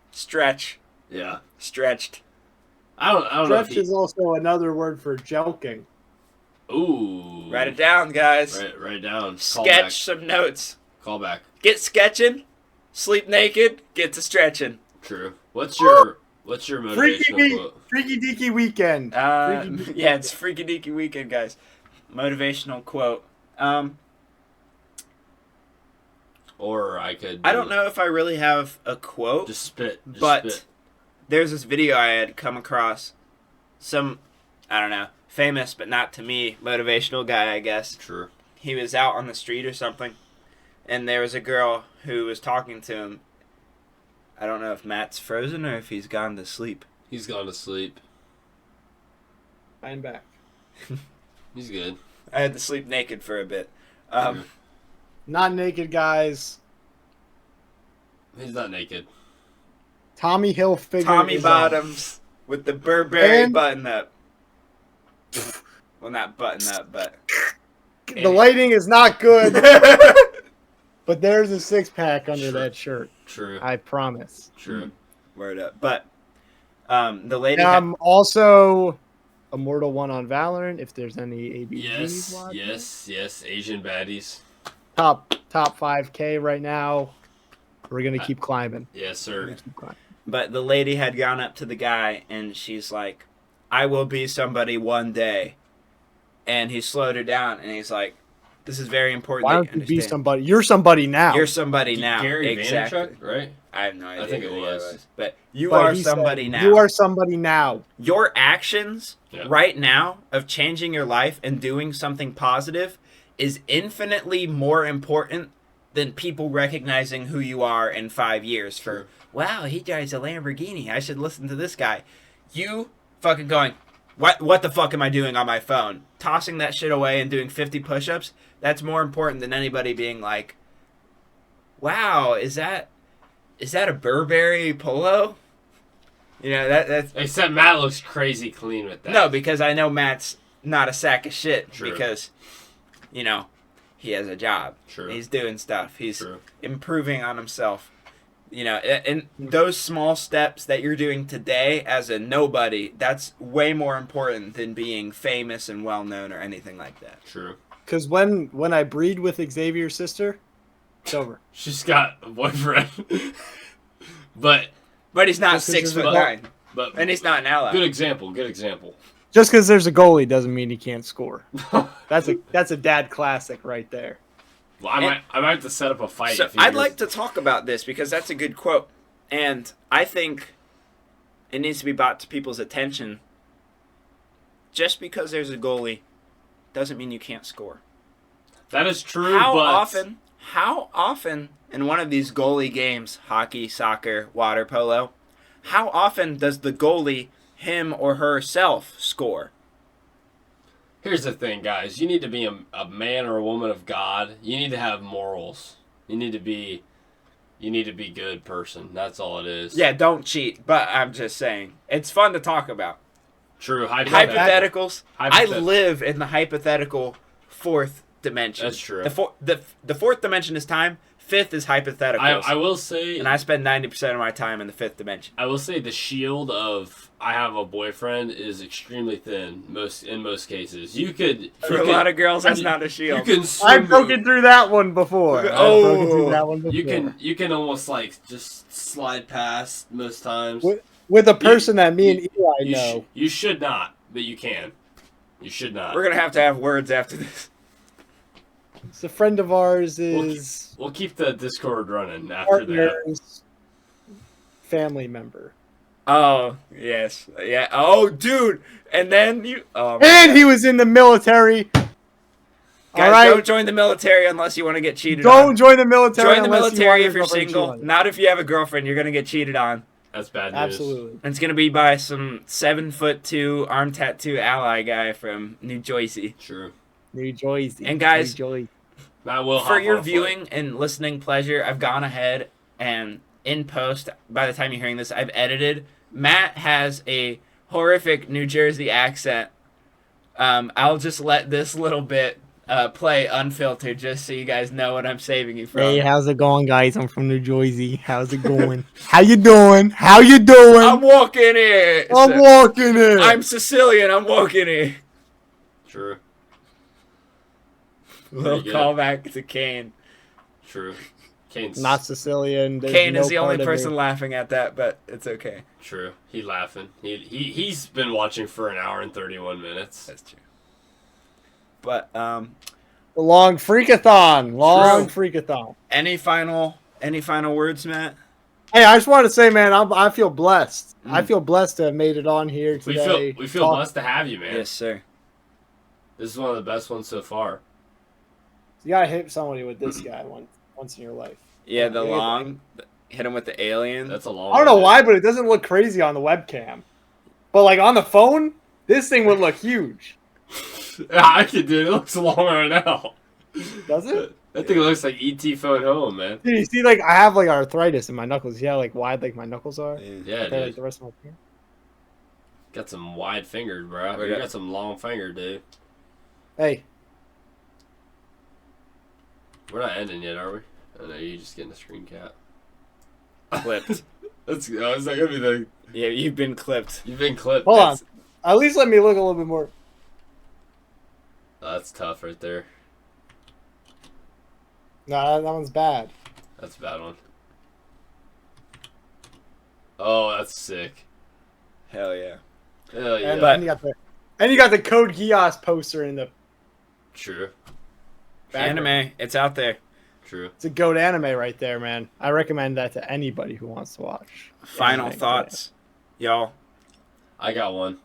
Speaker 2: Stretch.
Speaker 3: Yeah.
Speaker 2: Stretched.
Speaker 3: I don't know if
Speaker 4: Stretch is also another word for jelking.
Speaker 3: Ooh.
Speaker 2: Write it down, guys.
Speaker 3: Write it down.
Speaker 2: Sketch some notes.
Speaker 3: Call back.
Speaker 2: Get sketching. Sleep naked. Get to stretching.
Speaker 3: True. What's your motivational quote?
Speaker 4: Freaky Deaky Weekend.
Speaker 2: Yeah, it's Freaky Deaky Weekend, guys. Motivational quote.
Speaker 3: Or I could.
Speaker 2: I don't know if I really have a quote,
Speaker 3: Just spit.
Speaker 2: but there's this video I had come across. Some, I don't know, famous but not to me, motivational guy, I guess.
Speaker 3: True.
Speaker 2: He was out on the street or something, and there was a girl who was talking to him. I don't know if Matt's frozen or if he's gone to sleep.
Speaker 3: He's gone to sleep.
Speaker 4: I'm back.
Speaker 3: He's good.
Speaker 2: I had to sleep naked for a bit.
Speaker 4: Not naked, guys.
Speaker 3: He's not naked.
Speaker 4: Tommy Hilfiger.
Speaker 2: Tommy
Speaker 4: is
Speaker 2: Bottoms with the Burberry
Speaker 4: And-
Speaker 2: button up. Well, not button up, but...
Speaker 4: The lighting is not good, but there's a 6-pack under
Speaker 3: Sure.
Speaker 4: that shirt.
Speaker 3: True.
Speaker 4: I promise.
Speaker 3: True.
Speaker 2: Word up. But the lady...
Speaker 4: I'm also a Mortal 1 on Valorant, if there's any ABGs
Speaker 3: Yes.
Speaker 4: watching.
Speaker 3: Yes. Asian baddies.
Speaker 4: Top 5K right now. We're going to keep climbing.
Speaker 3: Yes, sir.
Speaker 4: Keep climbing.
Speaker 2: But the lady had gone up to the guy, and she's like, I will be somebody one day. And he slowed her down, and he's like, this is very important.
Speaker 4: Why
Speaker 2: that
Speaker 4: don't you be
Speaker 2: understand.
Speaker 4: somebody? You're somebody now.
Speaker 2: You're somebody now.
Speaker 3: Gary
Speaker 2: exactly.
Speaker 3: Vaynerchuk, right?
Speaker 2: I have no idea.
Speaker 3: think it
Speaker 2: who he
Speaker 3: was.
Speaker 2: But you
Speaker 4: But
Speaker 2: are
Speaker 4: he said,
Speaker 2: somebody now.
Speaker 4: You are somebody now.
Speaker 2: Your actions
Speaker 3: Yeah.
Speaker 2: right now of changing your life and doing something positive is infinitely more important than people recognizing who you are in 5 years for,
Speaker 3: True.
Speaker 2: wow, he drives a Lamborghini. I should listen to this guy. You fucking going, what the fuck am I doing on my phone? Tossing that shit away and doing 50 push-ups, that's more important than anybody being like, wow, is that a Burberry polo? You know, that's...
Speaker 3: Except Matt looks crazy clean with that.
Speaker 2: No, because I know Matt's not a sack of shit.
Speaker 3: True.
Speaker 2: Because, you know, he has a job.
Speaker 3: True.
Speaker 2: He's doing stuff. He's
Speaker 3: True.
Speaker 2: improving on himself. You know, and those small steps that you're doing today as a nobody, that's way more important than being famous and well-known or anything like that.
Speaker 3: True.
Speaker 4: Because when I breed with Xavier's sister, it's over.
Speaker 3: She's got a boyfriend. but
Speaker 2: But he's not
Speaker 4: Just 'cause there's a
Speaker 2: 6'9",
Speaker 3: but
Speaker 2: and he's not an ally.
Speaker 3: good example. Good example.
Speaker 4: Just because there's a goalie doesn't mean he can't score. That's a dad classic right there.
Speaker 3: Well, I might have to set up a fight.
Speaker 2: So
Speaker 3: if
Speaker 2: I'd like to talk about this because that's a good quote, and I think it needs to be brought to people's attention. Just because there's a goalie doesn't mean you can't score.
Speaker 3: That is true.
Speaker 2: How
Speaker 3: but
Speaker 2: often in one of these goalie games, hockey, soccer, water polo, how often does the goalie, him or herself, score?
Speaker 3: Here's the thing, guys. You need to be a man or a woman of God. You need to have morals. You need to be good person. That's all it is.
Speaker 2: Yeah, don't cheat. But I'm just saying, it's fun to talk about.
Speaker 3: True.
Speaker 2: Hypotheticals. I live in the hypothetical fourth dimension.
Speaker 3: That's true.
Speaker 2: The fourth dimension is time. Fifth is hypotheticals.
Speaker 3: I will say,
Speaker 2: and I spend 90% of my time in the fifth dimension.
Speaker 3: I will say the shield of I have a boyfriend is extremely thin. In most cases,
Speaker 2: For a lot of girls, that's not a shield.
Speaker 3: You can
Speaker 4: I've broken through that one before.
Speaker 3: You can almost like just slide past most times.
Speaker 4: With a person that me and Eli know.
Speaker 3: You should not, but you can. You should not.
Speaker 2: We're gonna have words after this.
Speaker 4: It's a friend of ours is
Speaker 3: We'll keep the Discord running after that.
Speaker 4: Family member.
Speaker 2: Oh, yes. Yeah. Oh, dude. And then you... Oh,
Speaker 4: and he was in the military.
Speaker 2: Guys,
Speaker 4: all right.
Speaker 2: Don't join the military unless you want to get cheated on.
Speaker 4: Don't join the military
Speaker 2: Join the
Speaker 4: unless
Speaker 2: military
Speaker 4: you
Speaker 2: if you're single. Not if you have a girlfriend. You're going to get cheated on.
Speaker 3: That's bad news.
Speaker 4: Absolutely.
Speaker 2: And it's going to be by some 7'2" arm tattoo ally guy from New Jersey.
Speaker 3: True.
Speaker 4: New Jersey.
Speaker 2: And guys,
Speaker 3: for
Speaker 2: your viewing and listening pleasure, I've gone ahead and in post, by the time you're hearing this, I've edited. Matt has a horrific New Jersey accent. I'll just let this little bit play unfiltered just so you guys know what I'm saving you from.
Speaker 4: Hey, how's it going, guys? I'm from New Jersey. How's it going? How you doing?
Speaker 2: I'm walking here.
Speaker 4: Walking here.
Speaker 2: I'm Sicilian. I'm walking here.
Speaker 3: True.
Speaker 2: Little callback to Kane.
Speaker 3: True. Kane's
Speaker 4: not Sicilian.
Speaker 2: Kane is the only person laughing at that, but it's okay.
Speaker 3: True. He's laughing. He's been watching for an hour and 31 minutes.
Speaker 2: That's true. But
Speaker 4: the long freakathon. Freakathon.
Speaker 2: Any final words, Matt?
Speaker 4: Hey, I just wanted to say, man, I feel blessed. I feel blessed to have made it on here today.
Speaker 3: We feel blessed to have you, man.
Speaker 2: Yes, sir.
Speaker 3: This is one of the best ones so far.
Speaker 4: You gotta hit somebody with this guy once in your life.
Speaker 2: Yeah, hit him with the alien.
Speaker 3: That's a long.
Speaker 4: I don't know why, but it doesn't look crazy on the webcam. But like on the phone, this thing would look huge.
Speaker 3: I can do it. It looks long right now.
Speaker 4: Does it?
Speaker 3: That thing looks like ET phone home, man.
Speaker 4: Dude, you see, like I have like arthritis in my knuckles. See how like wide like my knuckles are?
Speaker 3: Yeah, dude.
Speaker 4: Like the rest of my finger.
Speaker 3: Got some wide fingers, bro. You got some long finger, dude.
Speaker 4: Hey.
Speaker 3: We're not ending yet, are we? Oh, no, you're just getting a screen cap.
Speaker 2: Clipped.
Speaker 3: That's not gonna be the.
Speaker 2: Yeah, you've been clipped.
Speaker 3: You've been clipped.
Speaker 4: Hold on. At least let me look a little bit more.
Speaker 3: Oh, that's tough right there.
Speaker 4: Nah, that one's bad.
Speaker 3: That's a bad one. Oh, that's sick.
Speaker 2: Hell yeah.
Speaker 3: Hell yeah.
Speaker 4: And you got the Code Geass poster in the.
Speaker 3: True.
Speaker 2: Anime, it's out there.
Speaker 3: True.
Speaker 4: It's a goat anime right there, man. I recommend that to anybody who wants to watch.
Speaker 2: Final thoughts, y'all.
Speaker 3: I got one.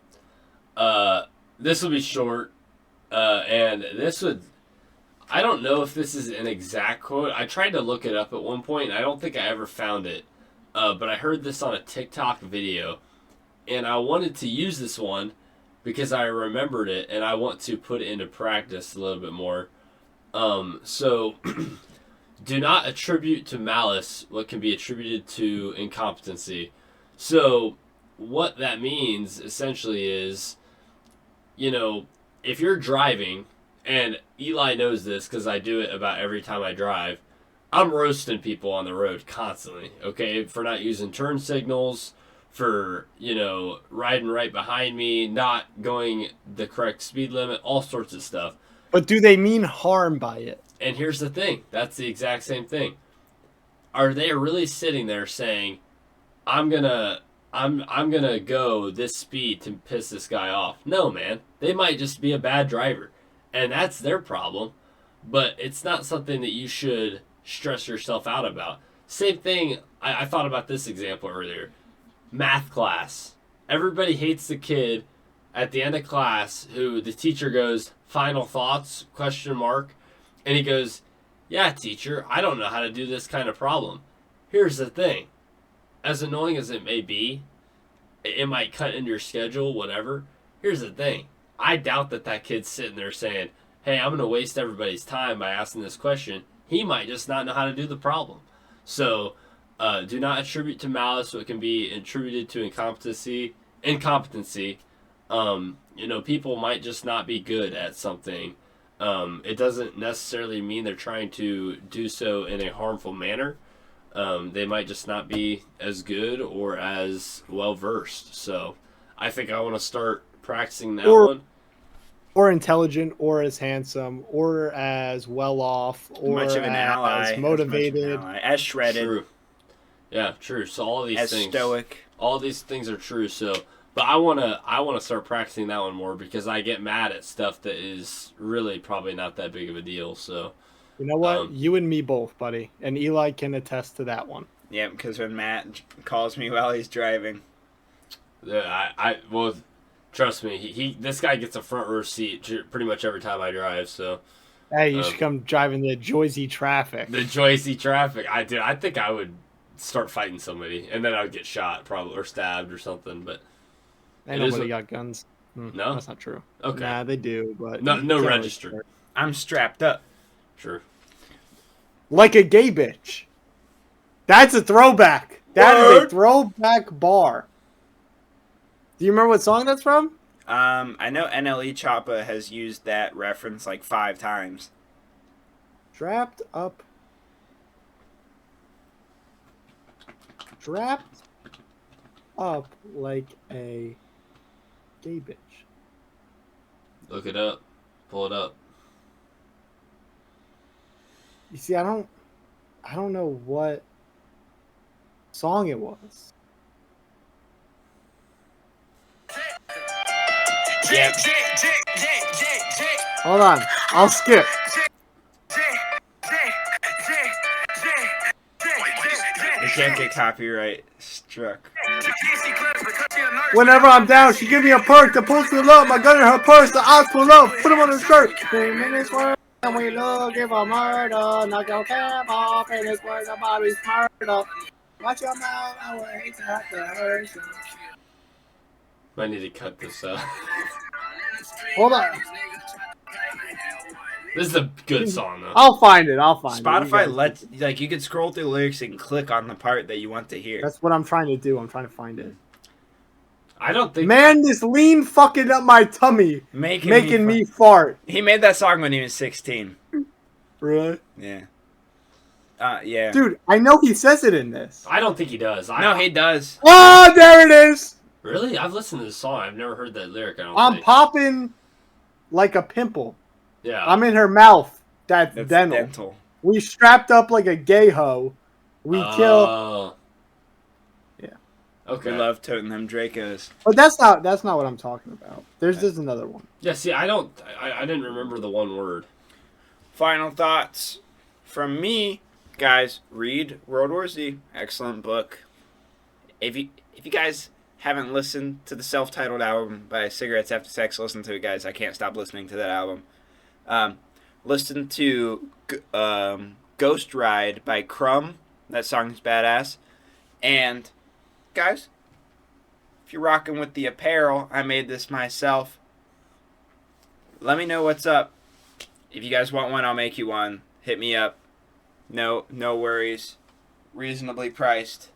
Speaker 3: This will be short, and this would. I don't know if this is an exact quote. I tried to look it up at one point, and I don't think I ever found it. But I heard this on a TikTok video, and I wanted to use this one because I remembered it, and I want to put it into practice a little bit more. So, do not attribute to malice what can be attributed to incompetency. So, what that means essentially is, if you're driving, and Eli knows this because I do it about every time I drive, I'm roasting people on the road constantly, okay? For not using turn signals, for, riding right behind me, not going the correct speed limit, all sorts of stuff.
Speaker 4: But do they mean harm by it?
Speaker 3: And here's the thing. That's the exact same thing. Are they really sitting there saying, I'm gonna go this speed to piss this guy off? No, man. They might just be a bad driver. And that's their problem. but it's not something that you should stress yourself out about. Same thing, I thought about this example earlier. Math class. Everybody hates the kid at the end of class who the teacher goes, final thoughts, question mark. And he goes, yeah, teacher, I don't know how to do this kind of problem. Here's the thing. As annoying as it may be, it might cut into your schedule, whatever. Here's the thing. I doubt that kid's sitting there saying, hey, I'm going to waste everybody's time by asking this question. He might just not know how to do the problem. So do not attribute to malice what can be attributed to incompetency. People might just not be good at something. It doesn't necessarily mean they're trying to do so in a harmful manner. They might just not be as good or as well versed. So I think I want to start practicing that one.
Speaker 4: Or intelligent, or as handsome, or as well off, or
Speaker 2: much of an ally,
Speaker 4: as motivated,
Speaker 2: as shredded.
Speaker 3: True. Yeah, true. So all of these
Speaker 2: as
Speaker 3: things,
Speaker 2: stoic.
Speaker 3: all these things are true. So, but I wanna start practicing that one more because I get mad at stuff that is really probably not that big of a deal. So,
Speaker 4: you know what? You and me both, buddy, and Eli can attest to that one.
Speaker 2: Yeah, because when Matt calls me while he's driving,
Speaker 3: well, trust me, this guy gets a front row seat pretty much every time I drive. So,
Speaker 4: hey, you should come driving the Joyzy traffic.
Speaker 3: The Joyzy traffic, I think I would start fighting somebody, and then I would get shot probably or stabbed or something. But
Speaker 4: ain't nobody got guns.
Speaker 3: No,
Speaker 4: that's not true.
Speaker 3: Okay,
Speaker 4: nah, they do, but
Speaker 3: no registered.
Speaker 2: I'm strapped up.
Speaker 3: True.
Speaker 4: Like a gay bitch. That's a throwback. That is a throwback bar. Do you remember what song that's from?
Speaker 2: I know NLE Choppa has used that reference like 5 times.
Speaker 4: Strapped up like a gay bitch.
Speaker 3: Look it up. Pull it up.
Speaker 4: You see, I don't know what song it was.
Speaker 2: Yep.
Speaker 4: Hold on, I'll skip.
Speaker 2: We can't get copyright struck.
Speaker 4: Whenever I'm down, she give me a perk. The pulls pull up, my gun in her purse. The odds pull up, put him on her skirt. 3 minutes worth, and we looking for murder. Knock your cap off, and it's where the body's murder. Watch your mouth, I would hate to have to hurt you.
Speaker 3: I need to cut this out.
Speaker 4: Hold on.
Speaker 3: This is a good song though.
Speaker 4: I'll find it.
Speaker 2: Spotify lets you can scroll through the lyrics and click on the part that you want to hear.
Speaker 4: That's what I'm trying to do. I'm trying to find it.
Speaker 3: I don't think.
Speaker 4: Man, this lean fucking up my tummy, making me fart.
Speaker 2: He made that song when he was 16.
Speaker 4: Really?
Speaker 2: Yeah. Yeah.
Speaker 4: Dude, I know he says it in this.
Speaker 3: I don't think he does.
Speaker 2: No, he does.
Speaker 4: Oh, there it is.
Speaker 3: Really? I've listened to this song. I've never heard that lyric.
Speaker 4: I'm
Speaker 3: think.
Speaker 4: popping like a pimple.
Speaker 3: Yeah.
Speaker 4: I'm in her mouth. That's dental. We strapped up like a gay hoe. We kill. Yeah.
Speaker 3: Okay.
Speaker 2: We love toting them Dracos.
Speaker 4: But that's not what I'm talking about. There's another one.
Speaker 3: Yeah. See, I didn't remember the one word.
Speaker 2: Final thoughts from me, guys. Read World War Z. Excellent book. If you guys haven't listened to the self-titled album by Cigarettes After Sex, listen to it, guys. I can't stop listening to that album. Listen to Ghost Ride by Crumb. That song is badass. And, guys, if you're rocking with the apparel, I made this myself. Let me know what's up. If you guys want one, I'll make you one. Hit me up. No worries. Reasonably priced.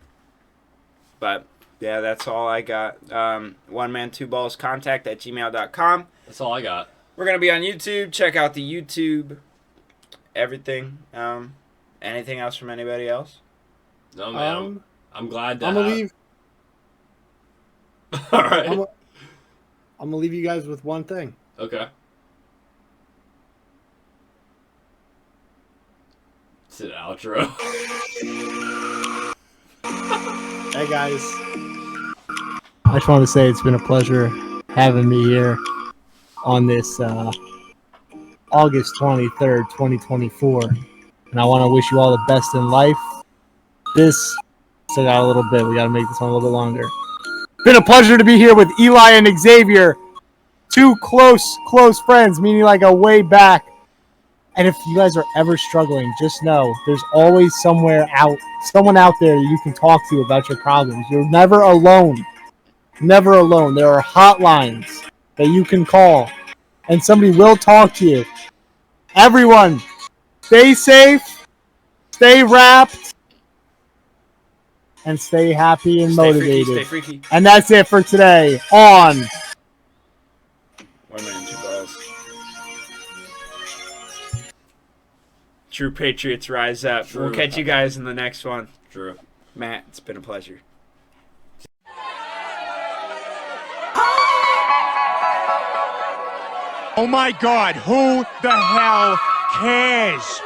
Speaker 2: But yeah, that's all I got. oneman2ballscontact@gmail.com.
Speaker 3: That's all I got.
Speaker 2: We're going to be on YouTube. Check out the YouTube. Everything. Anything else from anybody else?
Speaker 3: No, man. I'm glad to
Speaker 4: I'm going to leave.
Speaker 3: All right.
Speaker 4: I'm going to leave you guys with one thing.
Speaker 3: Okay. It's an outro.
Speaker 4: Hey, guys. I just want to say it's been a pleasure having me here on this August 23rd, 2024. And I want to wish you all the best in life. This still got a little bit. We got to make this one a little bit longer. Been a pleasure to be here with Eli and Xavier. Two close friends, meaning like a way back. And if you guys are ever struggling, just know there's always someone out there that you can talk to about your problems. You're never alone. Never alone. There are hotlines that you can call, and somebody will talk to you. Everyone, stay safe, stay wrapped, and stay happy and motivated.
Speaker 2: Stay freaky.
Speaker 4: And that's it for today on
Speaker 2: One man, two balls.
Speaker 5: True Patriots rise up.
Speaker 3: True.
Speaker 5: We'll catch you guys in the next one.
Speaker 3: Drew.
Speaker 2: Matt, it's been a pleasure.
Speaker 1: Oh my God, who the hell cares?